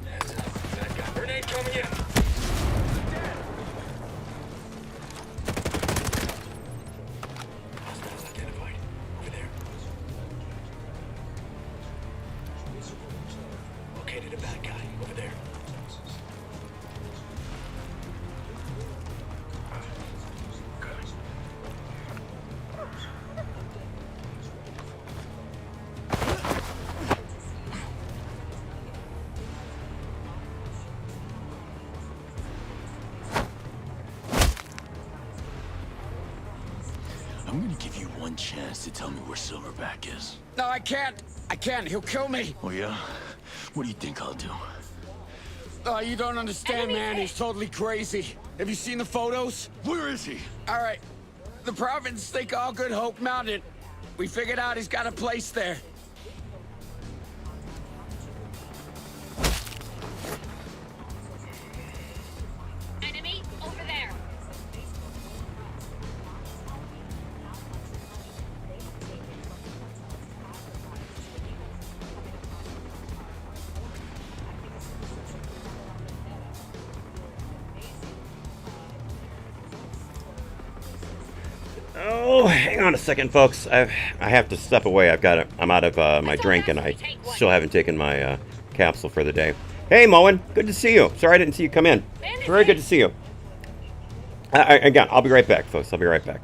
Heads up. That guy. Grenade coming in. Hostiles identified. Over there. Located a bad guy. Over there. I'm gonna give you one chance to tell me where Silverback is. No, I can't. I can't. He'll kill me. Oh yeah? What do you think I'll do? Oh, you don't understand, man. He's totally crazy. Have you seen the photos? Where is he? All right. The province think all Good Hope Mountain. We figured out he's got a place there. Enemy over there. Oh, hang on a second, folks. I have to step away. I'm out of my drink, and I still haven't taken my capsule for the day. Hey, Moen, good to see you. Sorry I didn't see you come in. Very good to see you. Again, I'll be right back, folks. I'll be right back.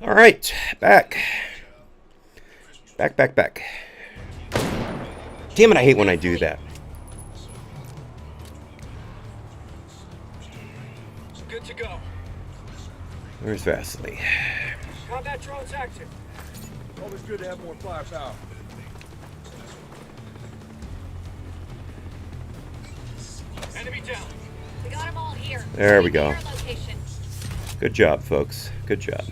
All right, back. Back. Damn it, I hate when I do that. Good to go. Where's Vasily? Combat drones active. Always good to have more firepower. Enemy down. We got them all here. There we go. Your location. Good job, folks. Good job.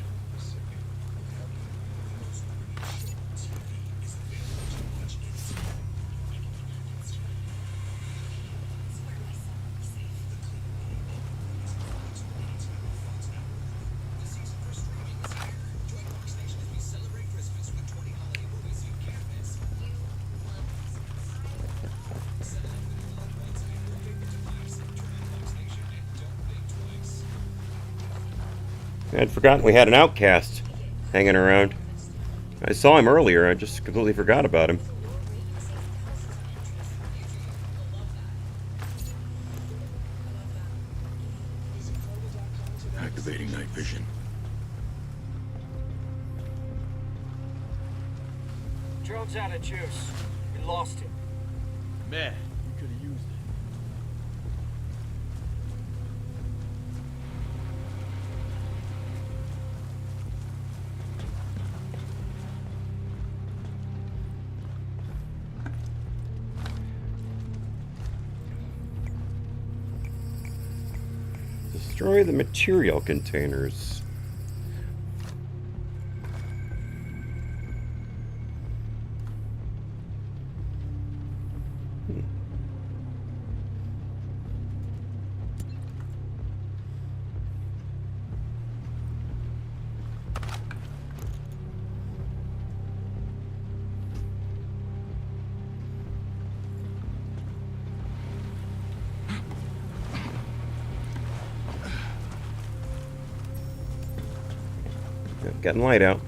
I'd forgotten we had an outcast hanging around. I saw him earlier, I just completely forgot about him. Activating night vision. Drone's out of juice. We lost him. Man, you could have used it. Destroy the material containers. Getting light out.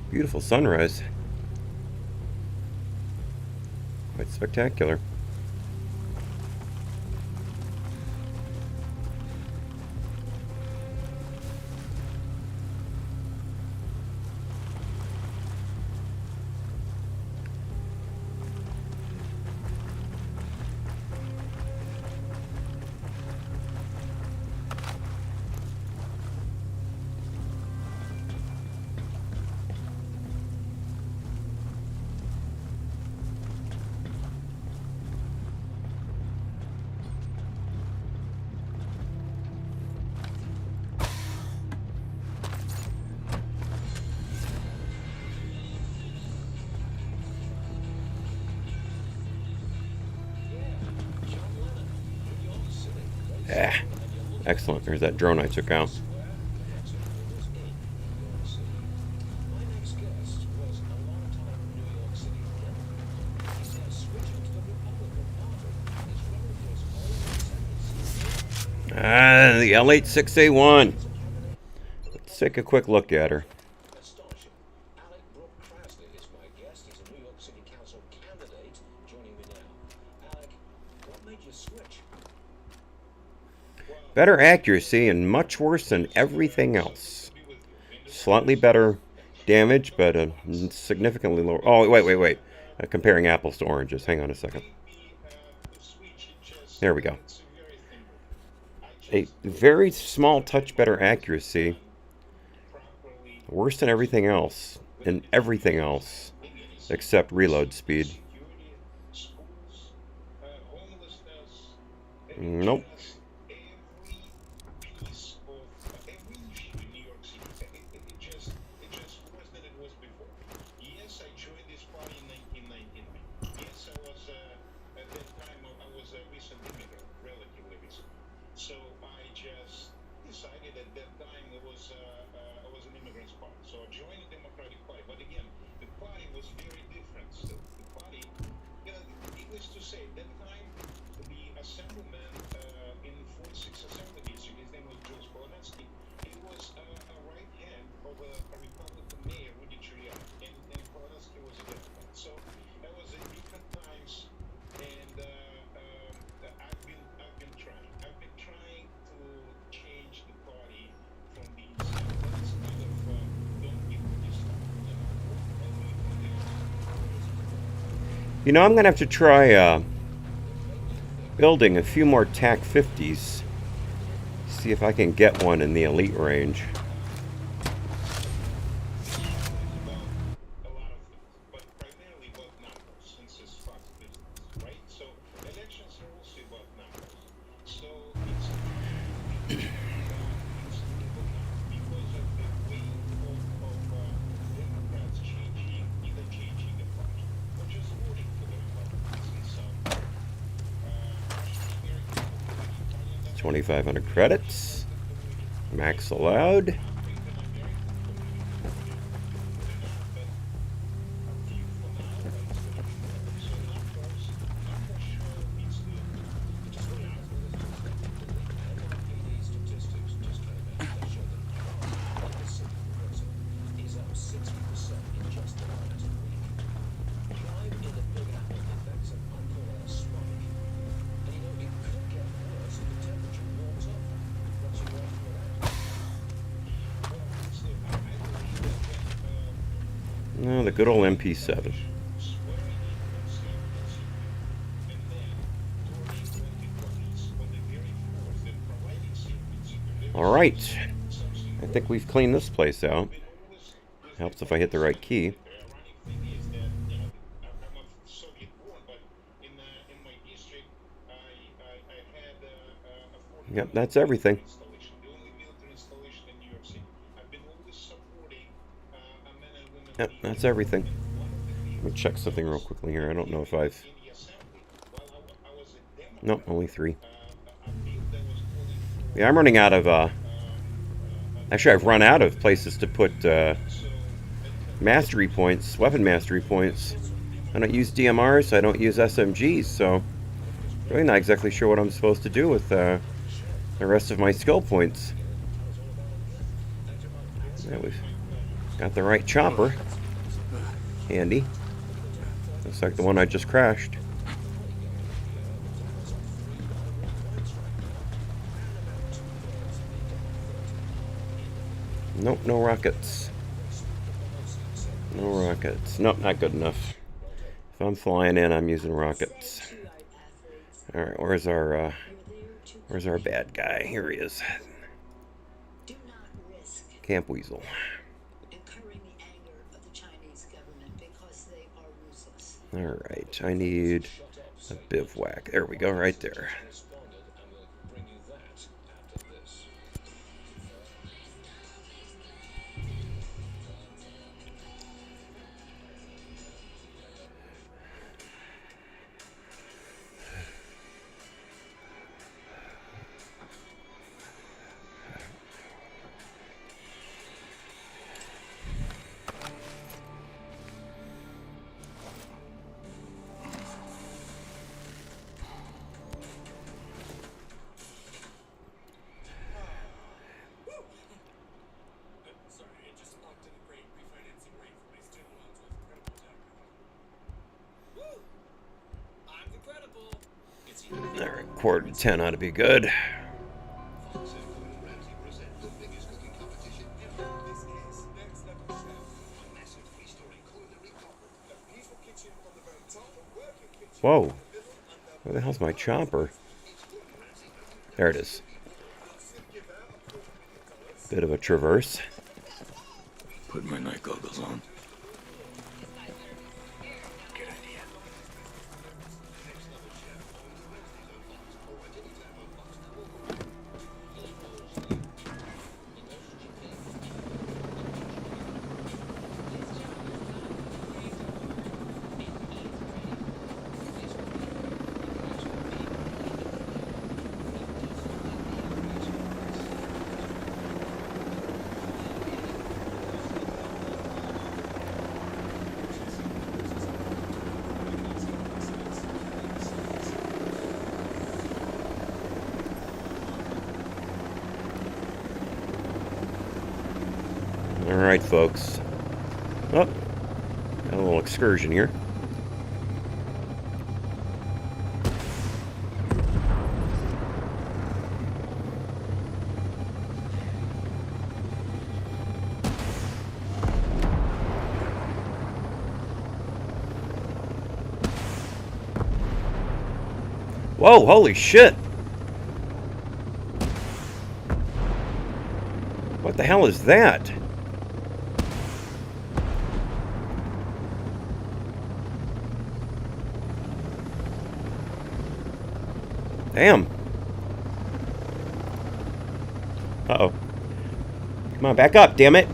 Beautiful sunrise. Quite spectacular. Ah, excellent. There's that drone I took out. Ah, the L86A1. Let's take a quick look at her. Better accuracy and much worse than everything else. Slightly better damage, but significantly lower. Oh, wait. Comparing apples to oranges. Hang on a second. There we go. A very small touch better accuracy. Worse than everything else. And everything else. Except reload speed. Nope. So that was a different times You know, I'm going to have to try building a few more TAC 50s. See if I can get one in the elite range. $2,500 credits. Max allowed. Oh, the good old MP7. All right. I think we've cleaned this place out. Helps if I hit the right key. Yep, that's everything. Yep, that's everything. Let me check something real quickly here. I don't know if I've... Nope, only 3. Yeah, I'm running out of... Actually, I've run out of places to put mastery points, weapon mastery points. I don't use DMRs, I don't use SMGs, so... really not exactly sure what I'm supposed to do with the rest of my skill points. Yeah, we've got the right chopper. Handy. Looks like the one I just crashed. Nope, no rockets. No rockets. Nope, not good enough. If I'm flying in, I'm using rockets. Alright, where's our bad guy? Here he is. Camp Weasel. Alright, I need a bivouac. There we go, right there. Alright, quarter to 10 ought to be good. Whoa. Where the hell's my chopper? There it is. Bit of a traverse. Put my night goggles on. Alright, folks. Oh, got a little excursion here. Whoa, holy shit. What the hell is that? Damn. Uh-oh. Come on, back up, damn it.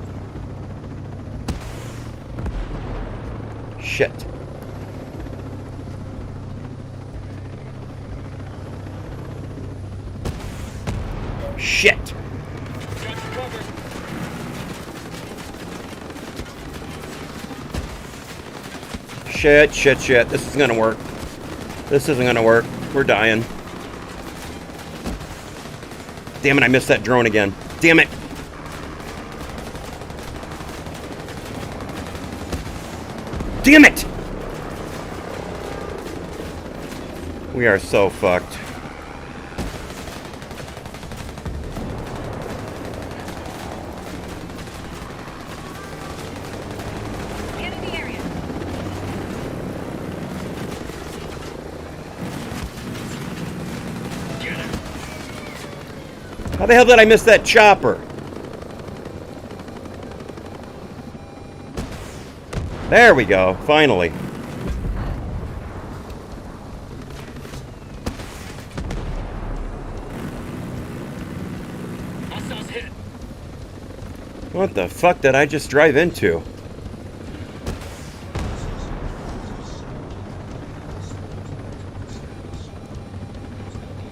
Shit. Shit. Shit, shit, shit. This isn't gonna work. This isn't gonna work. We're dying. Damn it, I missed that drone again. Damn it. Damn it! We are so fucked. How the hell did I miss that chopper? There we go, finally. What the fuck did I just drive into?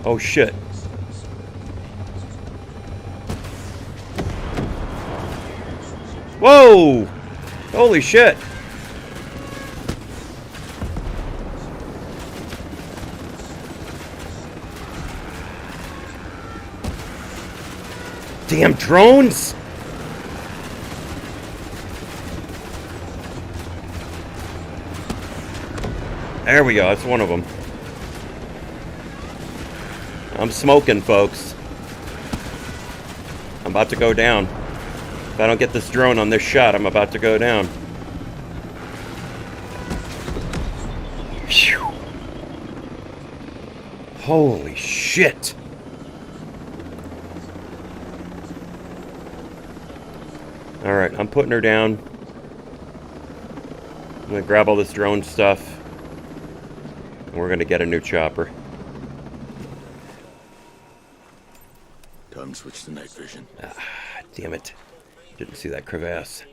Oh shit. Whoa! Holy shit! Damn drones! There we go, that's one of them. I'm smoking, folks. I'm about to go down. If I don't get this drone on this shot, I'm about to go down. Phew. Holy shit. Alright, I'm putting her down. I'm gonna grab all this drone stuff. And we're gonna get a new chopper. Time to switch to night vision. Ah, damn it. Didn't see that crevasse.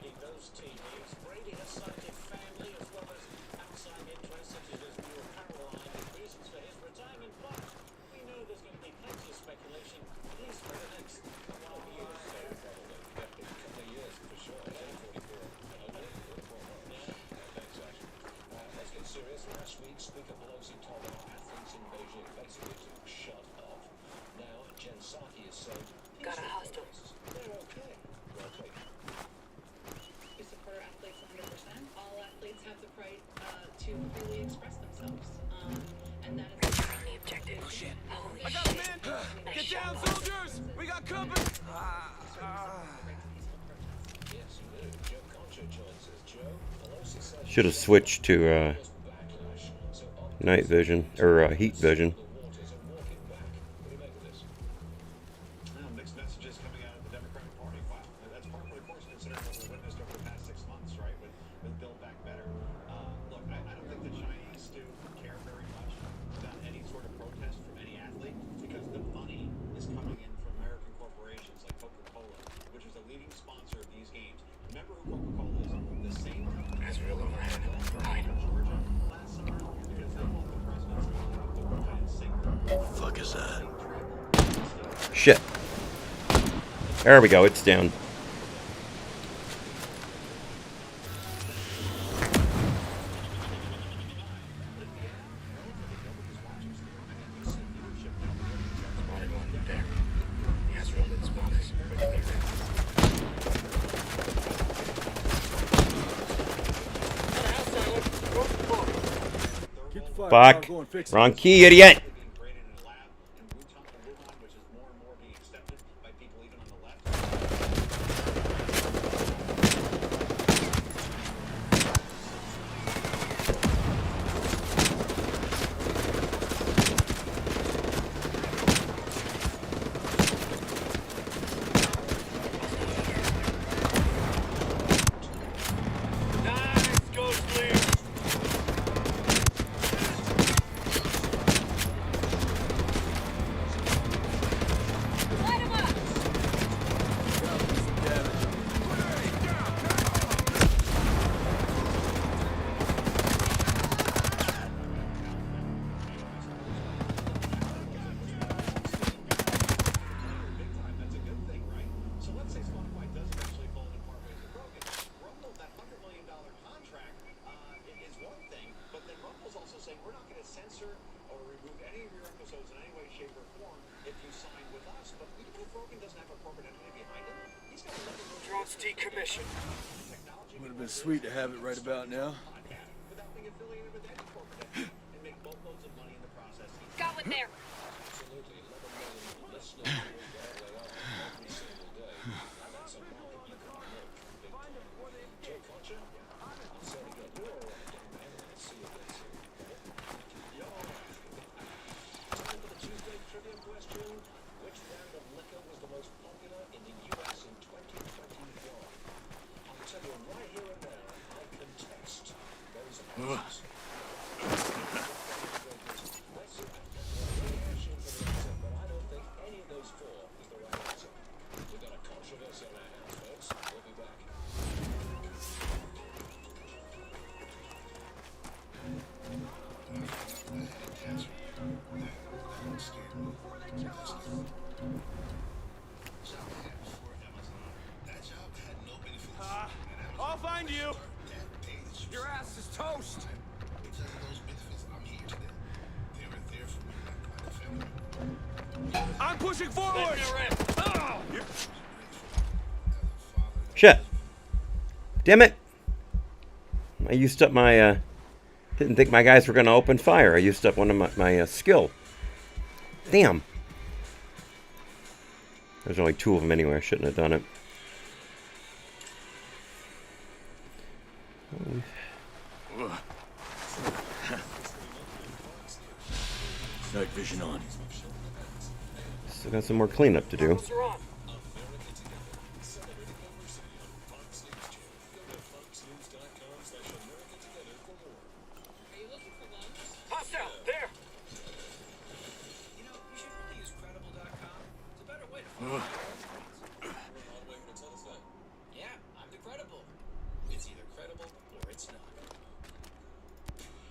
Got a hostile. We support our athletes 100%. All athletes have the right to freely express themselves. And that is the objective. Oh shit. Holy I got a man! Get down, soldiers! We got company! Should have switched to night vision, or heat vision. Mixed messages coming out of the Democratic Party. Wow, that's part of course considering what we witnessed over the past 6 months, right? With Build Back Better. Look, I don't think the Chinese do care very much about any sort of protest from any athlete because the money is coming in from American corporations like Coca-Cola, which is a leading sponsor of these games. Remember who Coca-Cola is? The same company That's real overhead. Right. Georgia last summer because they want the president's the Fuck is that? Shit. There we go, it's down. Fuck. Wrong key, idiot. It's decommissioned. Would have been sweet to have it right about now. Got one there. I'll find you. Your ass is toast. I'm pushing forward. Oh. Shit. Damn it. I used up my, didn't think my guys were going to open fire. I used up one of my skill. Damn. There's only 2 of them anyway. I shouldn't have done it. Night vision on. Still got some more cleanup to do. Hostile, there. Yeah, I'm the credible. It's either credible or it's not.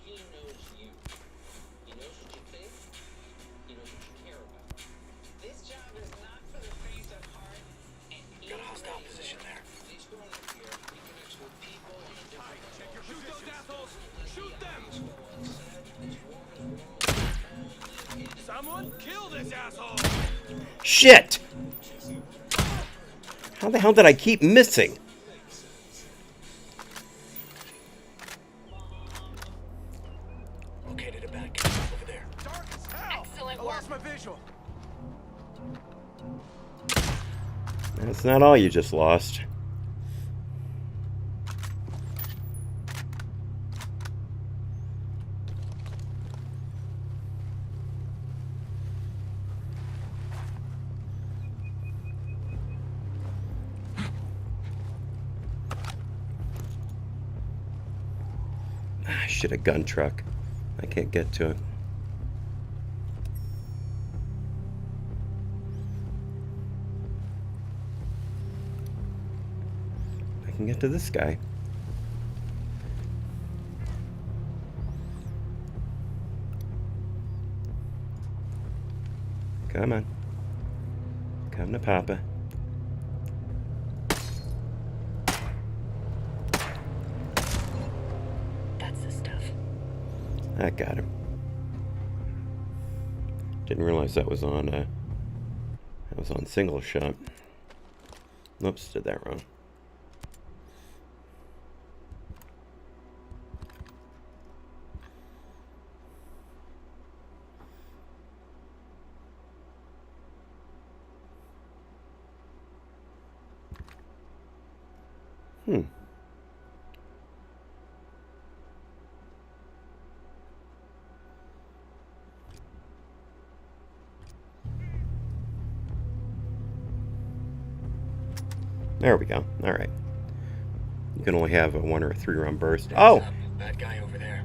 He knows you. He knows what you think. He knows what you care about. This job is not for the faint of heart. And got a hostile position there. He's going up here. He connects with people on a different level. Shoot those assholes! Shoot them! Someone kill this asshole! Shit! How the hell did I keep missing? Located a bad guy over there. Excellent I work. lost my visual. That's not all you just lost. Ah, shit, a gun truck. I can't get to it. I can get to this guy. Come on. Come to Papa. That's the stuff. I got him. Didn't realize that was on single shot. Oops, did that wrong. There we go. All right. You can only have a 1 or a 3 round burst. Oh! Bad guy over there.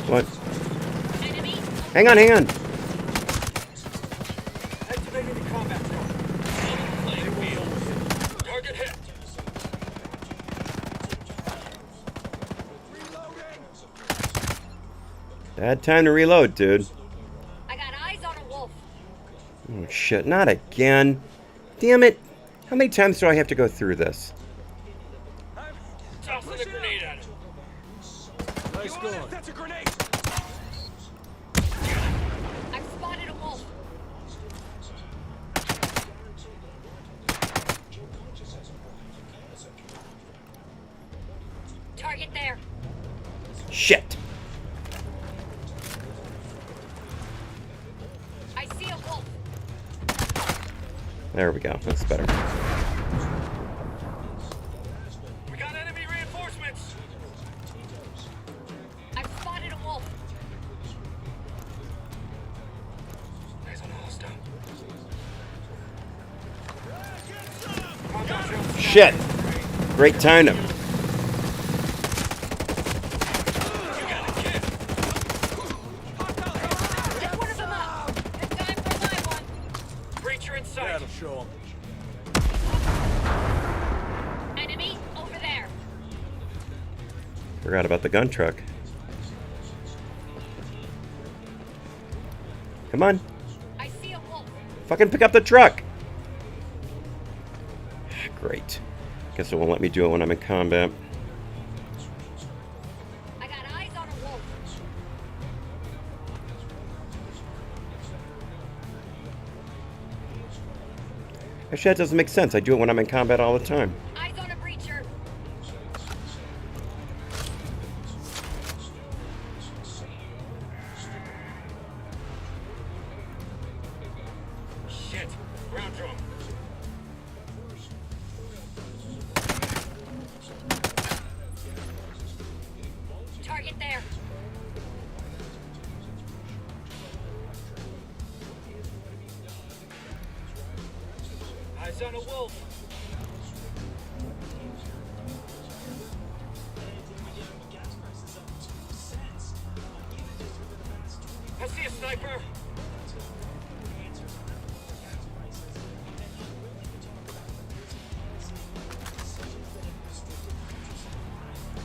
What? Hang on, hang on. Activating the combat drone. Flame wheels. Target hit. Bad time to reload, dude. I got eyes on a wolf. Oh, shit. Not again. Damn it. How many times do I have to go through this? Tossing a grenade at him. Nice going? That's a grenade! I've spotted a wolf. Target there. Shit. I see a wolf. There we go. That's better. We got enemy reinforcements. I've spotted a wolf. Eyes on the hostile. Shit. Great time. Breacher in sight. That'll show him. Enemy over there. Forgot about the gun truck. Come on. I see a wolf. Fucking pick up the truck. Great. Guess it won't let me do it when I'm in combat. I got eyes on a wolf. Actually, that doesn't make sense. I do it when I'm in combat all the time. Eyes on a breacher. Shit. Ground drone. Target there. Eyes on a wolf. I see a sniper.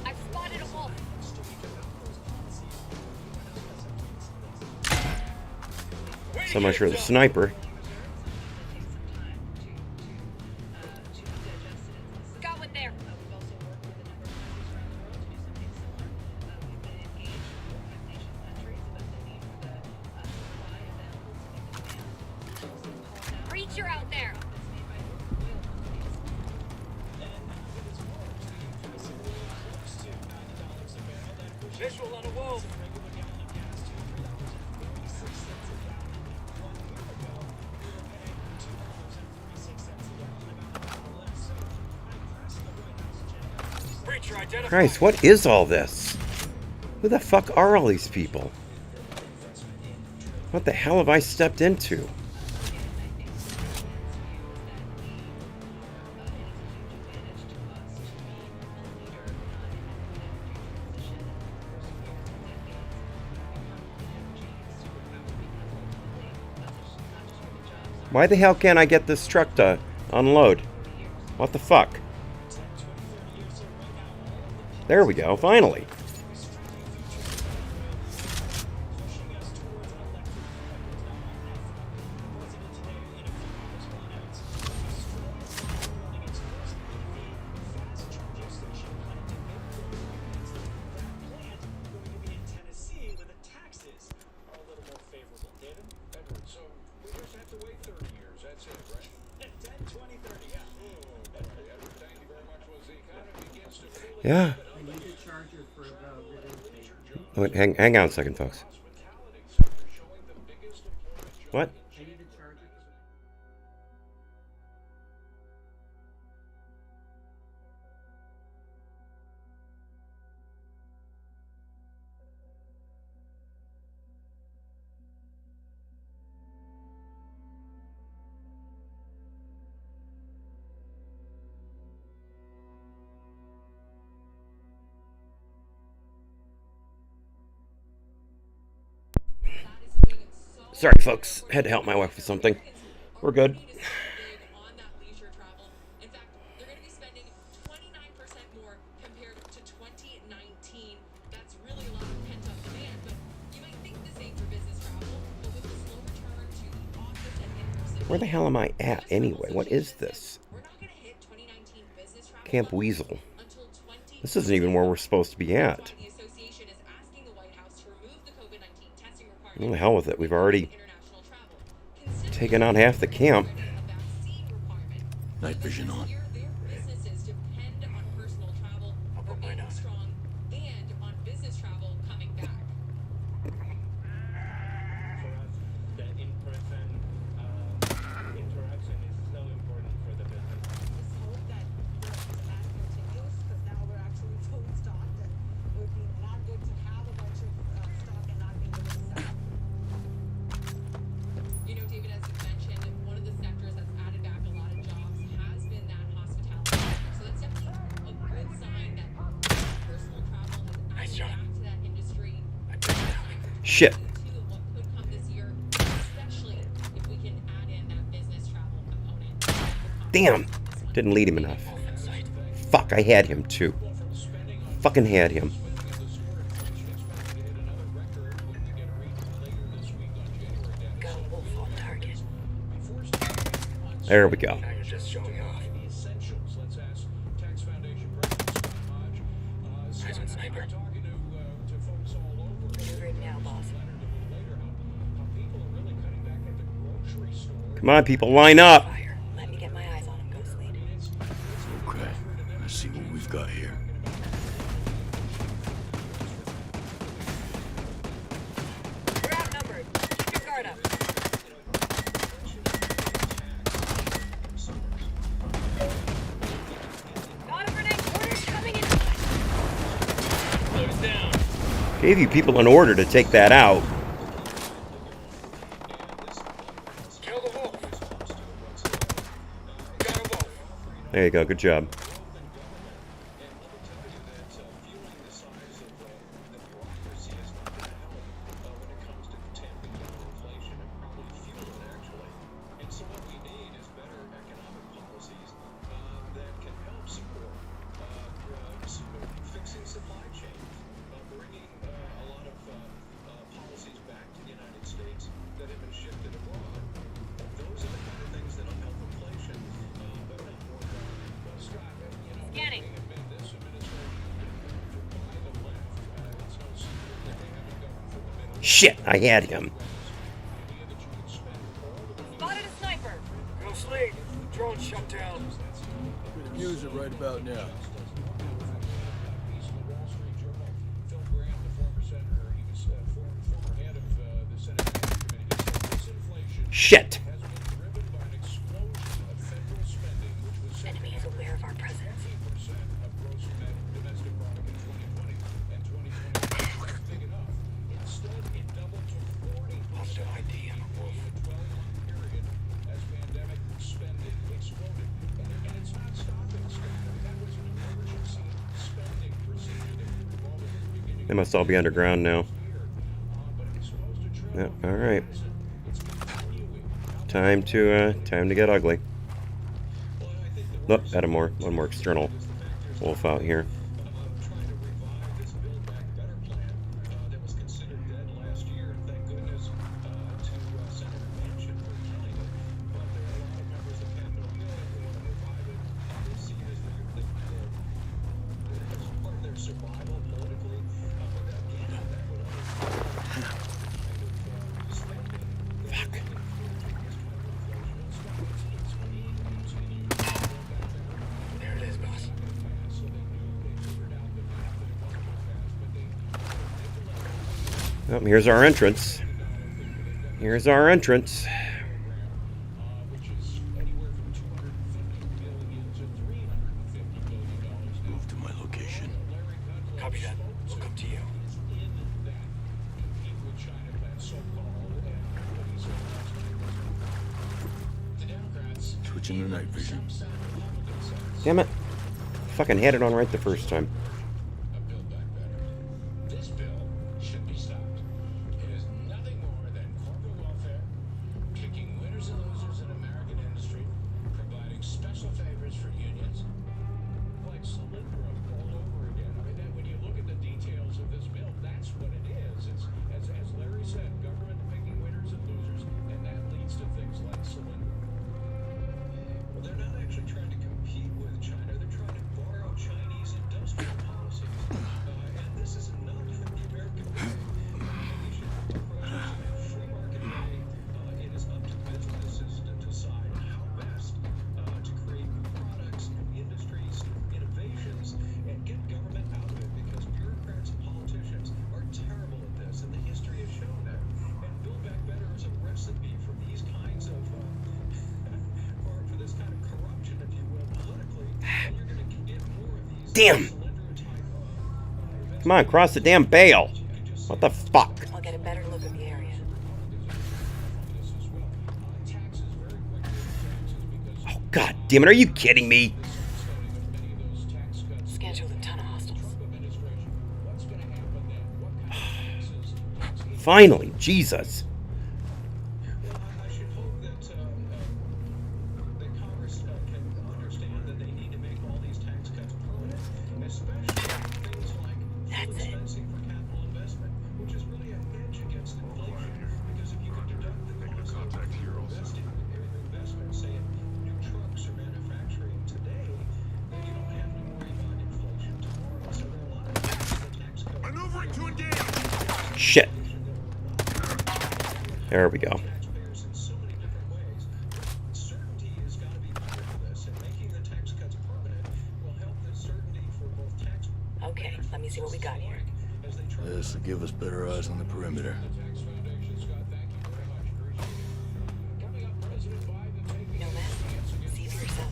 I've spotted a wolf. So much for the sniper. Got one there. Breacher out there. Visual on a wolf. Breacher identified. Christ, what is all this? Who the fuck are all these people? What the hell have I stepped into? Why the hell can't I get this truck to unload? What the fuck? There we go, finally. Yeah. Wait, hang on a second, folks. What? Sorry, folks. Had to help my wife with something. We're good. Where the hell am I at anyway? What is this? Camp Weasel. This isn't even where we're supposed to be at. Well, the hell with it. We've already taken out half the camp. Night vision on. I'll put mine on. That in-person interaction is so important for the business. Just hope that that continues, because now we're actually fully stocked, and it would be not good to have a bunch of stock and not being able to sell. You know, David, as you mentioned, one of the sectors that's added back a lot of jobs has been that hospitality sector. So that's definitely a good sign that personal travel has added back to that industry. Shit. What could come this year, especially if we can add in that business travel component. Damn. Didn't lead him enough. Fuck, I had him too. Fucking had him. There we go. Just showing off. Eyes on sniper. Delivering now, boss. Come on, people, line up. Let me get my eyes on him, Ghost Lead. Okay, let's see what we've got here. You're outnumbered. Keep your guard up. Got a grenade. Orders coming in. Close down. Gave you people an order to take that out. Kill the wolf. Got a wolf. There you go. Good job. Scanning. Shit, I had him. Spotted a sniper. Ghost Lead. Drone shut down. Gonna use it right about now. Shit. Enemy is aware of our presence. Hostile ID on a wolf. They must all be underground now. Yep, all right. Time to get ugly. Look, add one more external wolf out here. There it is, boss. Oh, here's our entrance. Here's our entrance. Move to my location. Copy that. We'll come to you. Switching to night vision. Damn it. Fucking had it on right the first time. This bill should be stopped. It is nothing more than corporate welfare, picking winners and losers in American industry, providing special favors for unions. Like Solyndra all over again. I mean, when you look at the details of this bill, that's what it is. It's, as Larry said, government picking winners and losers, and that leads to things like Solyndra. Well, they're not actually trying to compete with China. They're trying to borrow Chinese industrial Damn! Come on, cross the damn bale! What the fuck? I'll get a better look at the area. Oh, god damn it, are you kidding me? Scheduled a ton of hostiles. Finally, Jesus. Shit. There we go. Okay, let me see what we got here. This will give us better eyes on the perimeter. No mess. See for yourself.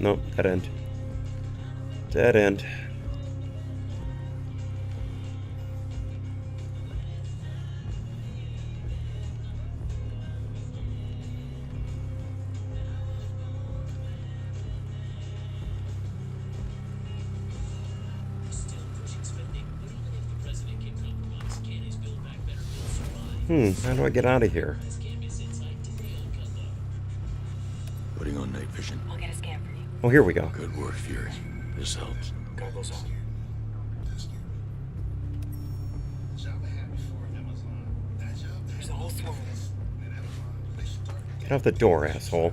Nope, dead end. Dead end. How do I get out of here? Putting on night vision. I'll get a scan for you. Oh, here we go. Good work, Fury. This helps. Goggles on. There's a whole swarm. Get off the door, asshole.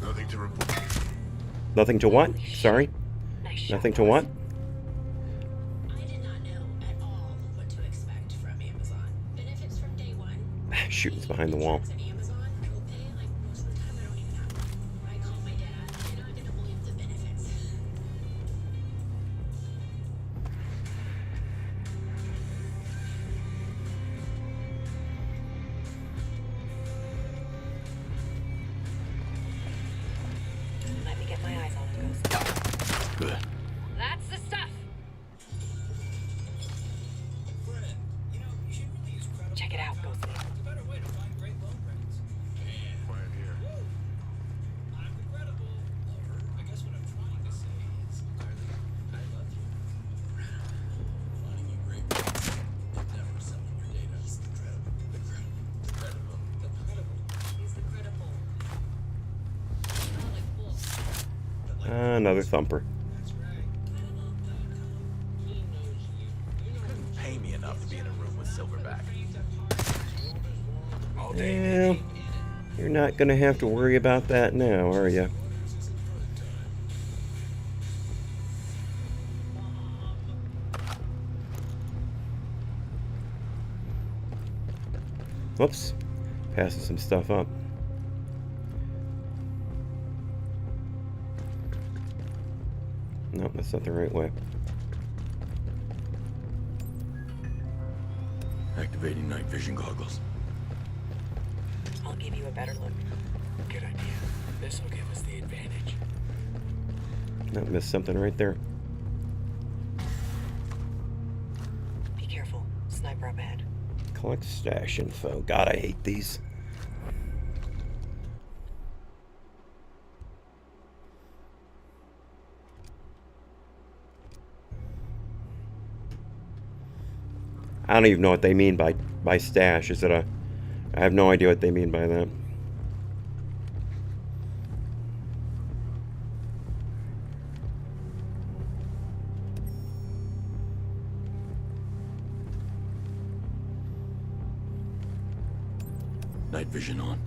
Nothing to report. Nothing to what? Sorry? Nothing to what? I did not know at all what to expect from Amazon. Benefits from day one. Shooting's behind the wall. Amazon, I will pay like most of the time I don't even have. I called my dad, and I didn't believe the benefits. Let me get my eyes on it, Ghost. Good. That's the stuff. Check it out, Ghosty. Another thumper. Couldn't pay me enough to be in a room with Silverback. All Well, you're not gonna have to worry about that now, are you? Whoops. Passing some stuff up. Nope, that's not the right way. Activating night vision goggles. I'll give you a better look. Good idea. This will give us the advantage. Nope, missed something right there. Be careful. Sniper up ahead. Collect stash info. God, I hate these. I don't even know what they mean by stash. Is it a... I have no idea what they mean by that. Night vision on.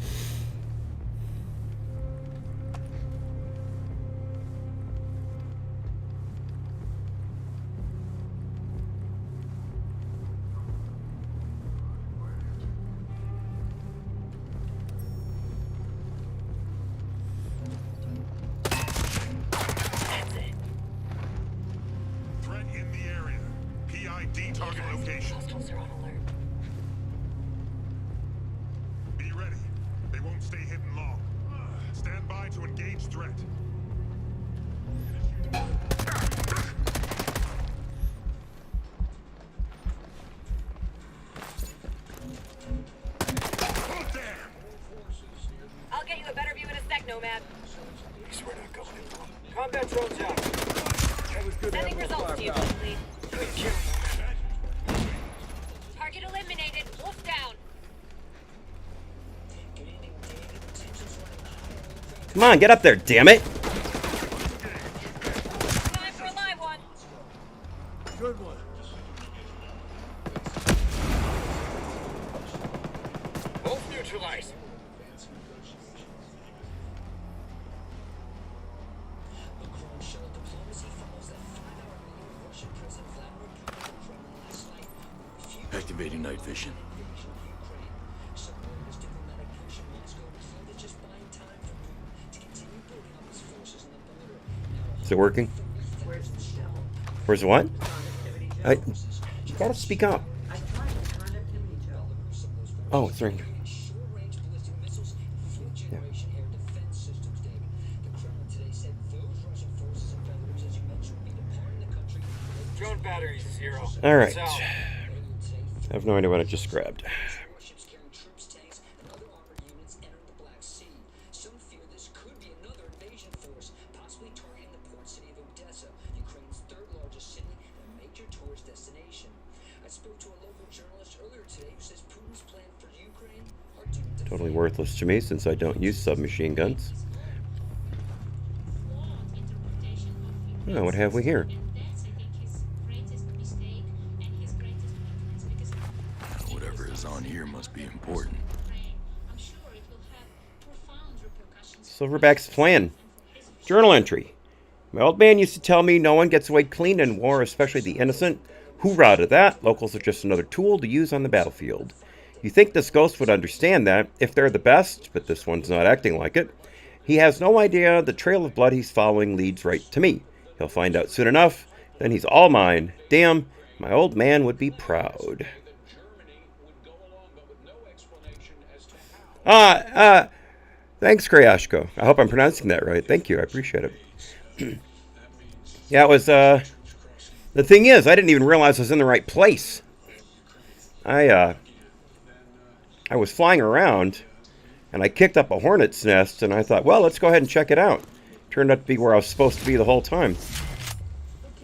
ID target location. Hostiles are on alert. Be ready. They won't stay hidden long. Stand by to engage threat. I'll get you a better view in a sec, Nomad. We're not going in for 'em. Combat drones out. That was good. Sending results to you, please. Good kill, Nomad. Target eliminated. Wolf down. Come on, get up there, damn it! Time for a live one. Good one. Both neutralized. Activating night vision. Is it working? Where's the what? You gotta speak up. Oh, it's right here. Yeah. Drone battery 0. All right. It's out. I have no idea what I just grabbed. Some fear this could be another invasion force, possibly targeting the port city of Odessa, Ukraine's third largest city and a major tourist destination. I spoke to a local journalist earlier today who says Putin's plan for Ukraine are to Totally worthless to me since I don't use submachine guns. Oh, what have we here? Whatever is on here must be important. Silverback's plan. Journal entry. My old man used to tell me no one gets away clean in war, especially the innocent. Hoorah to that. Locals are just another tool to use on the battlefield. You think this ghost would understand that if they're the best, but this one's not acting like it. He has no idea the trail of blood he's following leads right to me. He'll find out soon enough, then he's all mine. Damn, my old man would be proud. Thanks, Krayashko. I hope I'm pronouncing that right. Thank you, I appreciate it. Yeah, it was, the thing is, I didn't even realize I was in the right place. I was flying around, and I kicked up a hornet's nest, and I thought, well, let's go ahead and check it out. Turned out to be where I was supposed to be the whole time.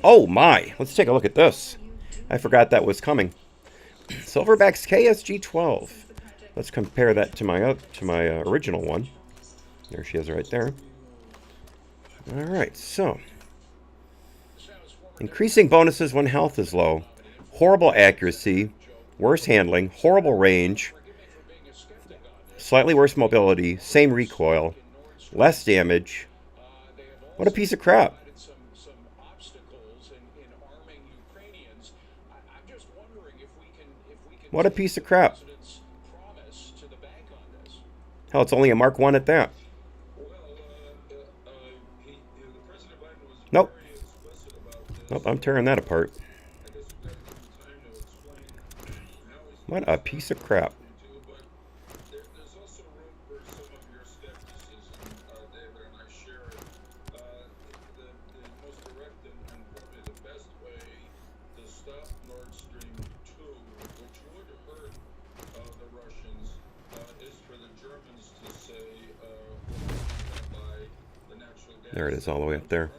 Oh my, let's take a look at this. I forgot that was coming. Silverback's KSG-12. Let's compare that to my original one. There she is right there. Alright, so. Increasing bonuses when health is low. Horrible accuracy. Worse handling. Horrible range. Slightly worse mobility. Same recoil. Less damage. What a piece of crap. What a piece of crap. Hell, it's only a Mark 1 at that. Nope. Nope, I'm tearing that apart. What a piece of crap. There it is, all the way up there.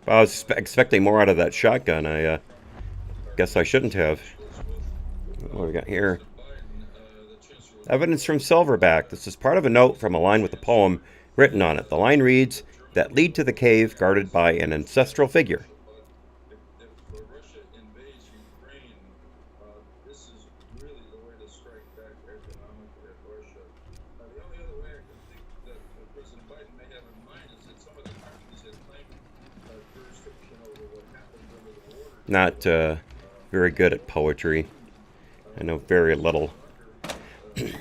I was expecting more out of that shotgun. I guess I shouldn't have. What do we got here? Evidence from Silverback. This is part of a note from a line with a poem written on it. The line reads, "That lead to the cave guarded by an ancestral figure." Not very good at poetry. I know very little. Good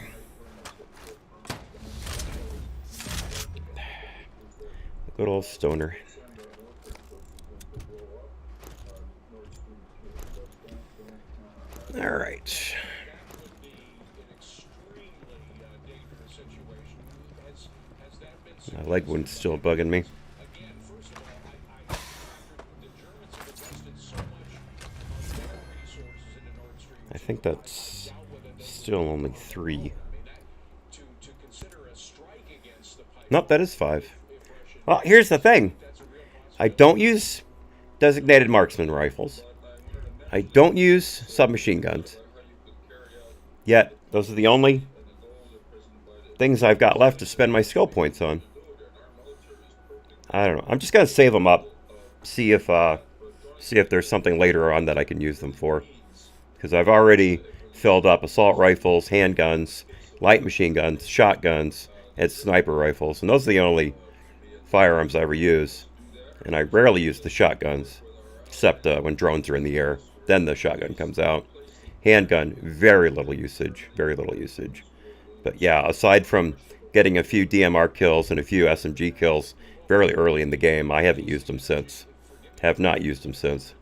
old stoner. All right. My leg wound's still bugging me. I think that's still only 3. Nope, that is 5. Well, here's the thing. I don't use designated marksman rifles. I don't use submachine guns. Yet, those are the only things I've got left to spend my skill points on. I don't know. I'm just going to save them up. See if there's something later on that I can use them for. Because I've already filled up assault rifles, handguns, light machine guns, shotguns, and sniper rifles. And those are the only firearms I ever use. And I rarely use the shotguns, except when drones are in the air. Then the shotgun comes out. Handgun, very little usage. Very little usage. But yeah, aside from getting a few DMR kills and a few SMG kills fairly early in the game, I haven't used them since. Have not used them since.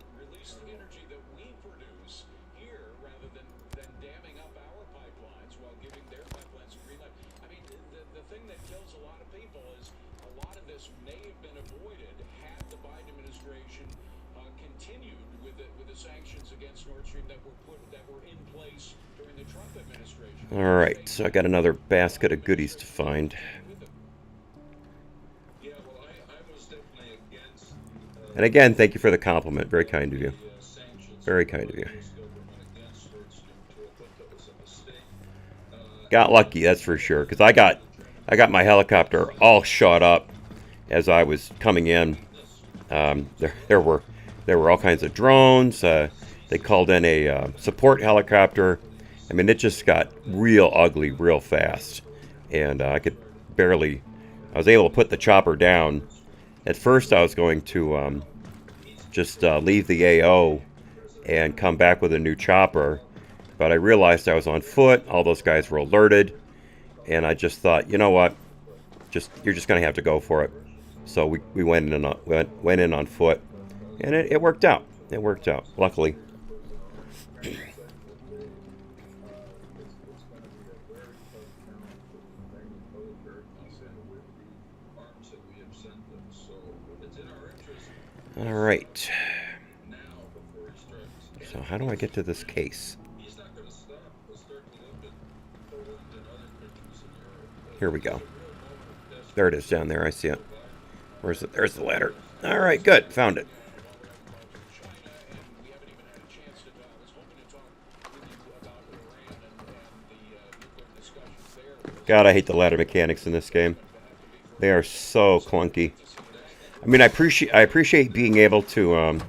Alright, so I got another basket of goodies to find. And again, thank you for the compliment. Very kind of you. Very kind of you. Got lucky, that's for sure. Because I got my helicopter all shot up as I was coming in. There were all kinds of drones. They called in a support helicopter. I mean, it just got real ugly real fast. And I was able to put the chopper down. At first, I was going to just leave the AO and come back with a new chopper. But I realized I was on foot. All those guys were alerted. And I just thought, you know what? You're just going to have to go for it. So we went in on foot. And it worked out. It worked out, luckily. All right. So how do I get to this case? Here we go. There it is down there. I see it. Where's it? There's the ladder. All right, good. Found it. God, I hate the ladder mechanics in this game. They are so clunky. I mean, I appreciate being able to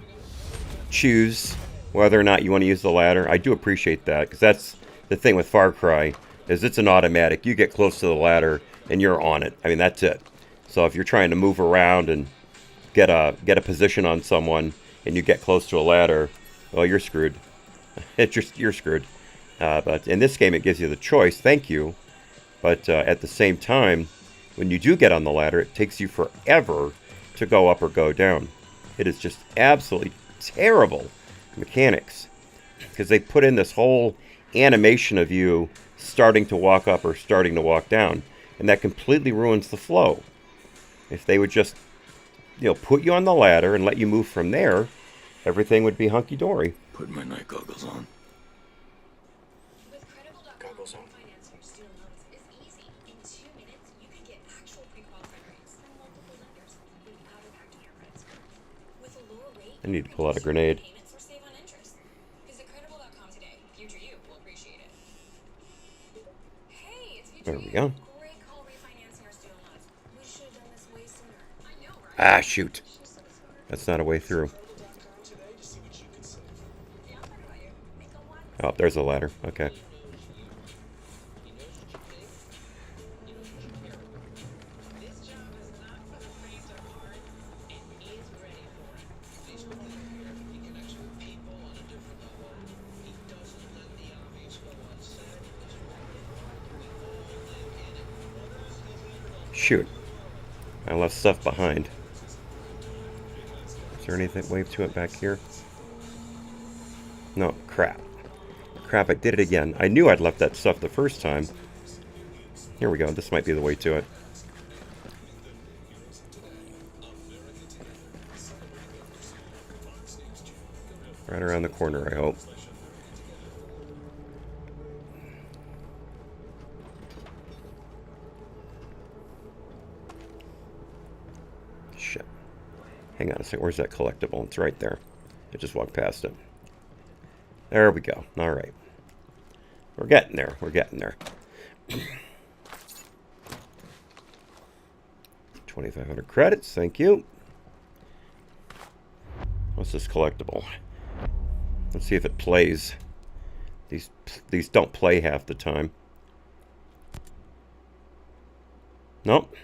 choose whether or not you want to use the ladder. I do appreciate that, because that's the thing with Far Cry, is it's an automatic. You get close to the ladder and you're on it. I mean, that's it. So if you're trying to move around and get a position on someone and you get close to a ladder, well, you're screwed. You're screwed. But in this game, it gives you the choice. Thank you. But at the same time, when you do get on the ladder, it takes you forever to go up or go down. It is just absolutely terrible mechanics, because they put in this whole animation of you starting to walk up or starting to walk down, and that completely ruins the flow. If they would just, put you on the ladder and let you move from there, everything would be hunky-dory. Put my night goggles on. Goggles on. Is easy. In 2 minutes, you can get actual pre-qualified rates from multiple lenders without impacting your credit score. With a lower rate, I need to pull out a grenade. payments or save on interest. Visit credible.com today. Future you will appreciate it. Hey, it's future There we go. Great call refinancing our student loans. We should have done this way sooner. I know, right? Ah, shoot. That's not a way through. Oh, there's a ladder. Okay. Shoot. I left stuff behind. Is there anything wave to it back here? No, crap. crap, I did it again. I knew I'd left that stuff the first time. Here we go. This might be the way to it. Right around the corner, I hope. Shit. Hang on a second. Where's that collectible? It's right there. I just walked past it. There we go. All right. We're getting there. We're getting there. 2,500 credits. Thank you. What's this collectible? Let's see if it plays. These don't play half the time. Nope.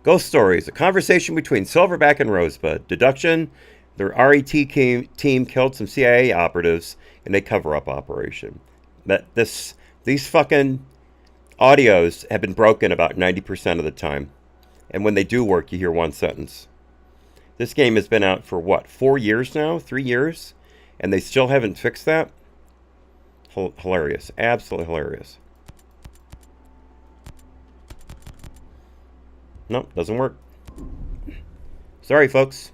Ghost Stories. A conversation between Silverback and Rosebud. Deduction. The RET team killed some CIA operatives in a cover-up operation. These fucking audios have been broken about 90% of the time. And when they do work, you hear one sentence. This game has been out for what, 4 years now? 3 years? And they still haven't fixed that? Hilarious. Absolutely hilarious. Nope, doesn't work. Sorry, folks.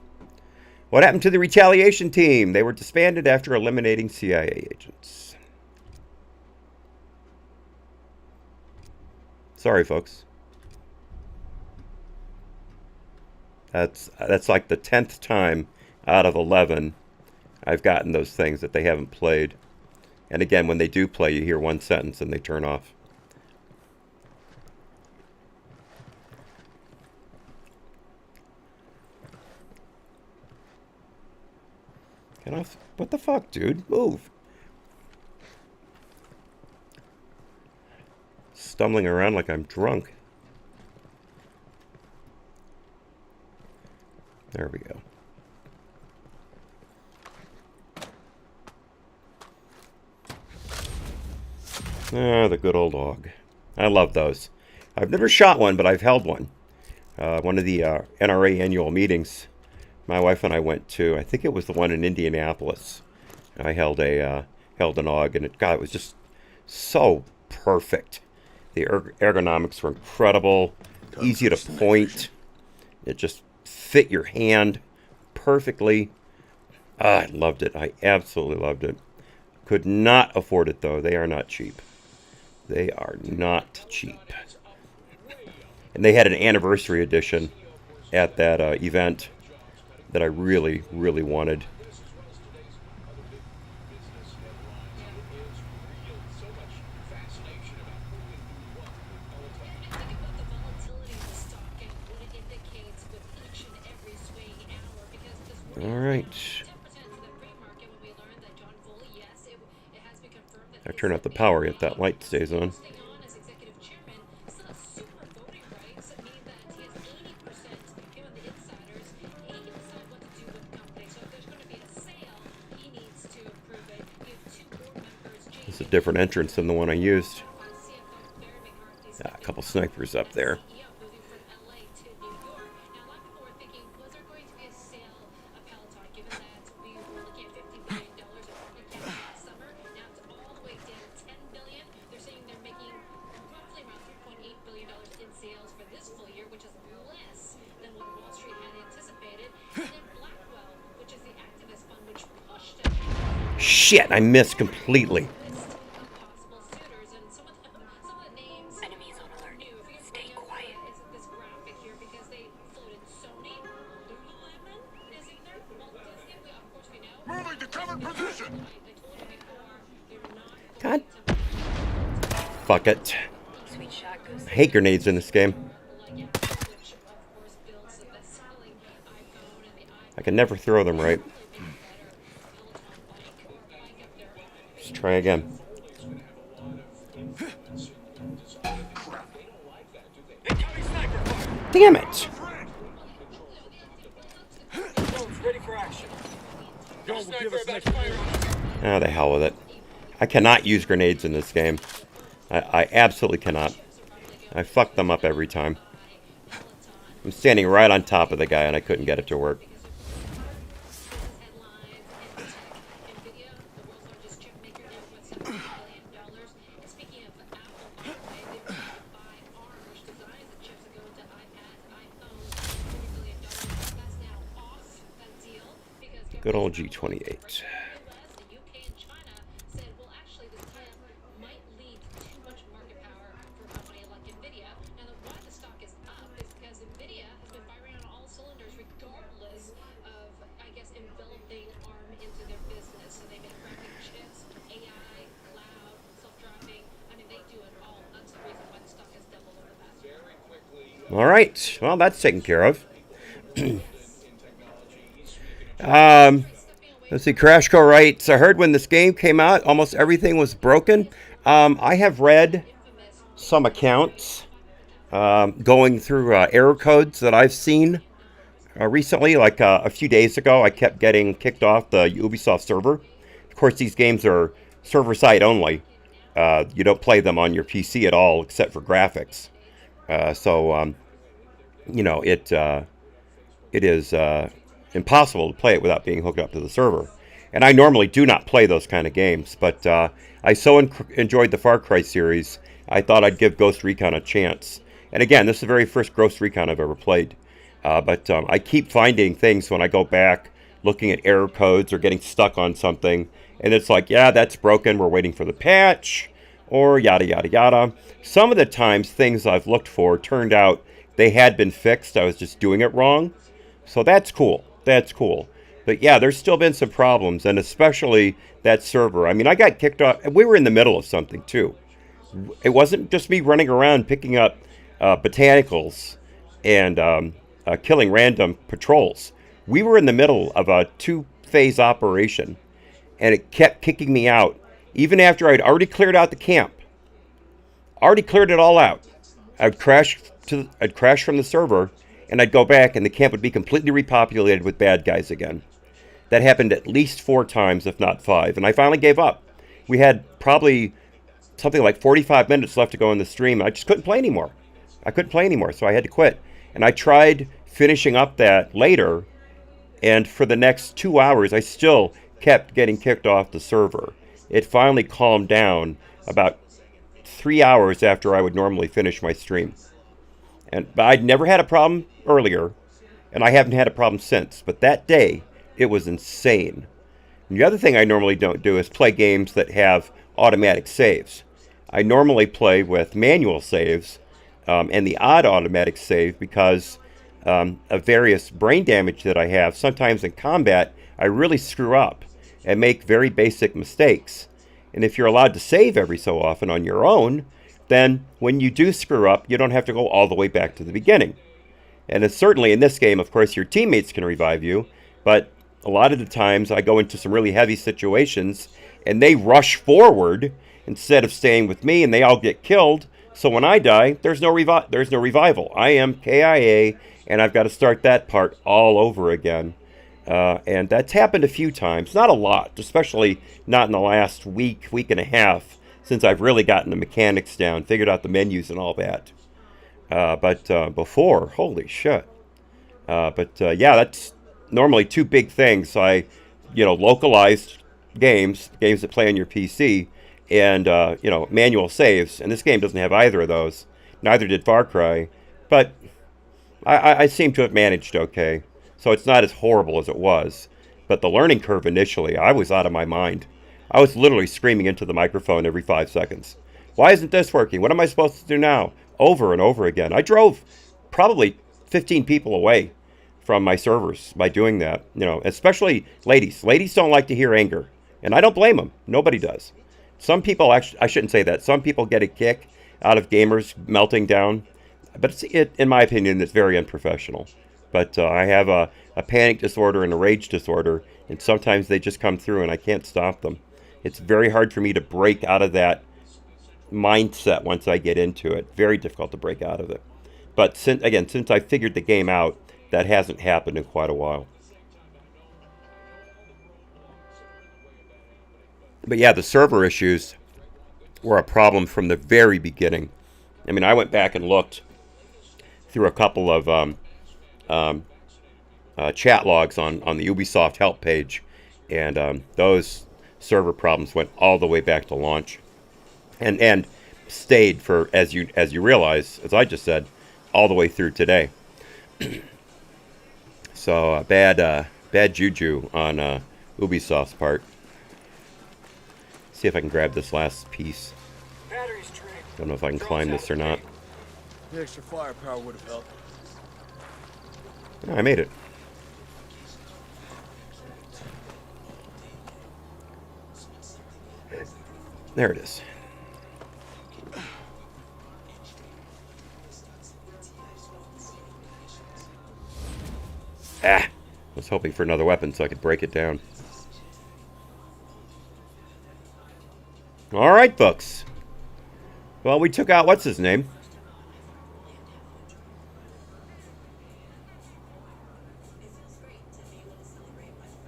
What happened to the retaliation team? They were disbanded after eliminating CIA agents. Sorry, folks. That's like the 10th time out of 11 I've gotten those things that they haven't played. And again, when they do play, you hear one sentence and they turn off. Get off. What the fuck, dude? Move. Stumbling around like I'm drunk. There we go. Ah, the good old dog. I love those. I've never shot one, but I've held one. One of the NRA annual meetings my wife and I went to. I think it was the one in Indianapolis. I held an AUG, and it was just so perfect. The ergonomics were incredible, easy to point. It just fit your hand perfectly. I loved it. I absolutely loved it. Could not afford it, though. They are not cheap. They are not cheap. And they had an anniversary edition at that event that I really, really wanted. All right. I turn out the power yet that light stays on. It's a different entrance than the one I used. A couple snipers up there. Shit, I missed completely. Moving to cover position. God. Fuck it. I hate grenades in this game. I can never throw them right. Let's try again. Damn it! Oh, the hell with it. I cannot use grenades in this game. I absolutely cannot. I fuck them up every time. I'm standing right on top of the guy and I couldn't get it to work. Good old G28. All right. Well, that's taken care of. Let's see. Crashco writes, I heard when this game came out, almost everything was broken. I have read some accounts going through error codes that I've seen recently. Like a few days ago, I kept getting kicked off the Ubisoft server. Of course, these games are server side only. You don't play them on your PC at all, except for graphics. You know, it is impossible to play it without being hooked up to the server. And I normally do not play those kind of games, but I so enjoyed the Far Cry series, I thought I'd give Ghost Recon a chance. And again, this is the very first Ghost Recon I've ever played. But I keep finding things when I go back, looking at error codes or getting stuck on something, and it's like, yeah, that's broken, we're waiting for the patch, or yada, yada, yada. Some of the times, things I've looked for turned out they had been fixed. I was just doing it wrong. So that's cool. That's cool. But yeah, there's still been some problems, and especially that server. I mean, I got kicked off. We were in the middle of something, too. It wasn't just me running around picking up botanicals and killing random patrols. We were in the middle of a 2-phase operation, and it kept kicking me out, even after I'd already cleared out the camp. Already cleared it all out. I'd crash from the server, and I'd go back, and the camp would be completely repopulated with bad guys again. That happened at least 4 times, if not 5, and I finally gave up. We had probably something like 45 minutes left to go in the stream. I just couldn't play anymore. So I had to quit. And I tried finishing up that later, and for the next 2 hours, I still kept getting kicked off the server. It finally calmed down about 3 hours after I would normally finish my stream. But I'd never had a problem earlier, and I haven't had a problem since. But that day, it was insane. And the other thing I normally don't do is play games that have automatic saves. I normally play with manual saves and the odd automatic save because of various brain damage that I have. Sometimes in combat, I really screw up and make very basic mistakes. And if you're allowed to save every so often on your own, then when you do screw up, you don't have to go all the way back to the beginning. And it's certainly in this game, of course, your teammates can revive you, but a lot of the times I go into some really heavy situations and they rush forward instead of staying with me, and they all get killed. So when I die, there's no revival. I am KIA, and I've got to start that part all over again. And that's happened a few times, not a lot, especially not in the last week and a half, since I've really gotten the mechanics down, figured out the menus and all that. But before, holy shit. Yeah, that's normally 2 big things. Localized games that play on your PC, and manual saves. And this game doesn't have either of those. Neither did Far Cry, but I seem to have managed okay. So it's not as horrible as it was. But the learning curve initially, I was out of my mind. I was literally screaming into the microphone every 5 seconds. Why isn't this working? What am I supposed to do now? Over and over again. I drove probably 15 people away from my servers by doing that. Especially ladies. Ladies don't like to hear anger. And I don't blame them. Nobody does. Some people, actually, I shouldn't say that. Some people get a kick out of gamers melting down. But in my opinion, it's very unprofessional. But I have a panic disorder and a rage disorder, and sometimes they just come through and I can't stop them. It's very hard for me to break out of that mindset once I get into it. Very difficult to break out of it. But since I figured the game out, that hasn't happened in quite a while. But yeah, the server issues were a problem from the very beginning. I mean, I went back and looked through a couple of chat logs on the Ubisoft help page, and those server problems went all the way back to launch, and stayed for, as you realize, as I just said, all the way through today. So bad bad juju on Ubisoft's part. See if I can grab this last piece. Batteries drained. Don't know if I can climb this or not. The extra firepower would have helped. Oh, I made it. There it is. Ah! I was hoping for another weapon so I could break it down. Alright, folks. Well, we took out what's his name?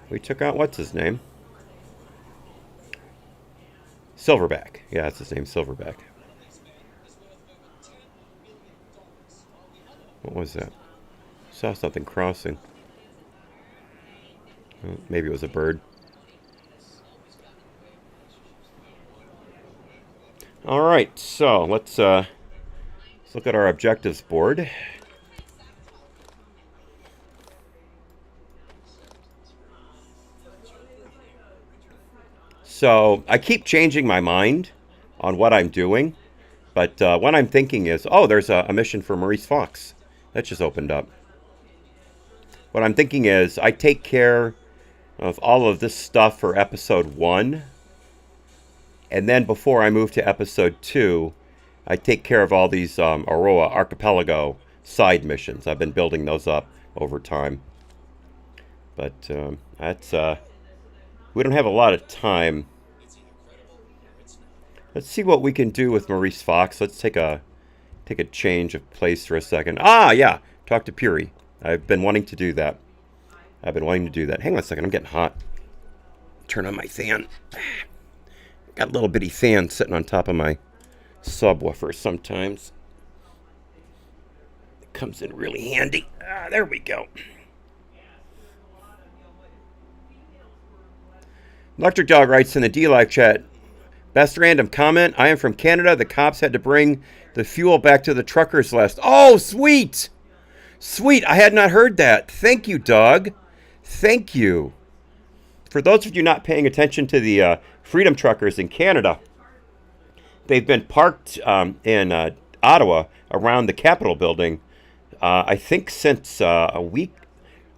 We took out what's his name? Silverback. Yeah, that's his name, Silverback. What was that? Saw something crossing. Oh, maybe it was a bird. All right, so let's look at our objectives board. So I keep changing my mind on what I'm doing, but what I'm thinking is, oh, there's a mission for Maurice Fox. That just opened up. What I'm thinking is I take care of all of this stuff for episode 1, and then before I move to episode 2, I take care of all these Aurora Archipelago side missions. I've been building those up over time. But that's... we don't have a lot of time. Let's see what we can do with Maurice Fox. Let's take a change of place for a second. Ah, yeah. Talk to Puri. I've been wanting to do that. Hang on a second. I'm getting hot. Turn on my fan. Got a little bitty fan sitting on top of my subwoofer sometimes. It comes in really handy. Ah, there we go. Electric Dog writes in the DLive chat, best random comment, I am from Canada. The cops had to bring the fuel back to the truckers list. Oh, sweet! Sweet, I had not heard that. Thank you, Doug. Thank you. For those of you not paying attention to the Freedom Truckers in Canada, they've been parked in Ottawa around the Capitol building, I think since a week,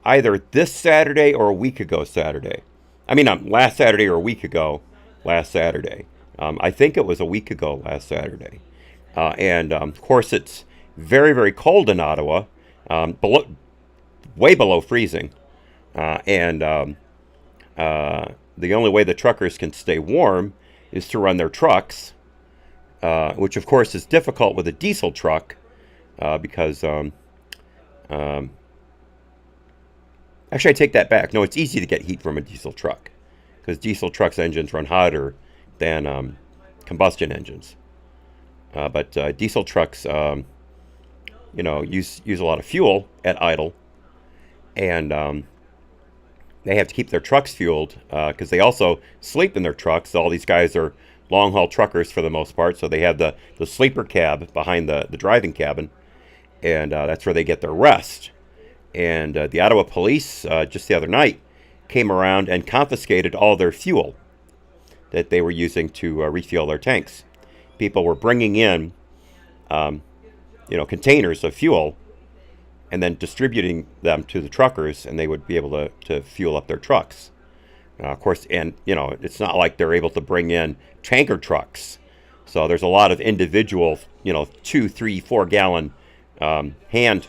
either this Saturday or a week ago Saturday. I mean, last Saturday or a week ago last Saturday. I think it was a week ago last Saturday. And, of course, it's very, very cold in Ottawa, way below freezing. The only way the truckers can stay warm is to run their trucks, which, of course, is difficult with a diesel truck because... Actually, I take that back. No, it's easy to get heat from a diesel truck because diesel trucks' engines run hotter than combustion engines. But diesel trucks, use a lot of fuel at idle, and they have to keep their trucks fueled because they also sleep in their trucks. All these guys are long-haul truckers for the most part, so they have the sleeper cab behind the driving cabin, and that's where they get their rest. And the Ottawa police, just the other night, came around and confiscated all their fuel that they were using to refuel their tanks. People were bringing in, containers of fuel and then distributing them to the truckers, and they would be able to fuel up their trucks. Of course, and, it's not like they're able to bring in tanker trucks. So there's a lot of individual, 2, 3, 4 gallon hand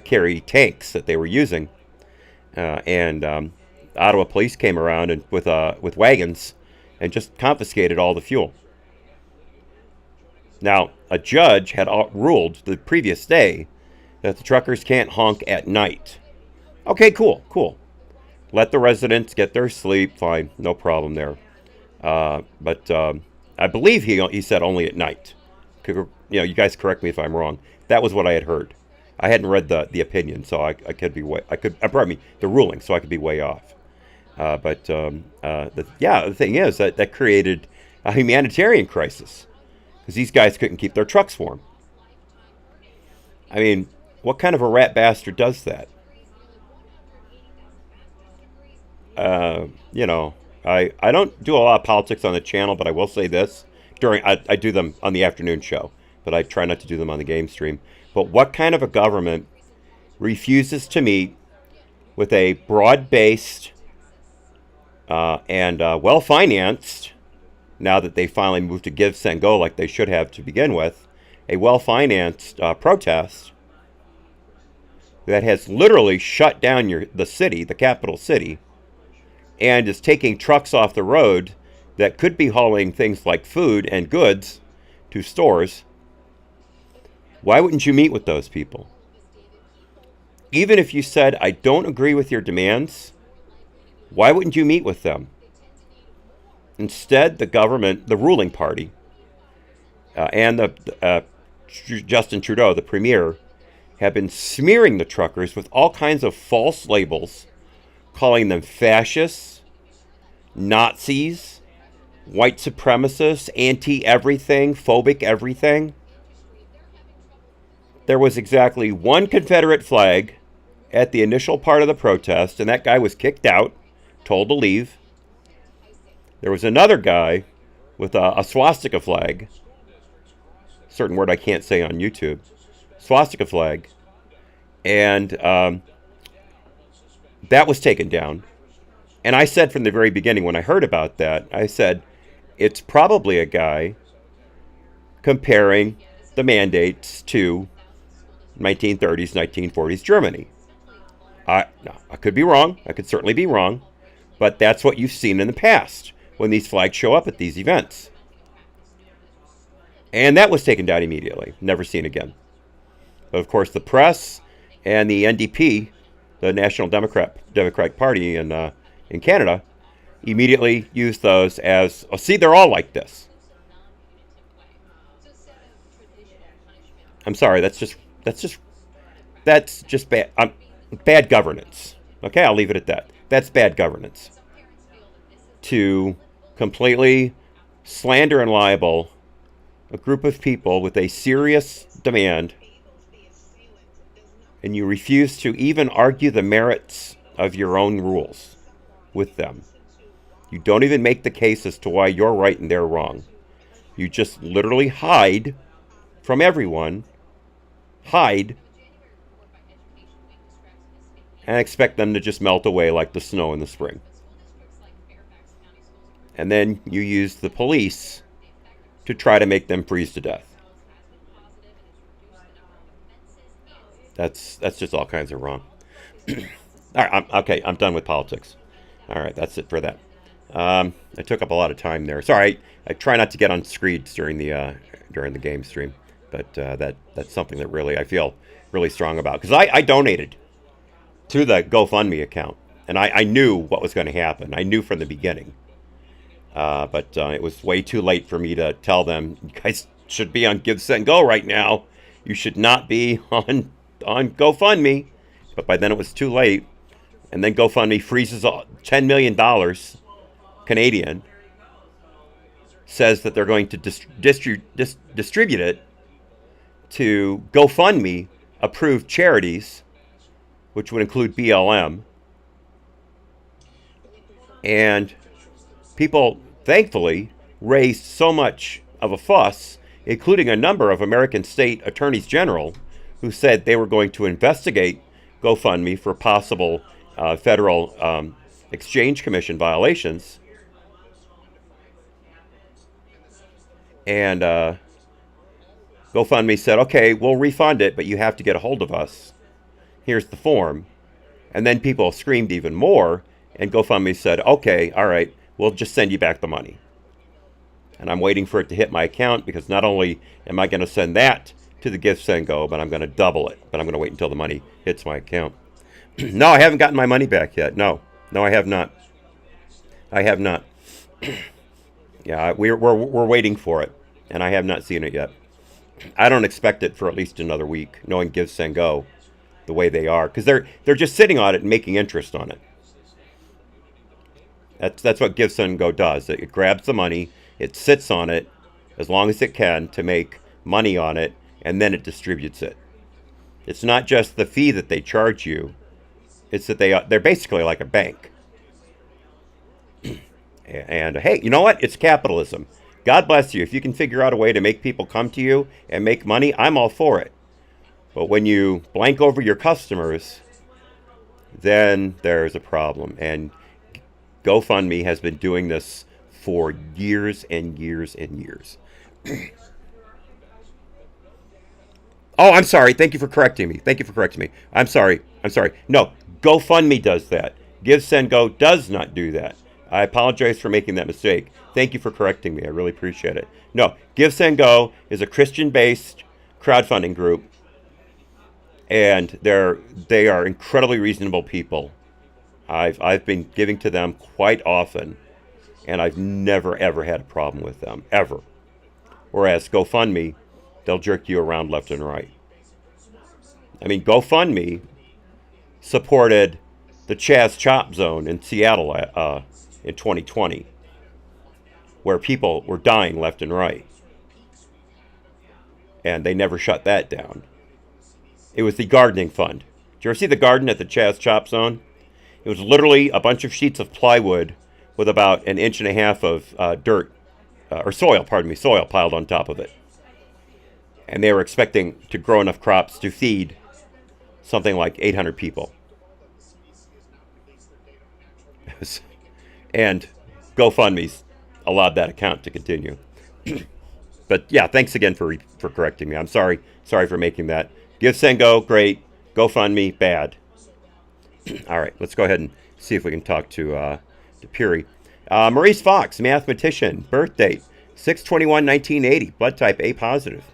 carry tanks that they were using, and Ottawa police came around and with wagons and just confiscated all the fuel. Now, a judge had ruled the previous day that the truckers can't honk at night. Okay, cool. Let the residents get their sleep. Fine, no problem there. But I believe he said only at night. You guys correct me if I'm wrong. That was what I had heard. I hadn't read the opinion, so I could be the ruling, so I could be way off. The thing is that created a humanitarian crisis because these guys couldn't keep their trucks warm. I mean, what kind of a rat bastard does that? you know, I don't do a lot of politics on the channel, but I will say this. I do them on the afternoon show, but I try not to do them on the game stream. But what kind of a government refuses to meet with a broad-based and well-financed, now that they finally moved to give, send, go like they should have to begin with, a well-financed protest that has literally shut down the city, the capital city, and is taking trucks off the road that could be hauling things like food and goods to stores. Why wouldn't you meet with those people? Even if you said, I don't agree with your demands, why wouldn't you meet with them? Instead, the government, the ruling party, and Justin Trudeau, the premier, have been smearing the truckers with all kinds of false labels, calling them fascists, Nazis, white supremacists, anti-everything, phobic everything. There was exactly one Confederate flag at the initial part of the protest, and that guy was kicked out, told to leave. There was another guy with a swastika flag, certain word I can't say on YouTube, swastika flag, and that was taken down. And I said from the very beginning when I heard about that, I said, it's probably a guy comparing the mandates to 1930s, 1940s Germany. I could be wrong. I could certainly be wrong. But that's what you've seen in the past when these flags show up at these events. And that was taken down immediately. Never seen again. But of course, the press and the NDP, the National Democratic Party in Canada, immediately used those as, oh, see, they're all like this. I'm sorry, that's just bad governance. Okay, I'll leave it at that. That's bad governance. To completely slander and libel a group of people with a serious demand, and you refuse to even argue the merits of your own rules with them. You don't even make the case as to why you're right and they're wrong. You just literally hide from everyone, and expect them to just melt away like the snow in the spring. And then you use the police to try to make them freeze to death. That's just all kinds of wrong. All right, I'm done with politics. All right, that's it for that. I took up a lot of time there. Sorry, I try not to get on screeds during the game stream, but that's something that really I feel really strong about, because I donated to the GoFundMe account, and I knew what was going to happen. I knew from the beginning, but it was way too late for me to tell them, you guys should be on Give, Send, Go right now. You should not be on GoFundMe. But by then it was too late, and then GoFundMe freezes $10 million Canadian, says that they're going to distribute it to GoFundMe approved charities, which would include BLM. And people, thankfully, raised so much of a fuss, including a number of American state attorneys general who said they were going to investigate GoFundMe for possible federal Exchange Commission violations. And GoFundMe said, okay, we'll refund it, but you have to get a hold of us. Here's the form. And then people screamed even more, and GoFundMe said, okay, all right, we'll just send you back the money. And I'm waiting for it to hit my account, because not only am I going to send that to the Give, Send, Go, but I'm going to double it. But I'm going to wait until the money hits my account. No, I haven't gotten my money back yet. No, I have not. Yeah, we're waiting for it, and I have not seen it yet. I don't expect it for at least another week, knowing Give, Send, Go the way they are, because they're just sitting on it and making interest on it. That's what Give, Send, Go does. It grabs the money, it sits on it as long as it can to make money on it, and then it distributes it. It's not just the fee that they charge you. It's that they're basically like a bank. And hey, you know what? It's capitalism. God bless you. If you can figure out a way to make people come to you and make money, I'm all for it. But when you blank over your customers, then there's a problem. And GoFundMe has been doing this for years and years and years. Oh, I'm sorry. Thank you for correcting me. Thank you for correcting me. I'm sorry. No, GoFundMe does that. Give, Send, Go does not do that. I apologize for making that mistake. Thank you for correcting me. I really appreciate it. No, Give, Send, Go is a Christian-based crowdfunding group, and they are incredibly reasonable people. I've been giving to them quite often, and I've never ever had a problem with them ever. Whereas GoFundMe, they'll jerk you around left and right. I mean, GoFundMe supported the Chaz Chop Zone in Seattle in 2020, where people were dying left and right. And they never shut that down. It was the gardening fund. Did you ever see the garden at the Chaz Chop Zone? It was literally a bunch of sheets of plywood with about 1.5 inches of soil piled on top of it. And they were expecting to grow enough crops to feed something like 800 people. And GoFundMe allowed that account to continue. But yeah, thanks again for correcting me. I'm sorry for making that. Give, Send, Go, great. GoFundMe, bad. All right, let's go ahead and see if we can talk to Puri. Maurice Fox, mathematician, birth date 6/21/1980, blood type A positive.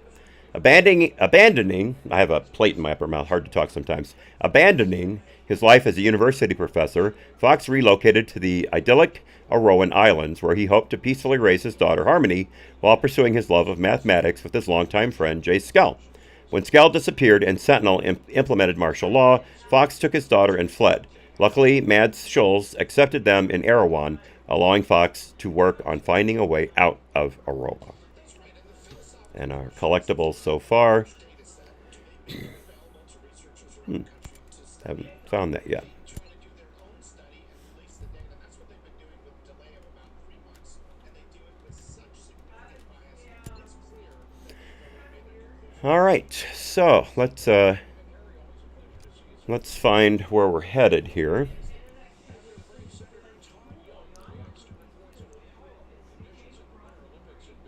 Abandoning, I have a plate in my upper mouth, hard to talk sometimes. Abandoning his life as a university professor, Fox relocated to the idyllic Arowan Islands, where he hoped to peacefully raise his daughter Harmony while pursuing his love of mathematics with his longtime friend Jay Skell. When Skell disappeared and Sentinel implemented martial law, Fox took his daughter and fled. Luckily, Mads Schulz accepted them in Erewhon, allowing Fox to work on finding a way out of Aroa. And our collectibles so far. Haven't found that yet. All right, so let's find where we're headed here.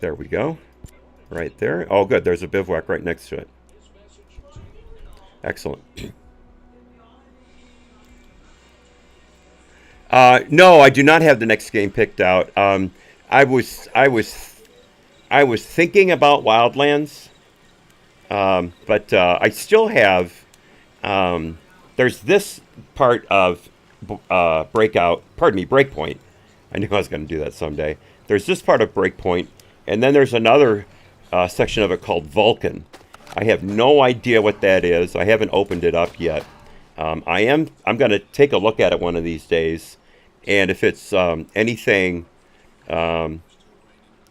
There we go. Right there. Oh, good. There's a bivouac right next to it. Excellent. No, I do not have the next game picked out. I was thinking about Wildlands, but I still have. There's this part of Breakpoint. I knew I was going to do that someday. There's this part of Breakpoint, and then there's another section of it called Vulcan. I have no idea what that is. I haven't opened it up yet. I'm going to take a look at it one of these days, and if it's anything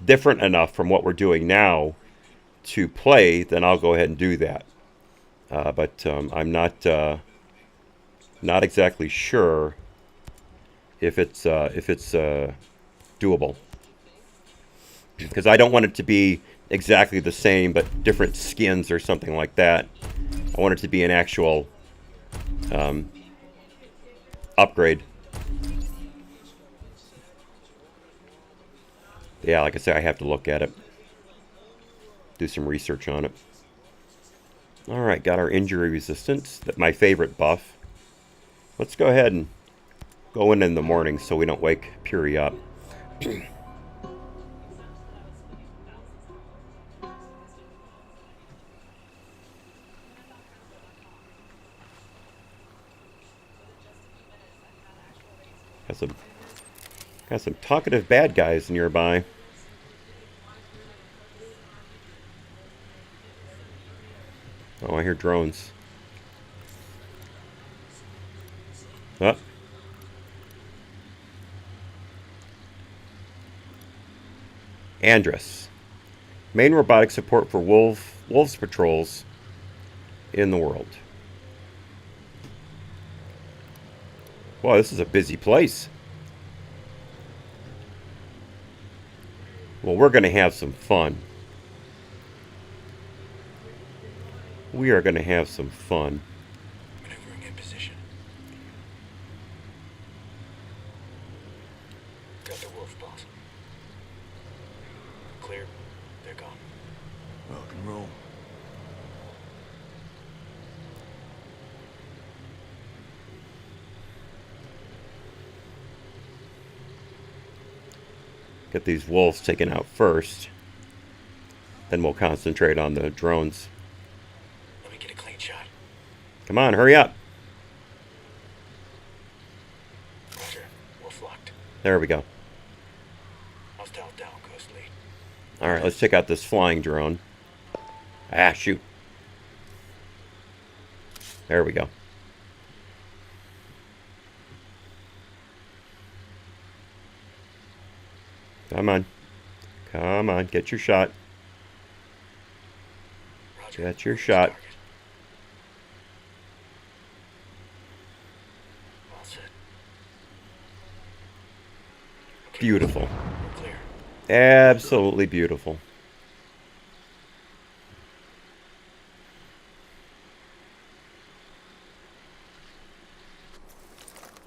different enough from what we're doing now to play, then I'll go ahead and do that. But I'm not exactly sure if it's doable, because I don't want it to be exactly the same but different skins or something like that. I want it to be an actual upgrade. Yeah, like I say, I have to look at it, do some research on it. All right, got our injury resistance, my favorite buff. Let's go ahead and go in the morning so we don't wake Puri up. Got some talkative bad guys nearby. Oh, I hear drones. Oh. Andrus. Main robotic support for wolves patrols in the world. Wow, this is a busy place. Well, we're going to have some fun. We are going to have some fun. Maneuvering in position. Got the wolf, boss. Clear. They're gone. Rock and roll. Get these wolves taken out first. Then we'll concentrate on the drones. Let me get a clean shot. Come on, hurry up. Roger. Wolf locked. There we go. Hostile down, Ghostly. Alright, let's check out this flying drone. Ah, shoot. There we go. Come on. Come on, get your shot. Roger. Get your shot. All set. Okay, Beautiful. we're clear. Absolutely beautiful.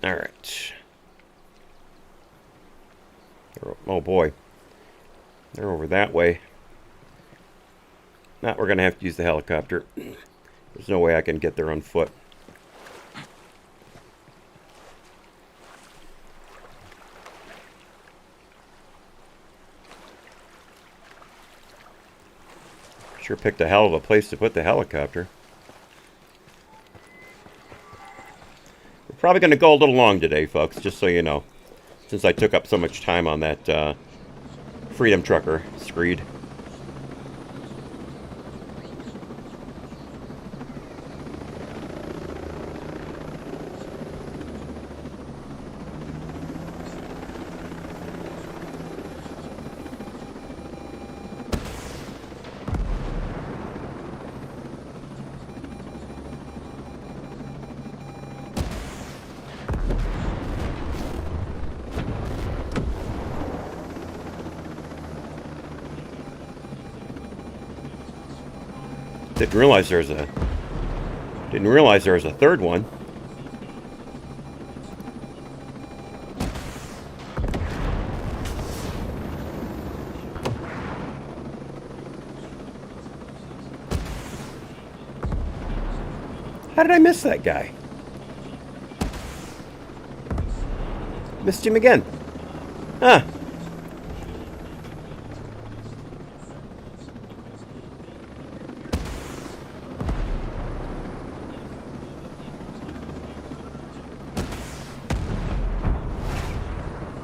All right. Oh boy. They're over that way. Now we're going to have to use the helicopter. There's no way I can get there on foot. Sure picked a hell of a place to put the helicopter. We're probably going to go a little long today, folks, just so you know. Since I took up so much time on that Freedom Trucker screed. Didn't realize there was a third one. How did I miss that guy? Missed him again. Huh.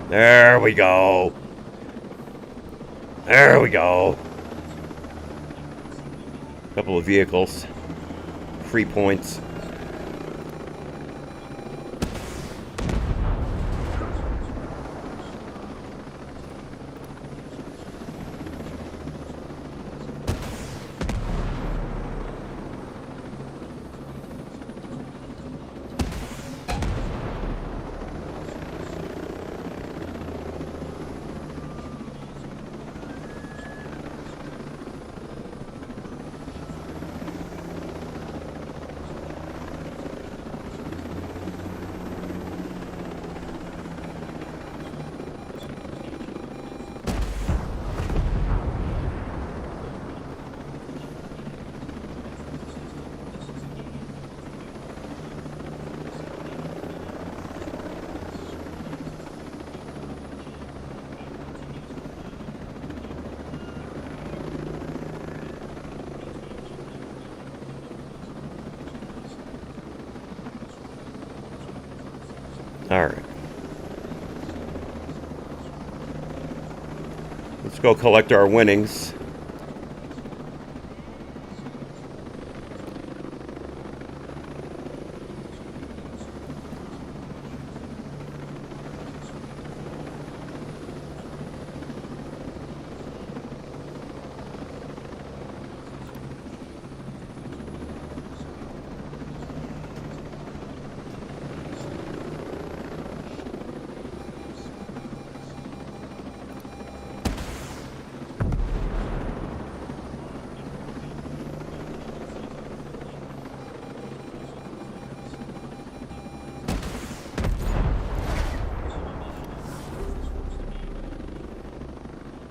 There we go. There we go. Couple of vehicles. Free points. All right. Let's go collect our winnings.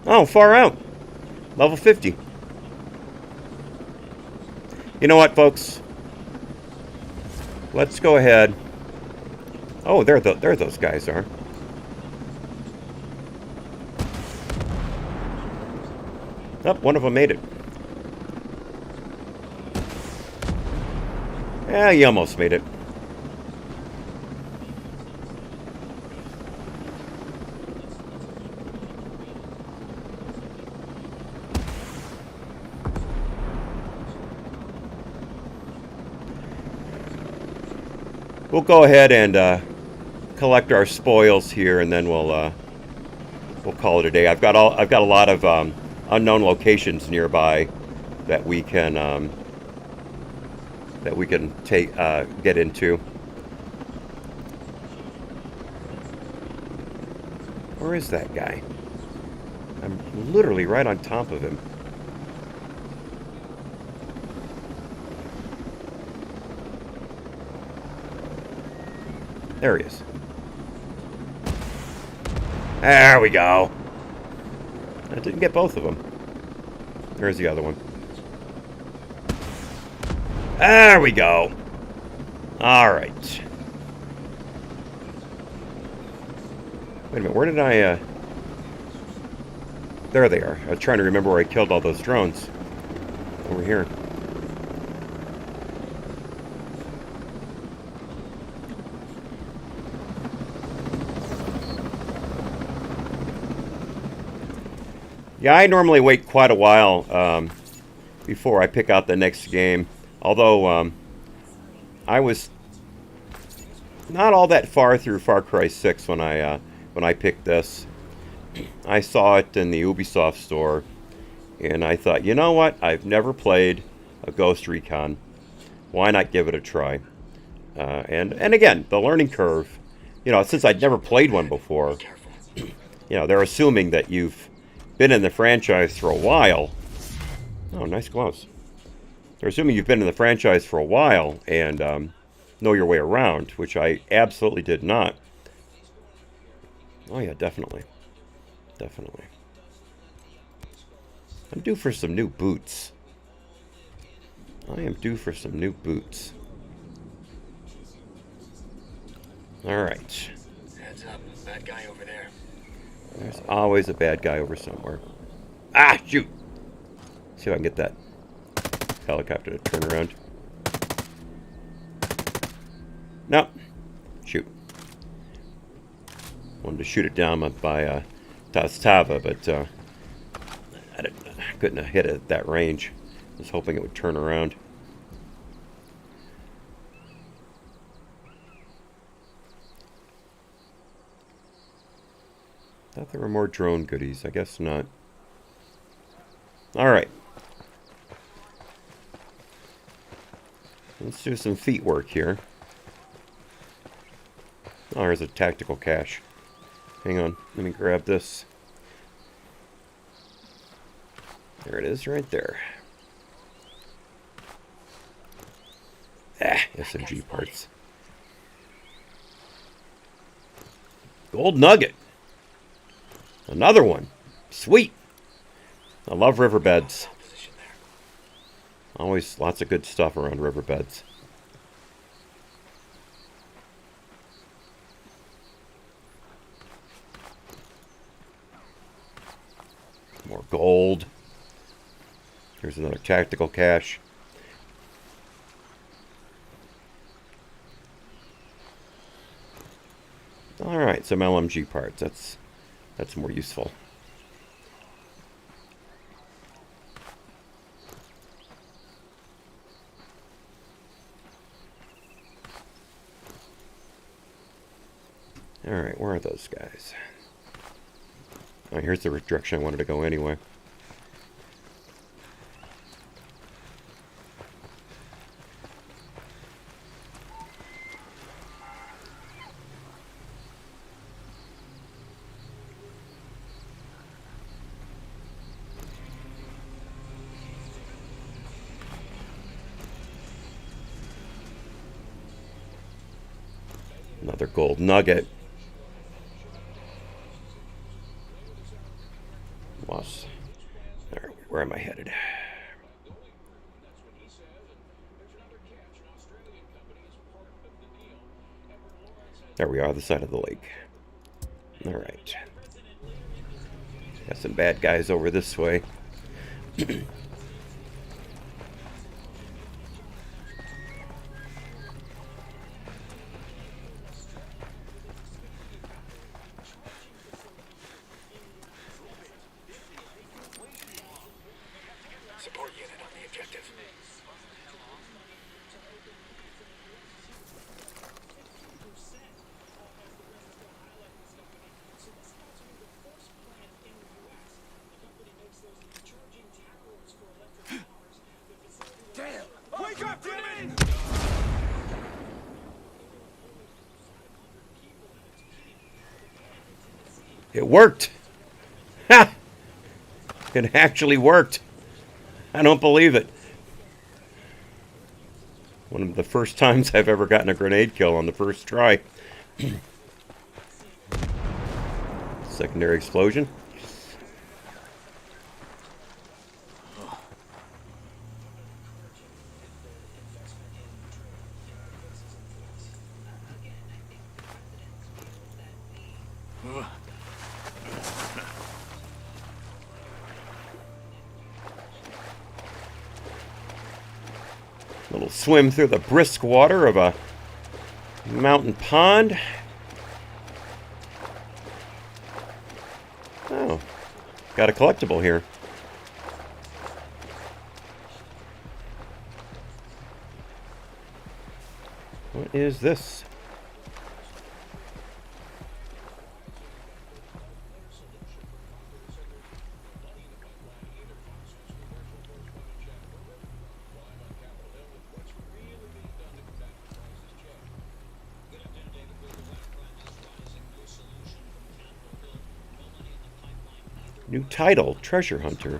Oh, far out. Level 50. You know what, folks? Let's go ahead. Oh, there those guys are. Oh, one of them made it. Yeah, he almost made it. We'll go ahead and collect our spoils here, and then we'll call it a day. I've got a lot of unknown locations nearby that we can take get into. Where is that guy? I'm literally right on top of him. There he is. There we go. I didn't get both of them. There's the other one. There we go. All right. Wait a minute. Where did I... There they are. I was trying to remember where I killed all those drones. Over here. Yeah, I normally wait quite a while before I pick out the next game. Although I was not all that far through Far Cry 6 when I picked this. I saw it in the Ubisoft store, and I thought, you know what? I've never played a Ghost Recon. Why not give it a try? And again, the learning curve. You know, since I'd never played one before, you know, they're assuming that you've been in the franchise for a while. Oh, nice gloves. They're assuming you've been in the franchise for a while and know your way around, which I absolutely did not. Oh yeah, definitely. Definitely. I'm due for some new boots. I am due for some new boots. Alright. Heads up, bad guy over there. There's always a bad guy over somewhere. Ah, shoot! See if I can get that helicopter to turn around. No. Shoot. Wanted to shoot it down by Tastava, but I couldn't have hit it at that range. I was hoping it would turn around. Thought there were more drone goodies. I guess not. Alright. Let's do some feet work here. Oh, here's a tactical cache. Hang on. Let me grab this. There it is right there. Ah, SMG parts. Gold nugget. Another one. Sweet. I love riverbeds. Always lots of good stuff around riverbeds. More gold. Here's another tactical cache. Alright, some LMG parts. That's more useful. Alright, where are those guys? Oh, here's the direction I wanted to go anyway. Another gold nugget. Was. Where am I headed? There we are, the side of the lake. All right. Got some bad guys over this way. Support unit on the objective. Damn! Wake up, damn it! It worked! Ha! It actually worked. I don't believe it. One of the first times I've ever gotten a grenade kill on the first try. Secondary explosion. Little swim through the brisk water of a mountain pond. Oh, got a collectible here. What is this? New title, Treasure Hunter.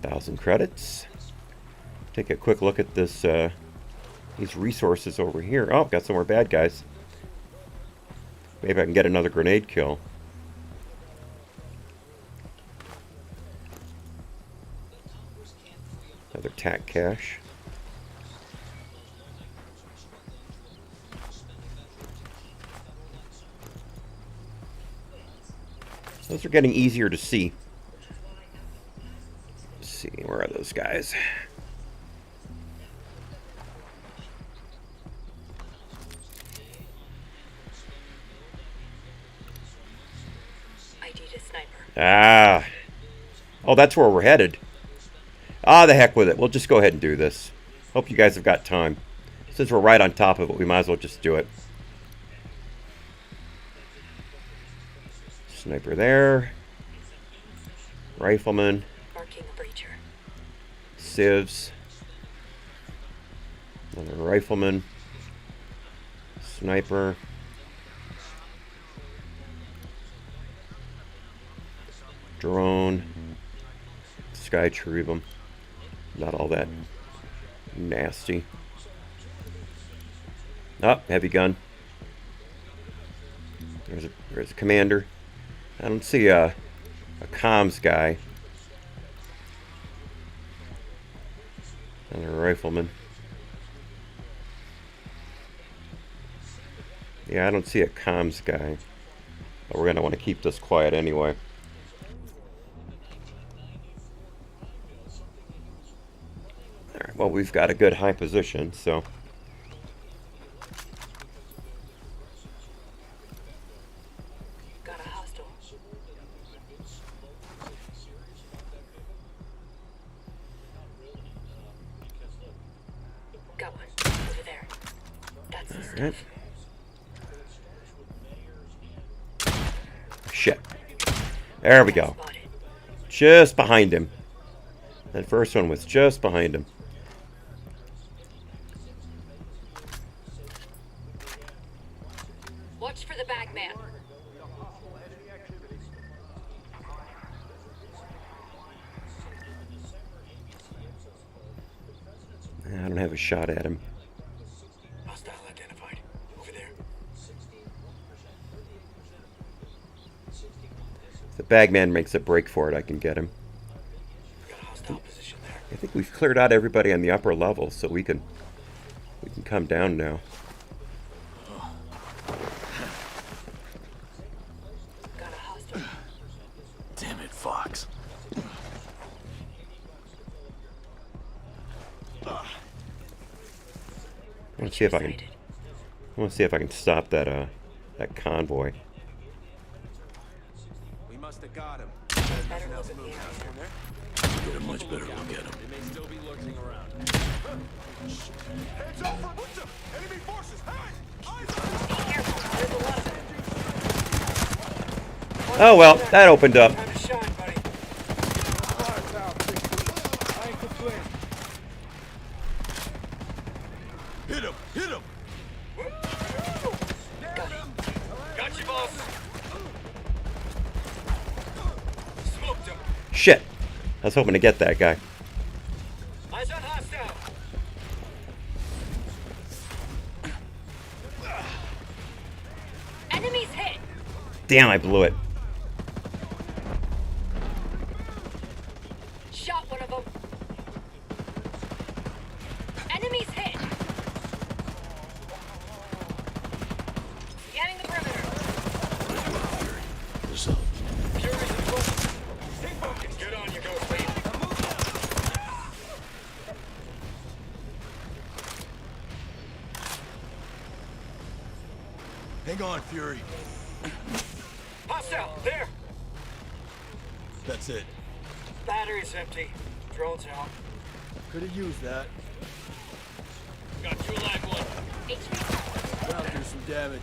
1,000 credits. Take a quick look at this. These resources over here. Oh, got some more bad guys. Maybe I can get another grenade kill. Another tac cache. Those are getting easier to see. Let's see, where are those guys? ID'd a sniper. Ah. Oh, that's where we're headed. Ah, the heck with it. We'll just go ahead and do this. Hope you guys have got time. Since we're right on top of it, we might as well just do it. Sniper there. Rifleman. Marking a breacher. Civs. Another rifleman. Sniper. Drone. Sky cherubim. Not all that nasty. Oh, heavy gun. There's a commander. I don't see a comms guy. Another rifleman. Yeah, I don't see a comms guy. But we're going to want to keep this quiet anyway. Alright, well, we've got a good high position, so... Got one. Over there. That's the stuff. Shit. There we go. Just behind him. That first one was just behind him. Watch for the bag man. I don't have a shot at him. Hostile identified. Over there. the bagman makes a break for it, I can get him. I think we've cleared out everybody on the upper level, so we can come down now. Damn it, Fox. I want to see if I can stop that that convoy. We must have got him. Get a much better look at him. They may still be lurking around. Hands up for Butcher! Enemy forces! Hey! Oh well, that opened up. Time to shine, buddy. Hit him! Hit him! Got you, boss. Smoked him. Shit. I was hoping to get that guy. Eyes on hostile. Enemies hit. Damn, I blew it. Shot one of them. Enemies hit. Scanning the perimeter. What's up? Fury's in front. Stay focused. Get on, you ghost lead. Hang on, Fury. Hostile, there. That's it. Battery's empty. Drone's out. Could have used that. Got two live one. That'll do some damage.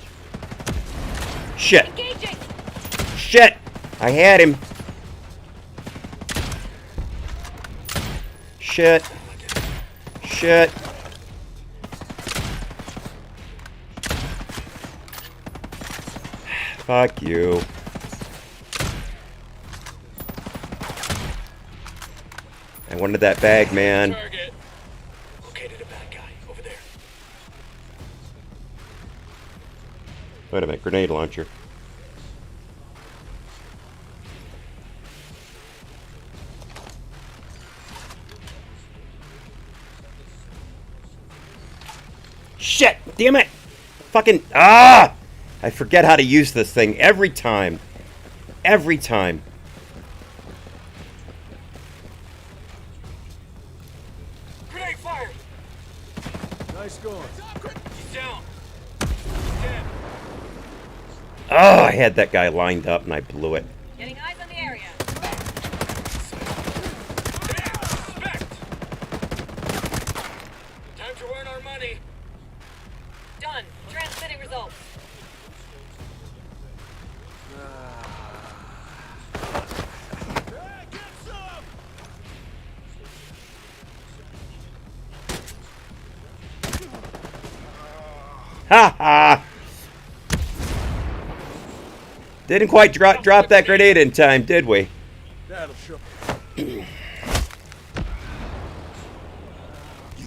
Shit. Engaging. Shit. I had him. Shit. Shit. Fuck you. I wanted that bag, man. Target. Located a bad guy over there. Wait a minute, grenade launcher. Shit! Damn it! Fucking I forget how to use this thing every time. Every time. Grenade fired. Nice going. He's down. He's dead. Oh, I had that guy lined up and I blew it. Getting eyes on the area. Respect. Time to earn our money. Done. Transmitting results. Ha ha! Didn't quite drop that grenade in time, did we? That'll show. You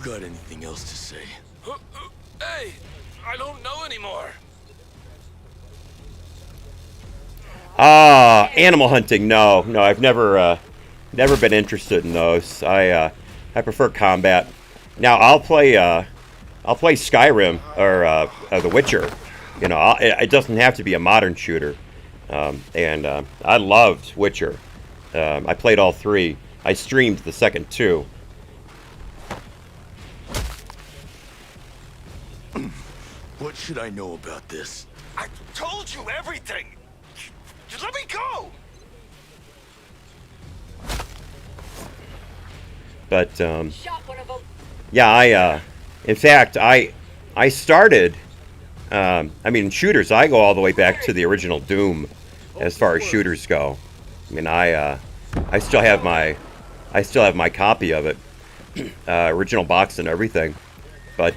got anything else to say? Hey, I don't know anymore. Animal hunting. No, I've never been interested in those. I prefer combat. Now I'll play Skyrim or The Witcher. You know, it doesn't have to be a modern shooter. And I loved Witcher. I played all three. I streamed the second two. What should I know about this? I told you everything. Just let me go. But Shot one of them. yeah, in fact, I started. I mean, in shooters, I go all the way back to the original Doom, as far as shooters go. I mean, I still have my copy of it, original box and everything. But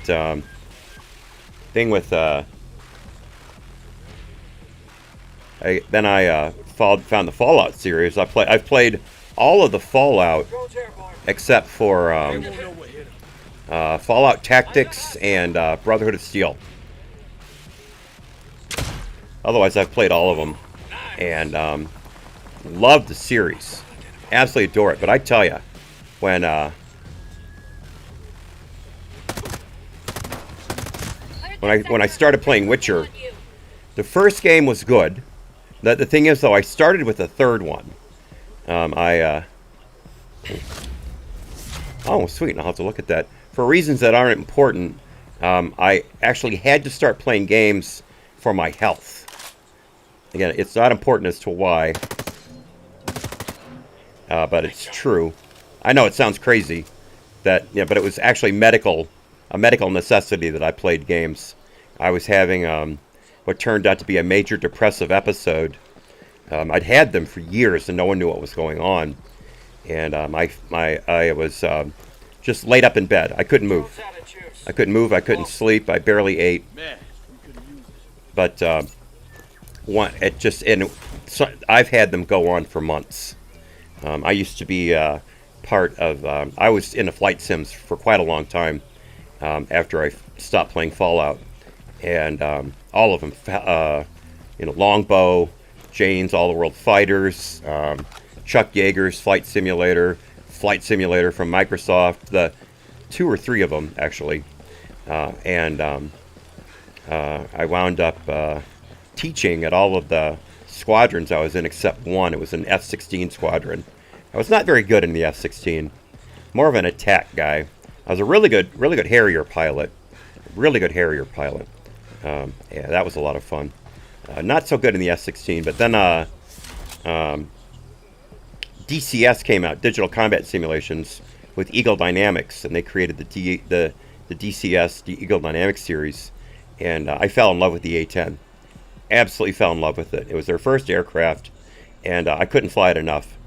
thing with then I found the Fallout series. I've played all of the Fallout except for Fallout Tactics and Brotherhood of Steel. Otherwise, I've played all of them, and Love the series. Absolutely adore it. But I tell you, when I started playing Witcher, the first game was good. The thing is, though, I started with the third one. Oh, sweet. I'll have to look at that. For reasons that aren't important, I actually had to start playing games for my health. Again, it's not important as to why, but it's true. I know it sounds crazy, but it was actually a medical necessity that I played games. I was having what turned out to be a major depressive episode. I'd had them for years, and no one knew what was going on. And I was just laid up in bed. I couldn't move. I couldn't sleep. I barely ate. But I've had them go on for months. I used to be part of. I was into flight sims for quite a long time after I stopped playing Fallout, and all of them. Longbow, Jane's All the World Fighters. Chuck Yeager's Flight Simulator from Microsoft, the 2 or 3 of them actually, and I wound up teaching at all of the squadrons I was in except one. It was an F-16 squadron. I was not very good in the F-16, more of an attack guy. I was a really good Harrier pilot, Yeah, that was a lot of fun. Not so good in the F-16, but then DCS came out, Digital Combat Simulations, with Eagle Dynamics, and they created the DCS, the Eagle Dynamics series, and I fell in love with the A-10. Absolutely fell in love with it. It was their first aircraft, and I couldn't fly it enough,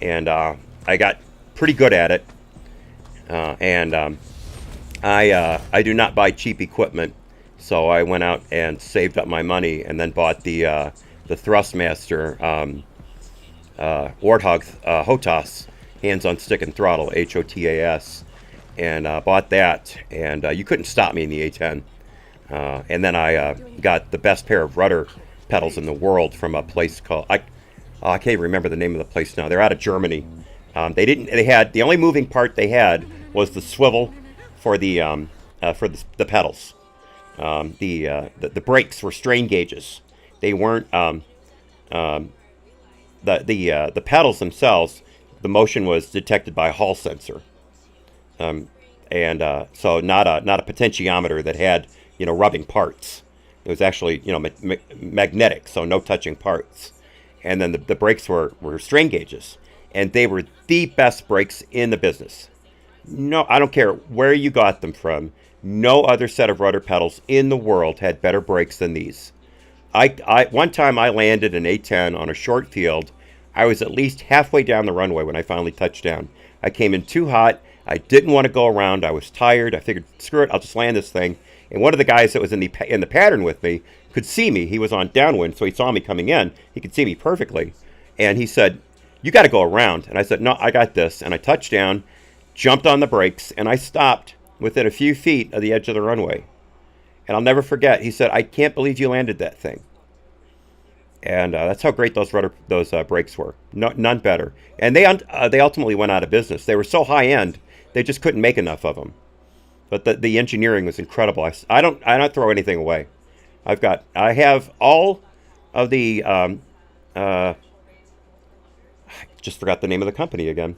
and I got pretty good at it, I do not buy cheap equipment, so I went out and saved up my money, and then bought the Thrustmaster Warthog HOTAS, hands on stick and throttle, HOTAS, and bought that, and you couldn't stop me in the A-10. And then I got the best pair of rudder pedals in the world from a place called I can't remember the name of the place now. They're out of Germany. They had the only moving part they had was the swivel for the pedals. The brakes were strain gauges. They weren't the pedals themselves. The motion was detected by a Hall sensor, so not a potentiometer that had rubbing parts. It was actually magnetic, so no touching parts. And then the brakes were strain gauges, and they were the best brakes in the business. No, I don't care where you got them from. No other set of rudder pedals in the world had better brakes than these. One time I landed an A-10 on a short field. I was at least halfway down the runway when I finally touched down. I came in too hot. I didn't want to go around. I was tired. I figured, screw it, I'll just land this thing. And one of the guys that was in the pattern with me could see me. He was on downwind, so he saw me coming in. He could see me perfectly. And he said, "You got to go around." And I said, "No, I got this." And I touched down, jumped on the brakes, and I stopped within a few feet of the edge of the runway. And I'll never forget, he said, "I can't believe you landed that thing." And that's how great those brakes were. None better. And they ultimately went out of business. They were so high end, they just couldn't make enough of them. But the engineering was incredible. I don't throw anything away. I have all of the I just forgot the name of the company again.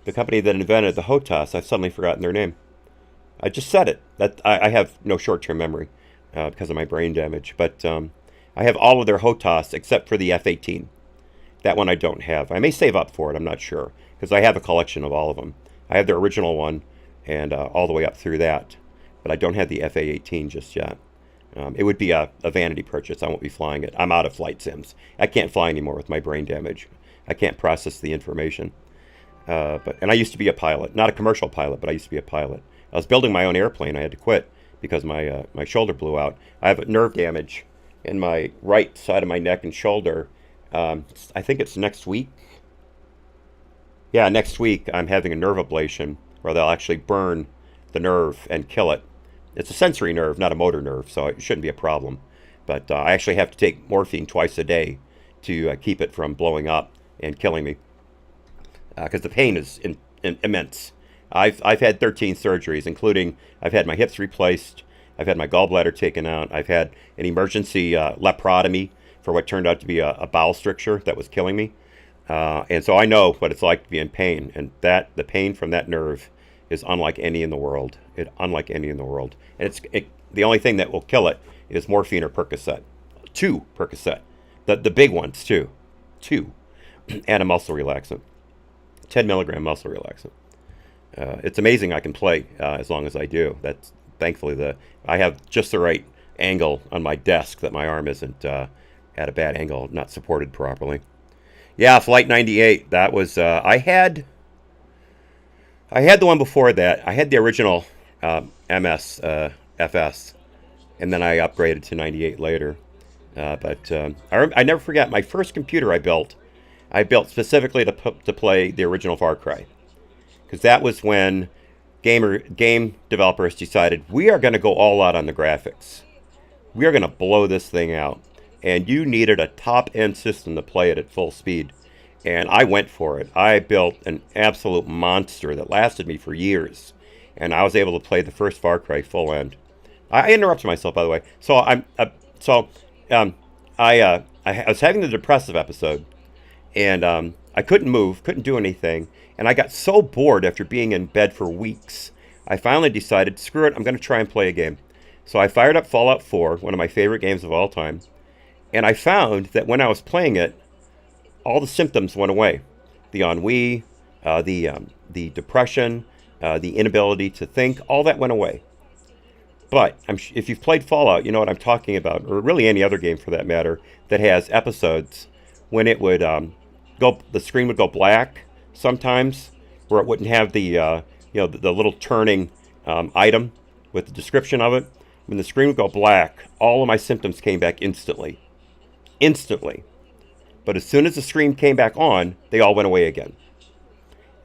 The company that invented the HOTAS. I've suddenly forgotten their name. I just said it. That I have no short-term memory because of my brain damage. But I have all of their HOTAS except for the F-18. That one I don't have. I may save up for it. I'm not sure because I have a collection of all of them. I have the original one and all the way up through that. But I don't have the FA-18 just yet. It would be a vanity purchase. I won't be flying it. I'm out of flight sims. I can't fly anymore with my brain damage. I can't process the information. And I used to be a pilot. Not a commercial pilot, but I used to be a pilot. I was building my own airplane. I had to quit because my shoulder blew out. I have nerve damage in my right side of my neck and shoulder. I think it's next week. Yeah, next week I'm having a nerve ablation where they'll actually burn the nerve and kill it. It's a sensory nerve, not a motor nerve, so it shouldn't be a problem. But I actually have to take morphine twice a day to keep it from blowing up and killing me, because the pain is immense. I've had 13 surgeries, including I've had my hips replaced, I've had my gallbladder taken out, I've had an emergency laparotomy for what turned out to be a bowel stricture that was killing me. And so I know what it's like to be in pain, and that the pain from that nerve is unlike any in the world. Unlike any in the world. And the only thing that will kill it is morphine or Percocet. 2 Percocet. The big ones, too. 2. And a muscle relaxant. 10 milligram muscle relaxant. It's amazing I can play as long as I do. That's thankfully I have just the right angle on my desk that my arm isn't at a bad angle, not supported properly. Yeah, Flight 98. That was I had the one before that. I had the original MS FS, and then I upgraded to 98 later. But I never forget my first computer I built specifically to play the original Far Cry, because that was when game developers decided we are going to go all out on the graphics. We are going to blow this thing out, and you needed a top-end system to play it at full speed. And I went for it. I built an absolute monster that lasted me for years, and I was able to play the first Far Cry full end. I interrupted myself, by the way. So I was having the depressive episode, and I couldn't move, couldn't do anything, and I got so bored after being in bed for weeks. I finally decided, screw it, I'm going to try and play a game. So I fired up Fallout 4, one of my favorite games of all time, and I found that when I was playing it, all the symptoms went away. The ennui, the depression, the inability to think, all that went away. But if you've played Fallout, you know what I'm talking about, or really any other game for that matter, that has episodes when it would the screen would go black sometimes, where it wouldn't have the the little turning item with the description of it. When the screen would go black, all of my symptoms came back instantly. But as soon as the screen came back on, they all went away again.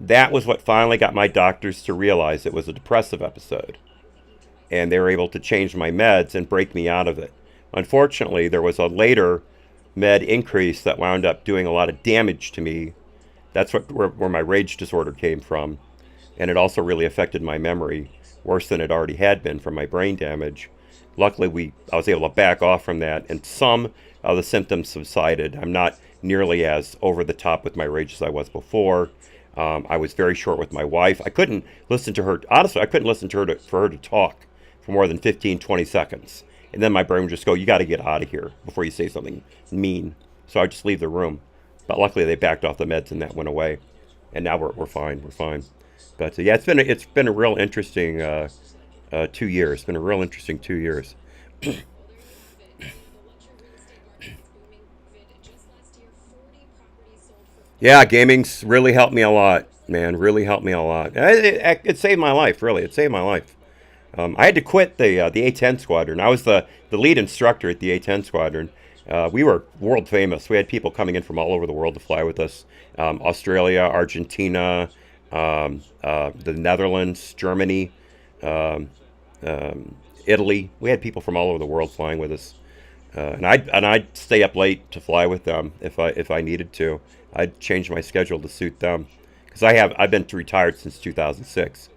That was what finally got my doctors to realize it was a depressive episode. And they were able to change my meds and break me out of it. Unfortunately, there was a later med increase that wound up doing a lot of damage to me. That's where my rage disorder came from. And it also really affected my memory, worse than it already had been from my brain damage. Luckily, I was able to back off from that, and some of the symptoms subsided. I'm not nearly as over the top with my rage as I was before. I was very short with my wife. I couldn't listen to her. Honestly, I couldn't listen to her for her to talk for more than 15, 20 seconds. And then my brain would just go, you got to get out of here before you say something mean. So I'd just leave the room. But luckily, they backed off the meds and that went away. And now we're fine. We're fine. But yeah, it's been a real interesting 2 years. It's been a real interesting 2 years. Yeah, gaming's really helped me a lot, man. Really helped me a lot. It saved my life, really. It saved my life. I had to quit the A10 squadron. I was the lead instructor at the A10 squadron. We were world famous. We had people coming in from all over the world to fly with us. Australia, Argentina, the Netherlands, Germany, Italy. We had people from all over the world flying with us. And I'd stay up late to fly with them if I needed to. I'd change my schedule to suit them, because I've been retired since 2006,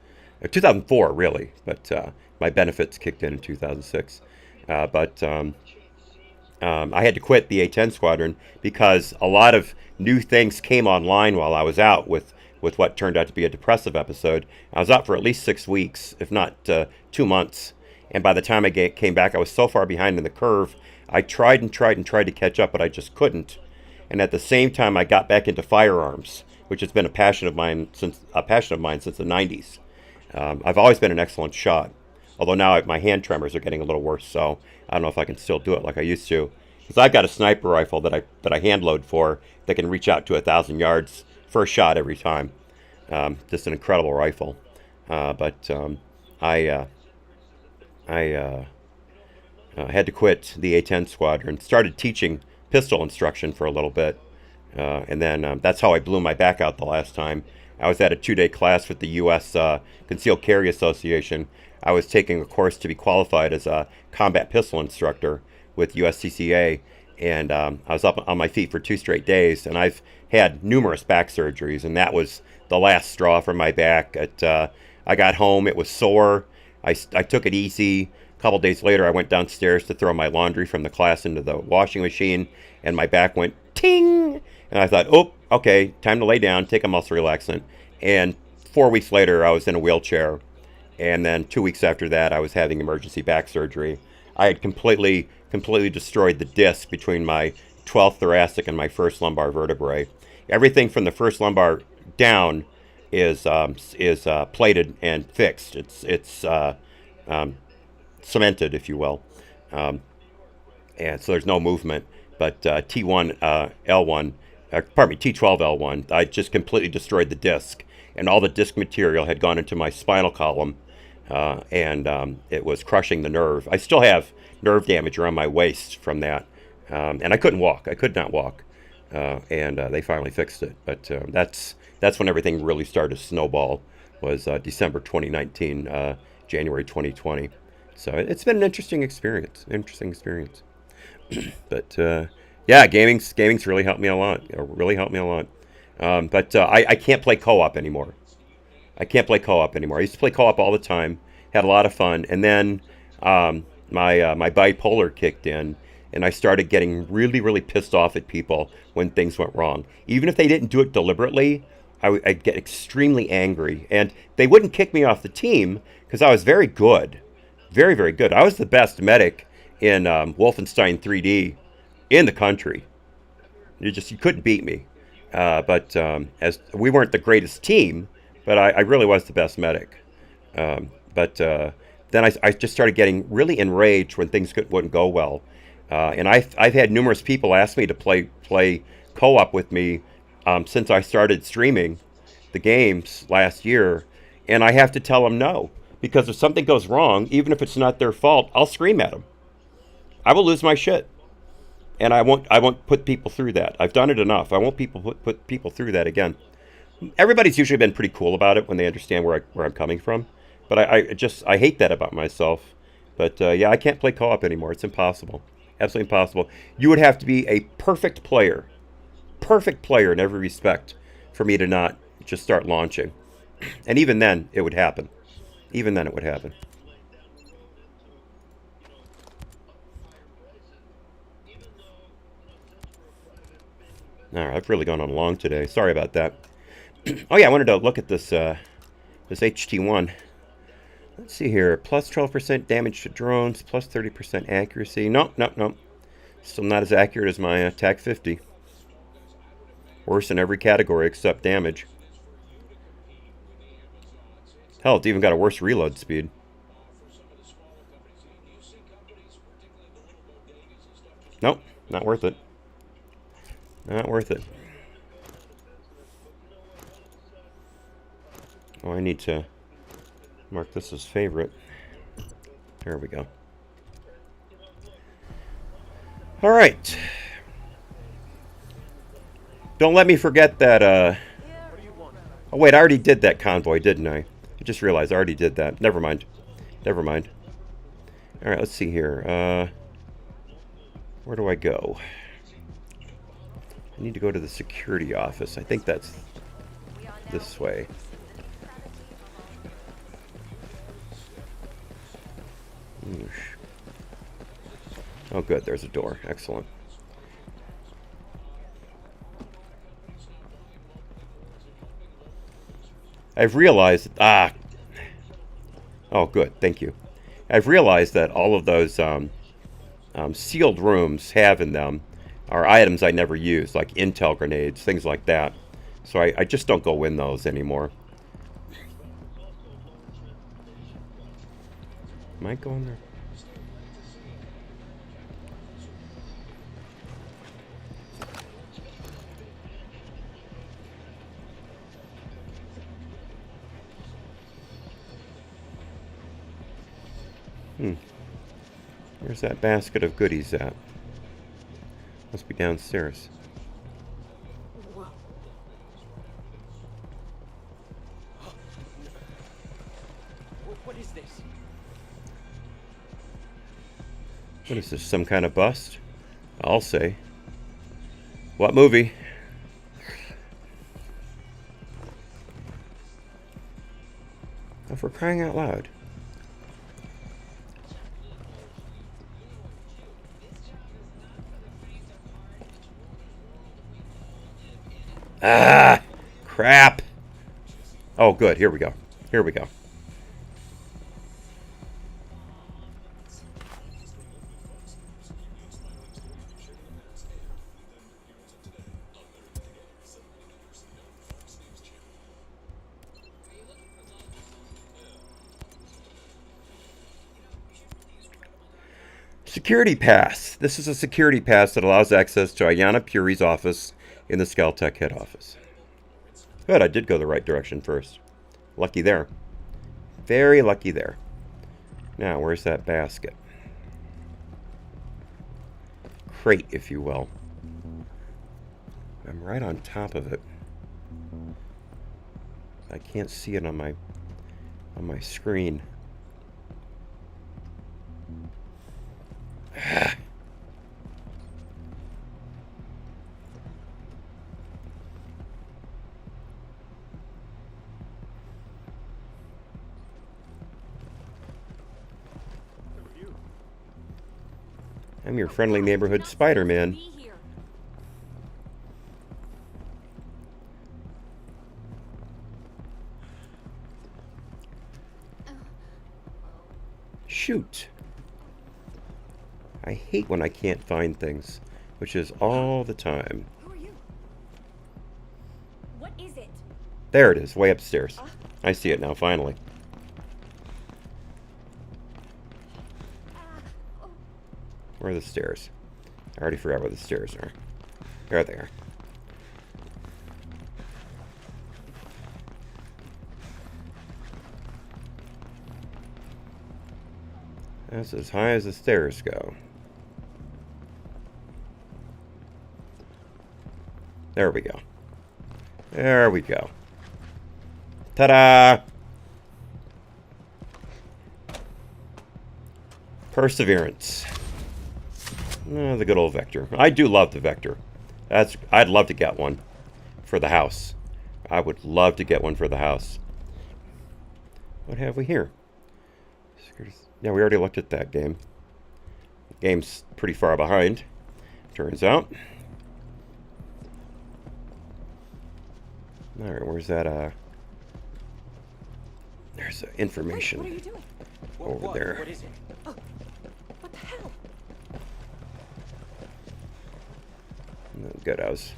or 2004 really, but my benefits kicked in 2006. But I had to quit the A10 squadron because a lot of new things came online while I was out with what turned out to be a depressive episode. I was out for at least 6 weeks, if not 2 months. And by the time I came back, I was so far behind in the curve. I tried to catch up, but I just couldn't. And at the same time, I got back into firearms, which has been a passion of mine since the 90s. I've always been an excellent shot, although now my hand tremors are getting a little worse. So I don't know if I can still do it like I used to, because I've got a sniper rifle that I hand load for that can reach out to 1,000 yards first shot every time. Just an incredible rifle. But I had to quit the A10 squadron. Started teaching pistol instruction for a little bit, and then that's how I blew my back out the last time. I was at a 2-day class with the U.S. Concealed Carry Association. I was taking a course to be qualified as a combat pistol instructor with USCCA, and I was up on my feet for 2 straight days, and I've had numerous back surgeries, and that was the last straw for my back. I got home, it was sore. I took it easy. A couple days later, I went downstairs to throw my laundry from the class into the washing machine, and my back went ting, and I thought, oh, okay, time to lay down, take a muscle relaxant, and 4 weeks later, I was in a wheelchair, and then 2 weeks after that, I was having emergency back surgery. I had completely destroyed the disc between my 12th thoracic and my first lumbar vertebrae. Everything from the first lumbar down is plated and fixed. It's cemented, if you will, and so there's no movement. But T1 L1, pardon me, T12 L1, I just completely destroyed the disc, and all the disc material had gone into my spinal column, and it was crushing the nerve. I still have nerve damage around my waist from that, and I couldn't walk. I could not walk, and they finally fixed it. But that's when everything really started to snowball. Was December 2019, January 2020. So it's been an interesting experience. But yeah, gaming's really helped me a lot. But I can't play co-op anymore. I used to play co-op all the time. Had a lot of fun, and then my bipolar kicked in, and I started getting really pissed off at people when things went wrong. Even if they didn't do it deliberately, I'd get extremely angry, and they wouldn't kick me off the team because I was very good, very good. I was the best medic in Wolfenstein 3D in the country. You couldn't beat me. But as we weren't the greatest team, but I really was the best medic. But then I just started getting really enraged when things wouldn't go well. And I've had numerous people ask me to play co-op with me since I started streaming the games last year, and I have to tell them no, because if something goes wrong, even if it's not their fault, I'll scream at them. I will lose my shit, and I won't put people through that. I've done it enough. I won't put people through that again. Everybody's usually been pretty cool about it when they understand where I'm coming from, but I hate that about myself. But yeah, I can't play co-op anymore. It's impossible, absolutely impossible. You would have to be a perfect player in every respect for me to not just start launching, and even then it would happen. All right, I've really gone on long today. Sorry about that. Oh yeah, I wanted to look at this this HT1. Let's see here. Plus 12% damage to drones, plus 30% accuracy. Nope. Still not as accurate as my TAC 50. Worse in every category except damage. Hell, it's even got a worse reload speed. Nope, not worth it. Not worth it. Oh, I need to mark this as favorite. There we go. All right. Don't let me forget that, oh wait, I already did that convoy, didn't I? I just realized I already did that. Never mind. All right, let's see here. Where do I go? I need to go to the security office. I think that's this way. Oh good, there's a door. Excellent. I've realized, oh good, thank you. I've realized that all of those sealed rooms have in them are items I never use, like intel grenades, things like that. So I just don't go in those anymore. Am I going there? Where's that basket of goodies at? Must be downstairs. What is this? What is this, some kind of bust? I'll say. What movie? Oh, for crying out loud. Ah, crap. Oh, good. Here we go. Here we go. Security pass. This is a security pass that allows access to Ayanna Puri's office in the Skeltech head office. Good, I did go the right direction first. Lucky there. Very lucky there. Now, where's that basket? Crate, if you will. I'm right on top of it. I can't see it on my screen. I'm your friendly neighborhood Spider-Man. Shoot. I hate when I can't find things, which is all the time. Who are you? What is it? There it is, way upstairs. I see it now, finally. Where are the stairs? I already forgot where the stairs are. There they are. That's as high as the stairs go. There we go. There we go. Ta-da! Perseverance. The good old Vector. I do love the Vector. I'd love to get one for the house. I would love to get one for the house. What have we here? Yeah, we already looked at that game. The game's pretty far behind, turns out. Alright, where's that, there's information. What are you doing? Over there. What is it? Oh, what the hell? Good, I was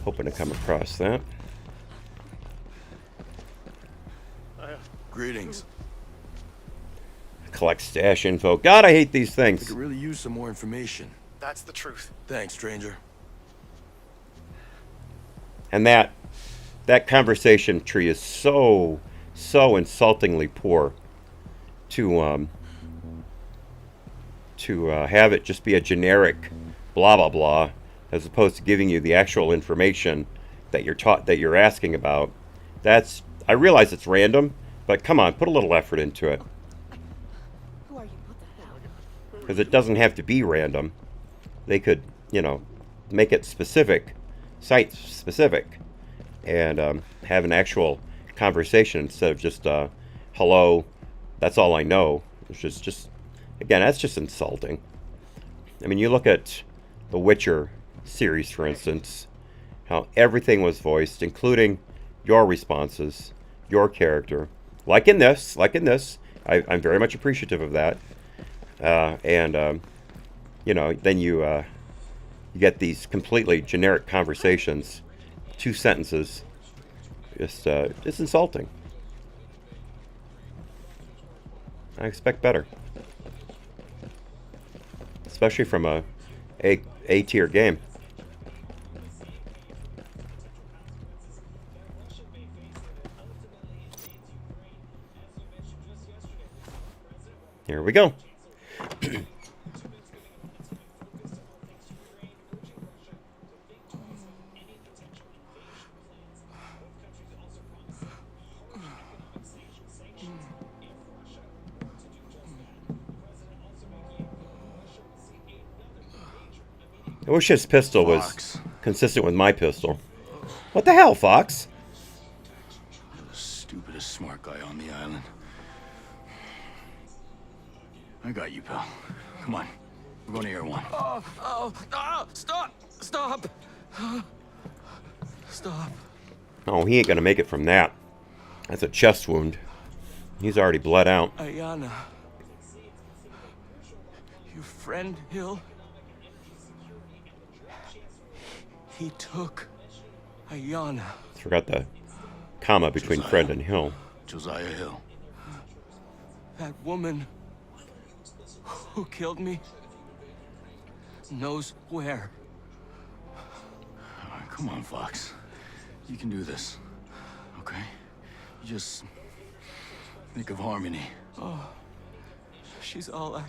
hoping to come across that. Greetings. Collect stash info. God, I hate these I things. could really use some more information. That's the truth. Thanks, stranger. And that conversation tree is so insultingly poor to have it just be a generic blah blah blah, as opposed to giving you the actual information that you're asking about. I realize it's random, but come on, put a little effort into it. Who are you? What the hell? Because it doesn't have to be random. They could, make it specific, site specific, and have an actual conversation instead of just hello, that's all I know. Which is just, again, that's just insulting. I mean, you look at the Witcher series, for instance, how everything was voiced, including your responses, your character. Like in this, I'm very much appreciative of that. Then you get these completely generic conversations, 2 sentences. It's insulting. I expect better, especially from a tier game. Here we go. I wish his pistol was consistent with my pistol. What the hell, Fox? The stupidest smart guy on the island. I got you, pal. Come on. We're going to Air One. Stop! Stop! Stop. Oh, he ain't gonna make it from that. That's a chest wound. He's already bled out. Ayana. Your friend, Hill. He took Ayana. Forgot the comma between friend and Hill. Josiah Hill. That woman who killed me knows where. Come on, Fox. You can do this. Okay? You just think of Harmony. Oh, she's all I...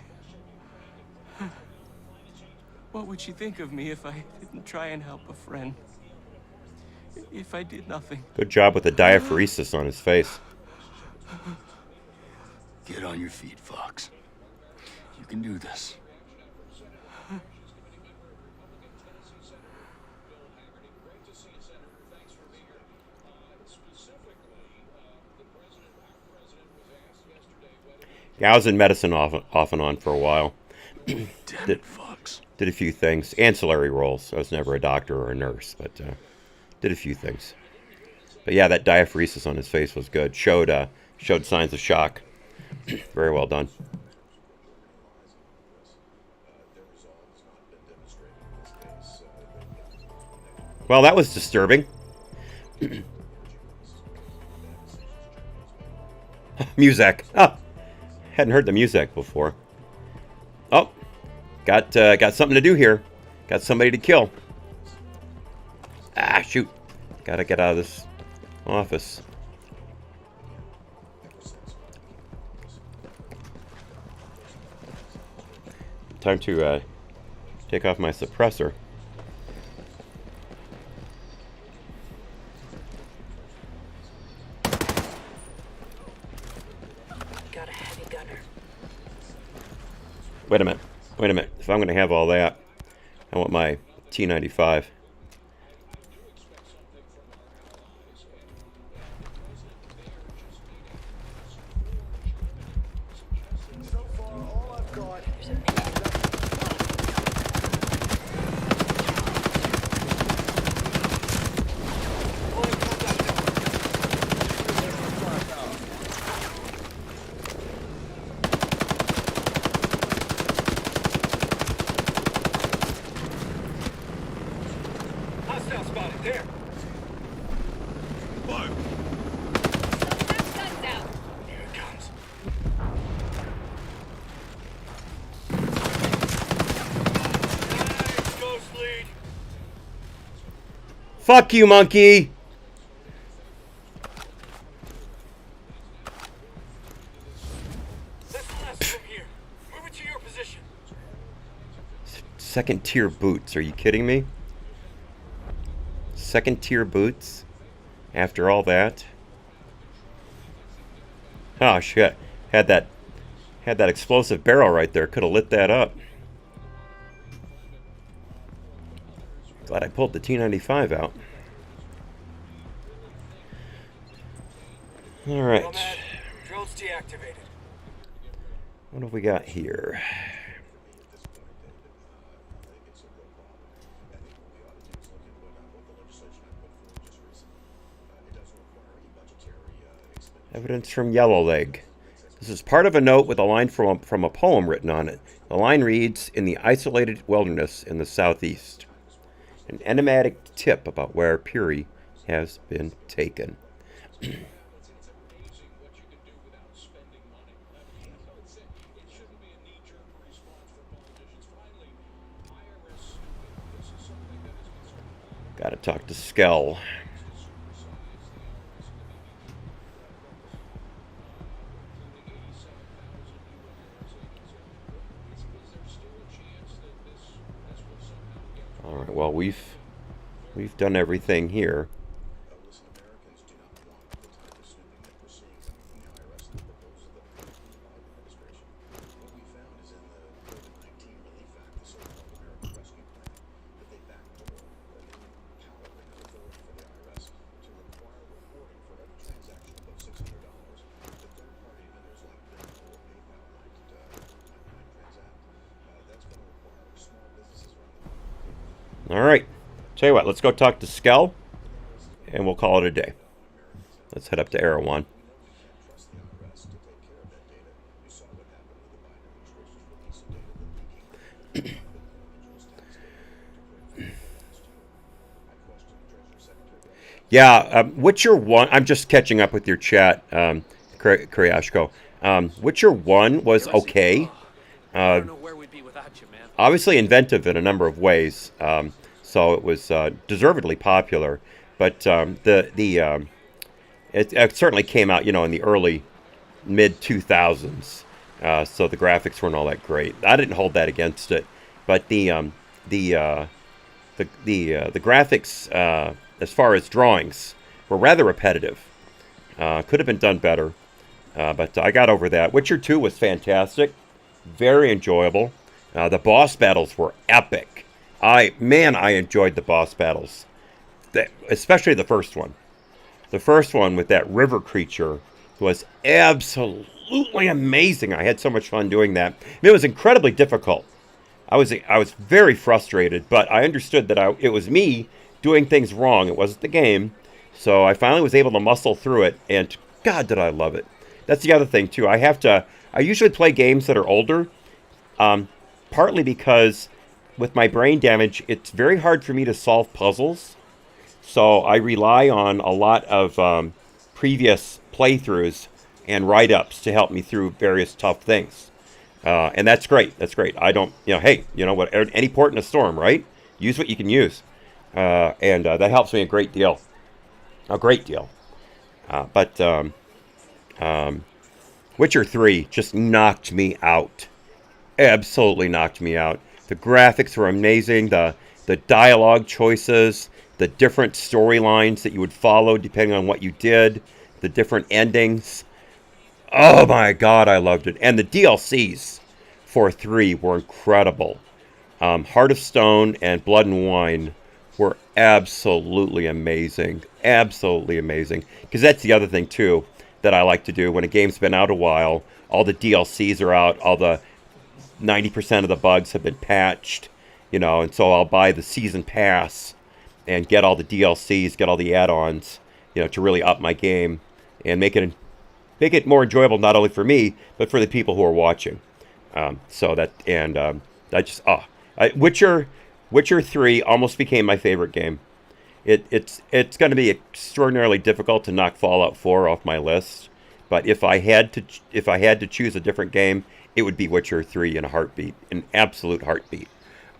What would she think of me if I didn't try and help a friend? If I did nothing? Good job with the diaphoresis on his face. Get on your feet, Fox. You can do this. Yeah, I was in medicine off and on for a while. Damn it, Fox. Did a few things. Ancillary roles. I was never a doctor or a nurse, but did a few things. But yeah, that diaphoresis on his face was good. Showed signs of shock. Very well done. Well, that was disturbing. Music. Oh, hadn't heard the music before. Oh, got something to do here. Got somebody to kill. Ah, shoot. Gotta get out of this office. Time to take off my suppressor. Got a heavy gunner. Wait a minute. Wait a minute. If I'm going to have all that, I want my T95. Hostile spotted there. What? Guns out. Here it comes. Nice, ghost lead. Fuck you, monkey! Listen less from here. Move it to your position. Second tier boots. Are you kidding me? Second tier boots? After all that? Oh shit. Had that explosive barrel right there. Could have lit that up. Glad I pulled the T95 out. Alright. Nomad, drill's deactivated. What have we got here? Evidence from Yellowleg. This is part of a note with a line from a poem written on it. The line reads, "In the isolated wilderness in the southeast. An enigmatic tip about where Puri has been taken." Gotta talk to Skell. All right. Well, we've done everything here. All right. Tell you what, let's go talk to Skell, and we'll call it a day. Let's head up to Erewhon. Yeah, Witcher 1, I'm just catching up with your chat, Kryashko. Witcher 1 was okay. Obviously inventive in a number of ways, so it was deservedly popular. But it certainly came out, in the early mid 2000s, so the graphics weren't all that great. I didn't hold that against it, but the graphics, as far as drawings, were rather repetitive. Could have been done better, but I got over that. Witcher 2 was fantastic, very enjoyable. The boss battles were epic. I enjoyed the boss battles, especially the first one. The first one with that river creature was absolutely amazing. I had so much fun doing that. It was incredibly difficult. I was very frustrated, but I understood that it was me doing things wrong. It wasn't the game. So I finally was able to muscle through it, and God, did I love it. That's the other thing, too. I usually play games that are older, partly because with my brain damage, it's very hard for me to solve puzzles. So I rely on a lot of previous playthroughs and write-ups to help me through various tough things. And that's great. That's great. I don't, hey, what? Any port in a storm, right? Use what you can use. And that helps me a great deal. A great deal. But Witcher 3 just knocked me out. Absolutely knocked me out. The graphics were amazing. The dialogue choices, the different storylines that you would follow depending on what you did, the different endings. Oh my God, I loved it. And the DLCs for 3 were incredible. Heart of Stone and Blood and Wine were absolutely amazing. Absolutely amazing. Because that's the other thing, too, that I like to do. When a game's been out a while, all the DLCs are out, all the 90% of the bugs have been patched, and so I'll buy the season pass and get all the DLCs, get all the add-ons, to really up my game and make it more enjoyable, not only for me, but for the people who are watching. Witcher 3 almost became my favorite game. It's going to be extraordinarily difficult to knock Fallout 4 off my list, but if I had to choose a different game, it would be Witcher 3 in a heartbeat, an absolute heartbeat.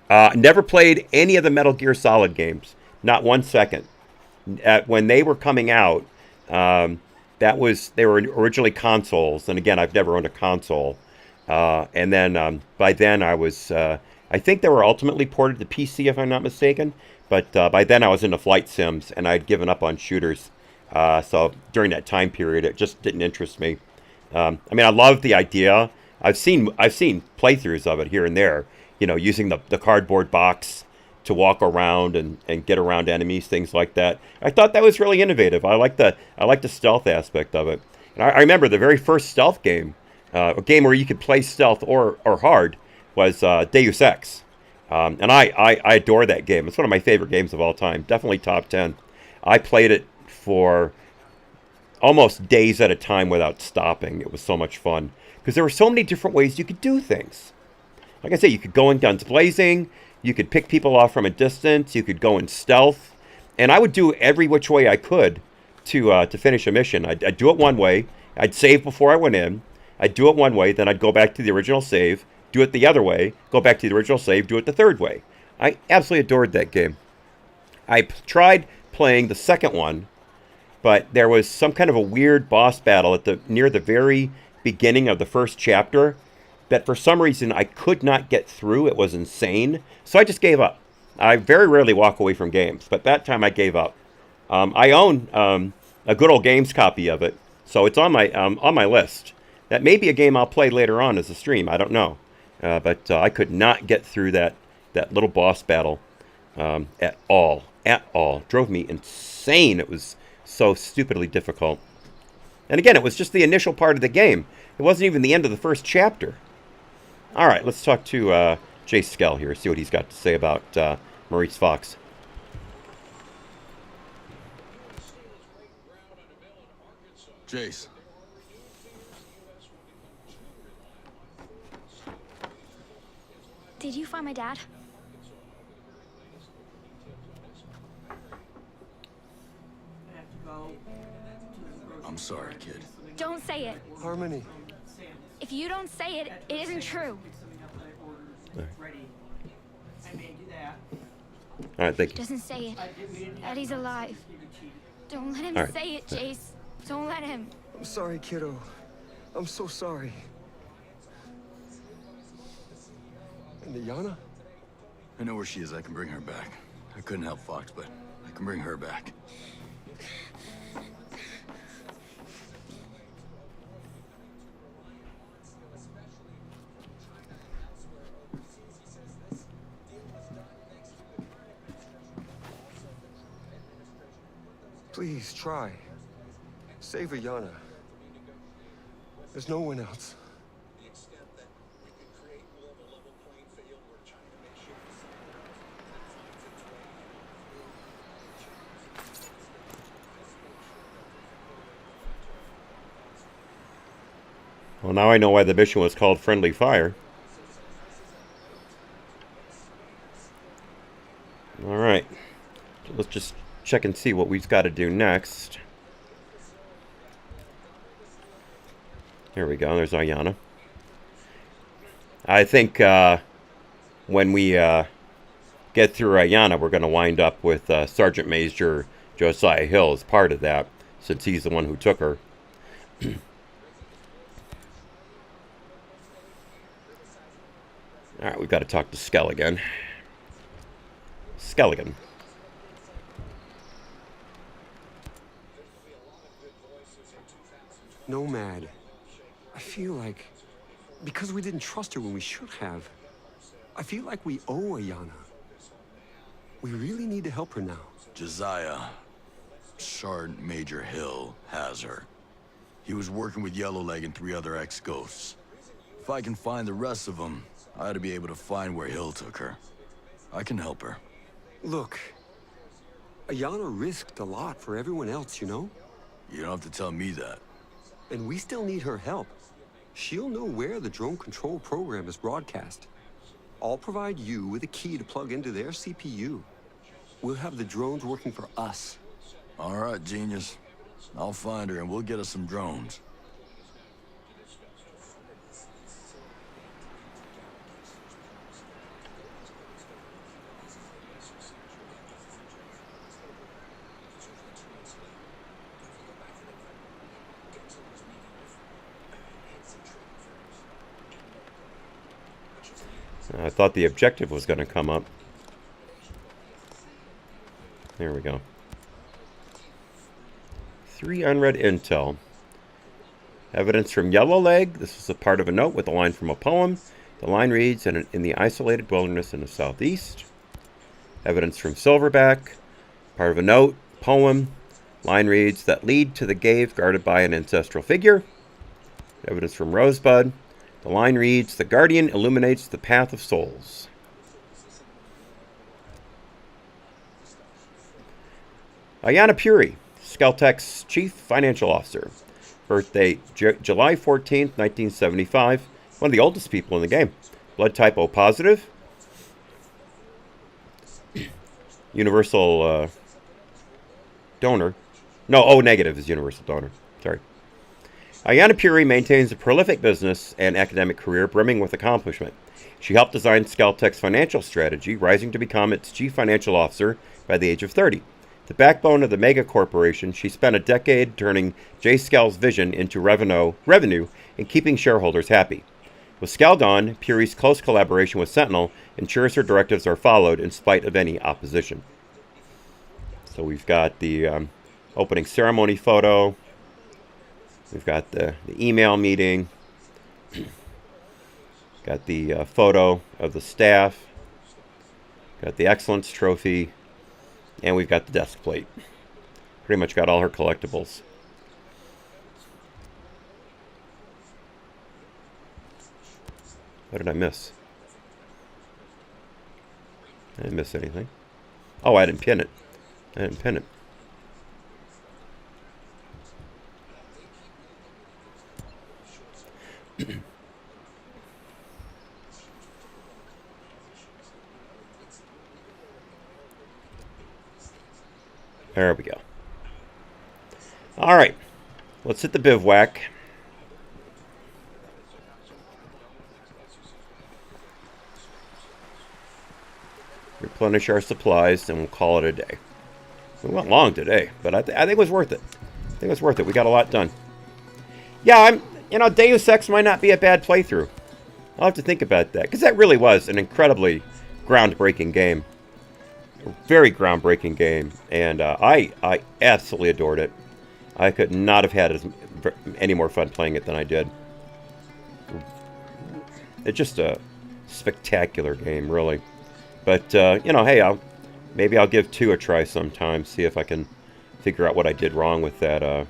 Never played any of the Metal Gear Solid games, not 1 second. When they were coming out, they were originally consoles, and again, I've never owned a console. And then by then I think they were ultimately ported to PC, if I'm not mistaken. But by then I was into flight sims, and I'd given up on shooters. So during that time period, it just didn't interest me. I love the idea. I've seen playthroughs of it here and there, using the cardboard box to walk around and get around enemies, things like that. I thought that was really innovative. I like the stealth aspect of it. And I remember the very first stealth game, a game where you could play stealth or hard, was Deus Ex. And I adore that game. It's one of my favorite games of all time. Definitely top 10. I played it for almost days at a time without stopping. It was so much fun. Because there were so many different ways you could do things. Like I say, you could go in guns blazing. You could pick people off from a distance. You could go in stealth. And I would do every which way I could to finish a mission. I'd do it one way. I'd save before I went in. I'd do it one way. Then I'd go back to the original save. Do it the other way. Go back to the original save. Do it the third way. I absolutely adored that game. I tried playing the second one, but there was some kind of a weird boss battle near the very beginning of the first chapter that for some reason I could not get through. It was insane. So I just gave up. I very rarely walk away from games, but that time I gave up. I own a good old games copy of it, so it's on my list. That may be a game I'll play later on as a stream. I don't know. But I could not get through that little boss battle at all. At all. Drove me insane. It was so stupidly difficult. And again, it was just the initial part of the game. It wasn't even the end of the first chapter. All right, let's talk to Jay Skell here, see what he's got to say about Maurice Fox. Jace. Did you find my dad? I'm sorry, kid. Don't say it. Harmony. If you don't say it, it isn't true. All right, thank you. Doesn't say it. Eddie's alive. Don't let him All right. say it, Jace. Don't let him. I'm sorry, kiddo. I'm so sorry. And Yana? I know where she is. I can bring her back. I couldn't help Fox, but I can bring her back. Please try. Save Yana. There's no one else. Well, now I know why the mission was called Friendly Fire. All right. So let's just check and see what we've got to do next. Here we go. There's Ayanna. I think when we get through Ayanna, we're going to wind up with Sergeant Major Josiah Hill as part of that, since he's the one who took her. All right, we've got to talk to Skell again. Skelligan. Nomad. I feel like, because we didn't trust her when we should have, I feel like we owe Ayanna. We really need to help her now. Josiah, Sergeant Major Hill, has her. He was working with Yellowleg and 3 other ex-ghosts. If I can find the rest of them, I ought to be able to find where Hill took her. I can help her. Look, Ayanna risked a lot for everyone else, you know? You don't have to tell me that. And we still need her help. She'll know where the drone control program is broadcast. I'll provide you with a key to plug into their CPU. We'll have the drones working for us. All right, genius. I'll find her and we'll get us some drones. I thought the objective was going to come up. There we go. 3 unread intel. Evidence from Yellowleg. This is a part of a note with a line from a poem. The line reads, in the isolated wilderness in the southeast. Evidence from Silverback. Part of a note, poem. Line reads, that lead to the cave guarded by an ancestral figure. Evidence from Rosebud. The line reads, the Guardian illuminates the path of souls. Ayanna Puri, Skeltech's Chief Financial Officer. Birthday, July 14th, 1975. One of the oldest people in the game. Blood type O positive. Universal donor. No, O negative is universal donor. Sorry. Ayanna Puri maintains a prolific business and academic career brimming with accomplishment. She helped design Skeltech's financial strategy, rising to become its chief financial officer by the age of 30. The backbone of the mega corporation, she spent a decade turning J. Skell's vision into revenue and keeping shareholders happy. With Skell gone, Puri's close collaboration with Sentinel ensures her directives are followed in spite of any opposition. So we've got the opening ceremony photo. We've got the email meeting. Got the photo of the staff. Got the Excellence Trophy. And we've got the desk plate. Pretty much got all her collectibles. What did I miss? I didn't miss anything. Oh, I didn't pin it. I didn't pin it. There we go. All right. Let's hit the bivouac. Replenish our supplies, and we'll call it a day. We went long today, but I think it was worth it. I think it was worth it. We got a lot done. Yeah, Deus Ex might not be a bad playthrough. I'll have to think about that, because that really was an incredibly groundbreaking game. A very groundbreaking game, and I absolutely adored it. I could not have had any more fun playing it than I did. It's just a spectacular game, really. But, hey, maybe I'll give 2 a try sometime, see if I can figure out what I did wrong with that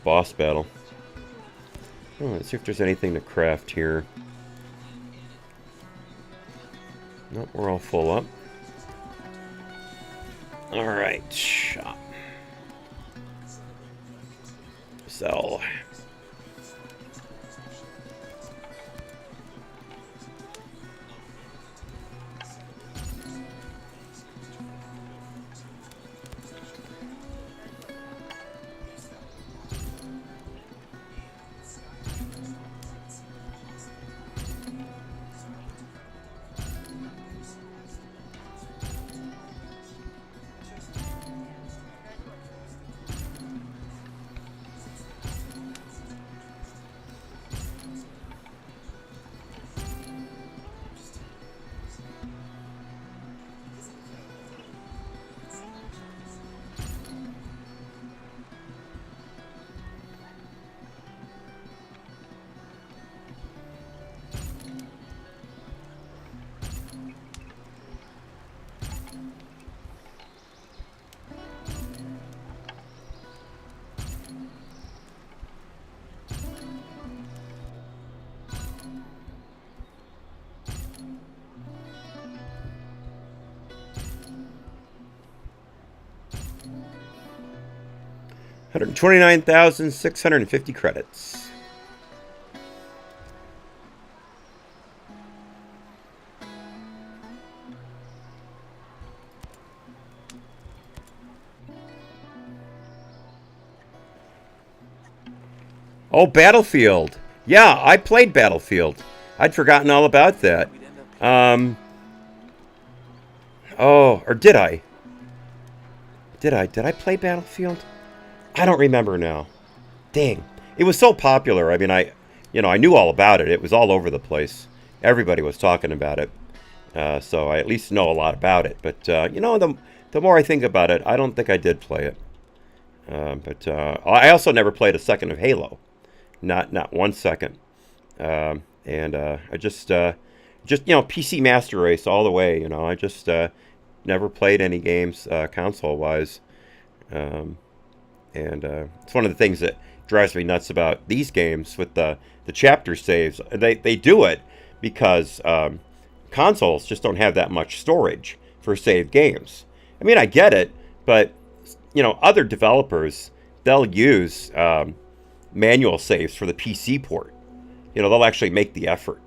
boss battle. Oh, let's see if there's anything to craft here. Nope, we're all full up. Alright, shop. Sell. $129,650 credits. Oh, Battlefield. Yeah, I played Battlefield. I'd forgotten all about that. Oh, or did I? Did I play Battlefield? I don't remember now. Dang. It was so popular. I mean, I knew all about it. It was all over the place. Everybody was talking about it. So I at least know a lot about it. But, the more I think about it, I don't think I did play it. But I also never played a second of Halo. Not 1 second. I just PC Master Race all the way. I just never played any games console-wise. It's one of the things that drives me nuts about these games with the chapter saves. They do it because consoles just don't have that much storage for saved games. I mean, I get it, but other developers, they'll use manual saves for the PC port. They'll actually make the effort.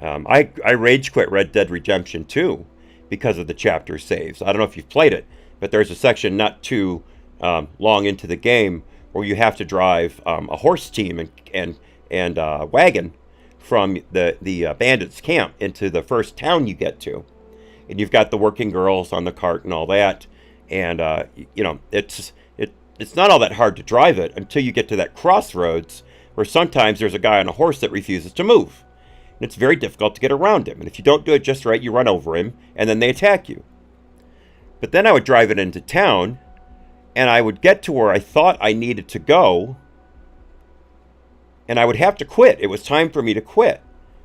I rage quit Red Dead Redemption 2 because of the chapter saves. I don't know if you've played it, but there's a section not too long into the game where you have to drive a horse team and wagon from the bandits' camp into the first town you get to, and you've got the working girls on the cart and all that, and it's not all that hard to drive it until you get to that crossroads where sometimes there's a guy on a horse that refuses to move, and it's very difficult to get around him, and if you don't do it just right, you run over him and then they attack you. But then I would drive it into town, and I would get to where I thought I needed to go, and I would have to quit. It was time for me to quit.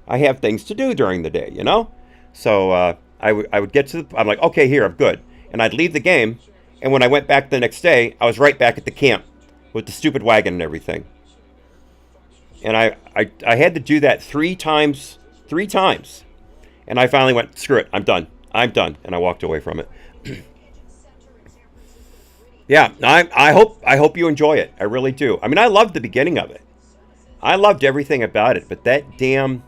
I have things to do during the day, So I would get to I'm like, okay, here, I'm good. And I'd leave the game, and when I went back the next day, I was right back at the camp with the stupid wagon and everything. And I had to do that three times. And I finally went, screw it, I'm done. I'm done. And I walked away from it. Yeah, I hope you enjoy it. I really do. I mean, I loved the beginning of it. I loved everything about it, but that damn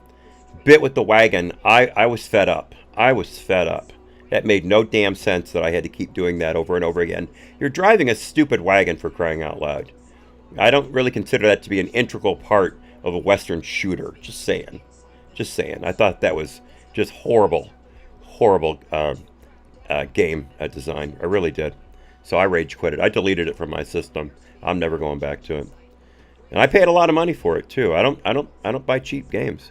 bit with the wagon, I was fed up. I was fed up. That made no damn sense that I had to keep doing that over and over again. You're driving a stupid wagon, for crying out loud. I don't really consider that to be an integral part of a Western shooter. Just saying. Just saying. I thought that was just horrible game design. I really did. So I rage quit it. I deleted it from my system. I'm never going back to it. And I paid a lot of money for it too. I don't buy cheap games.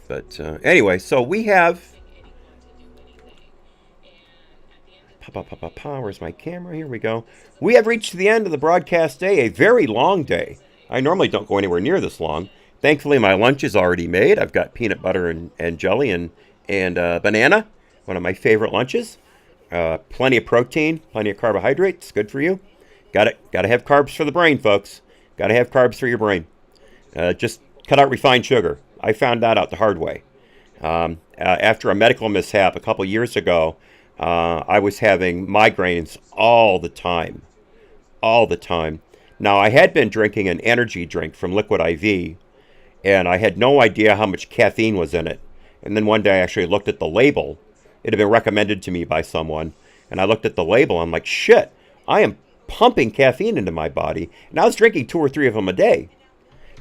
But anyway, so we have. Where's my camera? Here we go. We have reached the end of the broadcast day. A very long day. I normally don't go anywhere near this long. Thankfully, my lunch is already made. I've got peanut butter and jelly and banana. One of my favorite lunches. Plenty of protein, plenty of carbohydrates. Good for you. Got to have carbs for the brain, folks. Got to have carbs for your brain. Just cut out refined sugar. I found that out the hard way. After a medical mishap a couple years ago, I was having migraines all the time. All the time. Now, I had been drinking an energy drink from Liquid IV, and I had no idea how much caffeine was in it. And then one day I actually looked at the label. It had been recommended to me by someone. And I looked at the label. I'm like, shit, I am pumping caffeine into my body. And I was drinking 2 or 3 of them a day.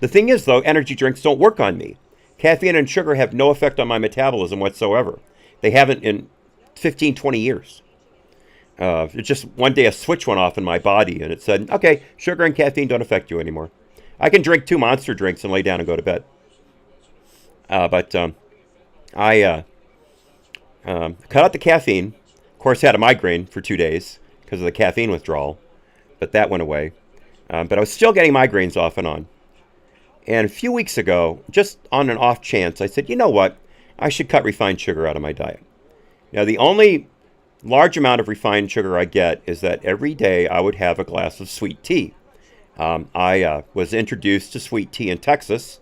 The thing is, though, energy drinks don't work on me. Caffeine and sugar have no effect on my metabolism whatsoever. They haven't in 15, 20 years. It's just one day a switch went off in my body. And it said, okay, sugar and caffeine don't affect you anymore. I can drink 2 Monster drinks and lay down and go to bed. I cut out the caffeine. Of course, had a migraine for 2 days because of the caffeine withdrawal, but that went away. But I was still getting migraines off and on. And a few weeks ago, just on an off chance, I said, you know what? I should cut refined sugar out of my diet. Now, the only large amount of refined sugar I get is that every day I would have a glass of sweet tea. I was introduced to sweet tea in Texas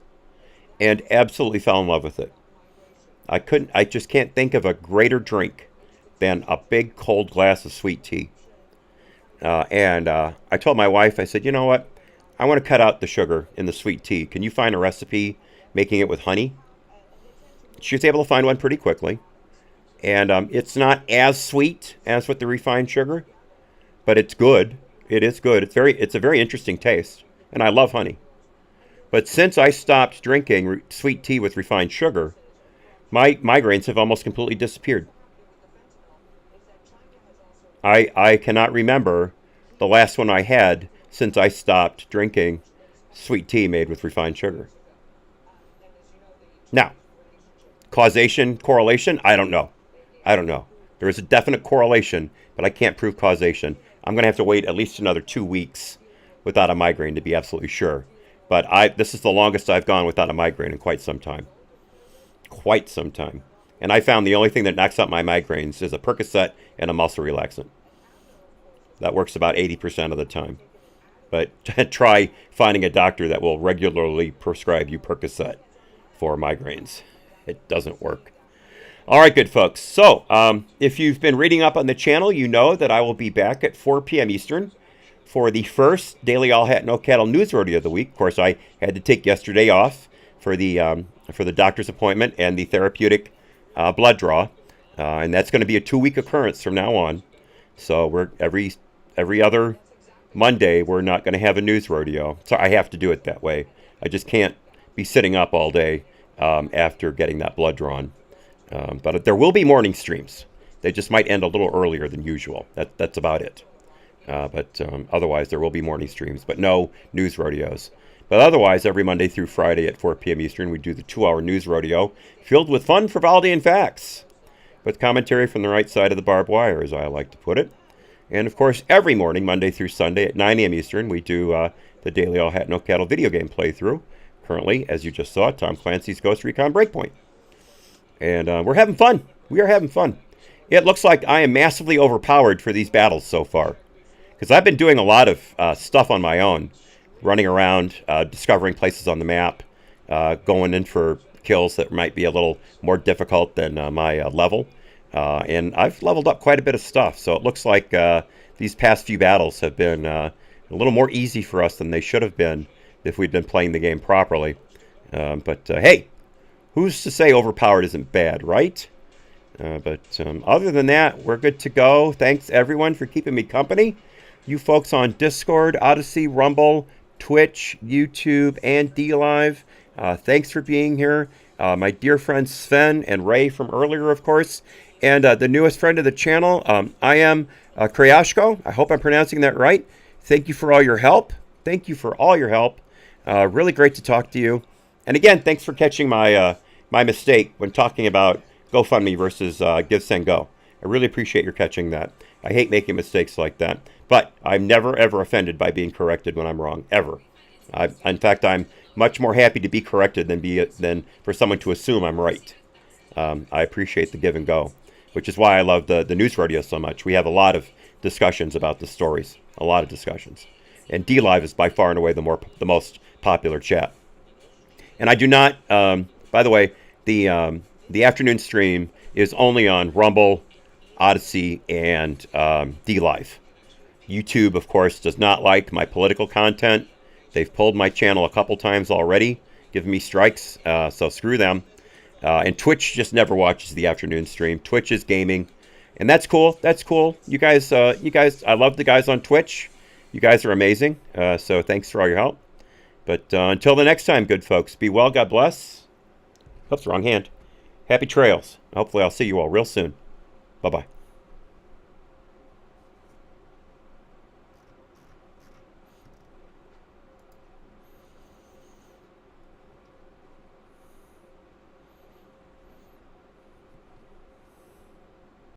and absolutely fell in love with it. I just can't think of a greater drink than a big cold glass of sweet tea. I told my wife, I said, you know what? I want to cut out the sugar in the sweet tea. Can you find a recipe making it with honey? She was able to find one pretty quickly. And it's not as sweet as with the refined sugar, but it's good. It is good. It's a very interesting taste. And I love honey. But since I stopped drinking sweet tea with refined sugar, my migraines have almost completely disappeared. I cannot remember the last one I had since I stopped drinking sweet tea made with refined sugar. Now, causation, correlation, I don't know. There is a definite correlation, but I can't prove causation. I'm going to have to wait at least another 2 weeks without a migraine to be absolutely sure. But this is the longest I've gone without a migraine in quite some time. Quite some time. And I found the only thing that knocks out my migraines is a Percocet and a muscle relaxant. That works about 80% of the time. But try finding a doctor that will regularly prescribe you Percocet for migraines. It doesn't work. All right, good folks. So, if you've been reading up on the channel, you know that I will be back at 4 p.m. Eastern for the first Daily All Hat No Cattle News Rodeo of the week. Of course, I had to take yesterday off for the doctor's appointment and the therapeutic blood draw, and that's going to be a 2-week occurrence from now on. So we're every other Monday we're not going to have a news rodeo. So I have to do it that way. I just can't be sitting up all day after getting that blood drawn. But there will be morning streams. They just might end a little earlier than usual. That's about it. But otherwise, there will be morning streams, but no news rodeos. But otherwise, every Monday through Friday at 4 p.m. Eastern, we do the 2-hour news rodeo filled with fun, frivolity, and facts, with commentary from the right side of the barbed wire, as I like to put it. And, of course, every morning, Monday through Sunday at 9 a.m. Eastern, we do the Daily All Hat No Cattle video game playthrough. Currently, as you just saw, Tom Clancy's Ghost Recon Breakpoint. And we're having fun. We are having fun. It looks like I am massively overpowered for these battles so far. Because I've been doing a lot of stuff on my own. Running around, discovering places on the map. Going in for kills that might be a little more difficult than my level. And I've leveled up quite a bit of stuff, so it looks like these past few battles have been a little more easy for us than they should have been if we'd been playing the game properly. But hey, who's to say overpowered isn't bad, right? But other than that, we're good to go. Thanks, everyone, for keeping me company. You folks on Discord, Odysee, Rumble, Twitch, YouTube, and DLive, thanks for being here. My dear friends Sven and Ray from earlier, of course, and the newest friend of the channel, I am Krayashko. I hope I'm pronouncing that right. Thank you for all your help. Thank you for all your help. Really great to talk to you. And again, thanks for catching my my mistake when talking about GoFundMe versus Give, Send, Go. I really appreciate your catching that. I hate making mistakes like that. But I'm never, ever offended by being corrected when I'm wrong, ever. In fact, I'm much more happy to be corrected than for someone to assume I'm right. I appreciate the give and go, which is why I love the news rodeo so much. We have a lot of discussions about the stories, a lot of discussions. And DLive is by far and away the most popular chat. And I do not, by the way, the afternoon stream is only on Rumble, Odysee, and DLive. YouTube, of course, does not like my political content. They've pulled my channel a couple times already, giving me strikes, so screw them. And Twitch just never watches the afternoon stream. Twitch is gaming, and that's cool. That's cool. You guys, I love the guys on Twitch. You guys are amazing, so thanks for all your help. But until the next time, good folks, be well, God bless. Oops, wrong hand. Happy trails. Hopefully I'll see you all real soon. Bye-bye.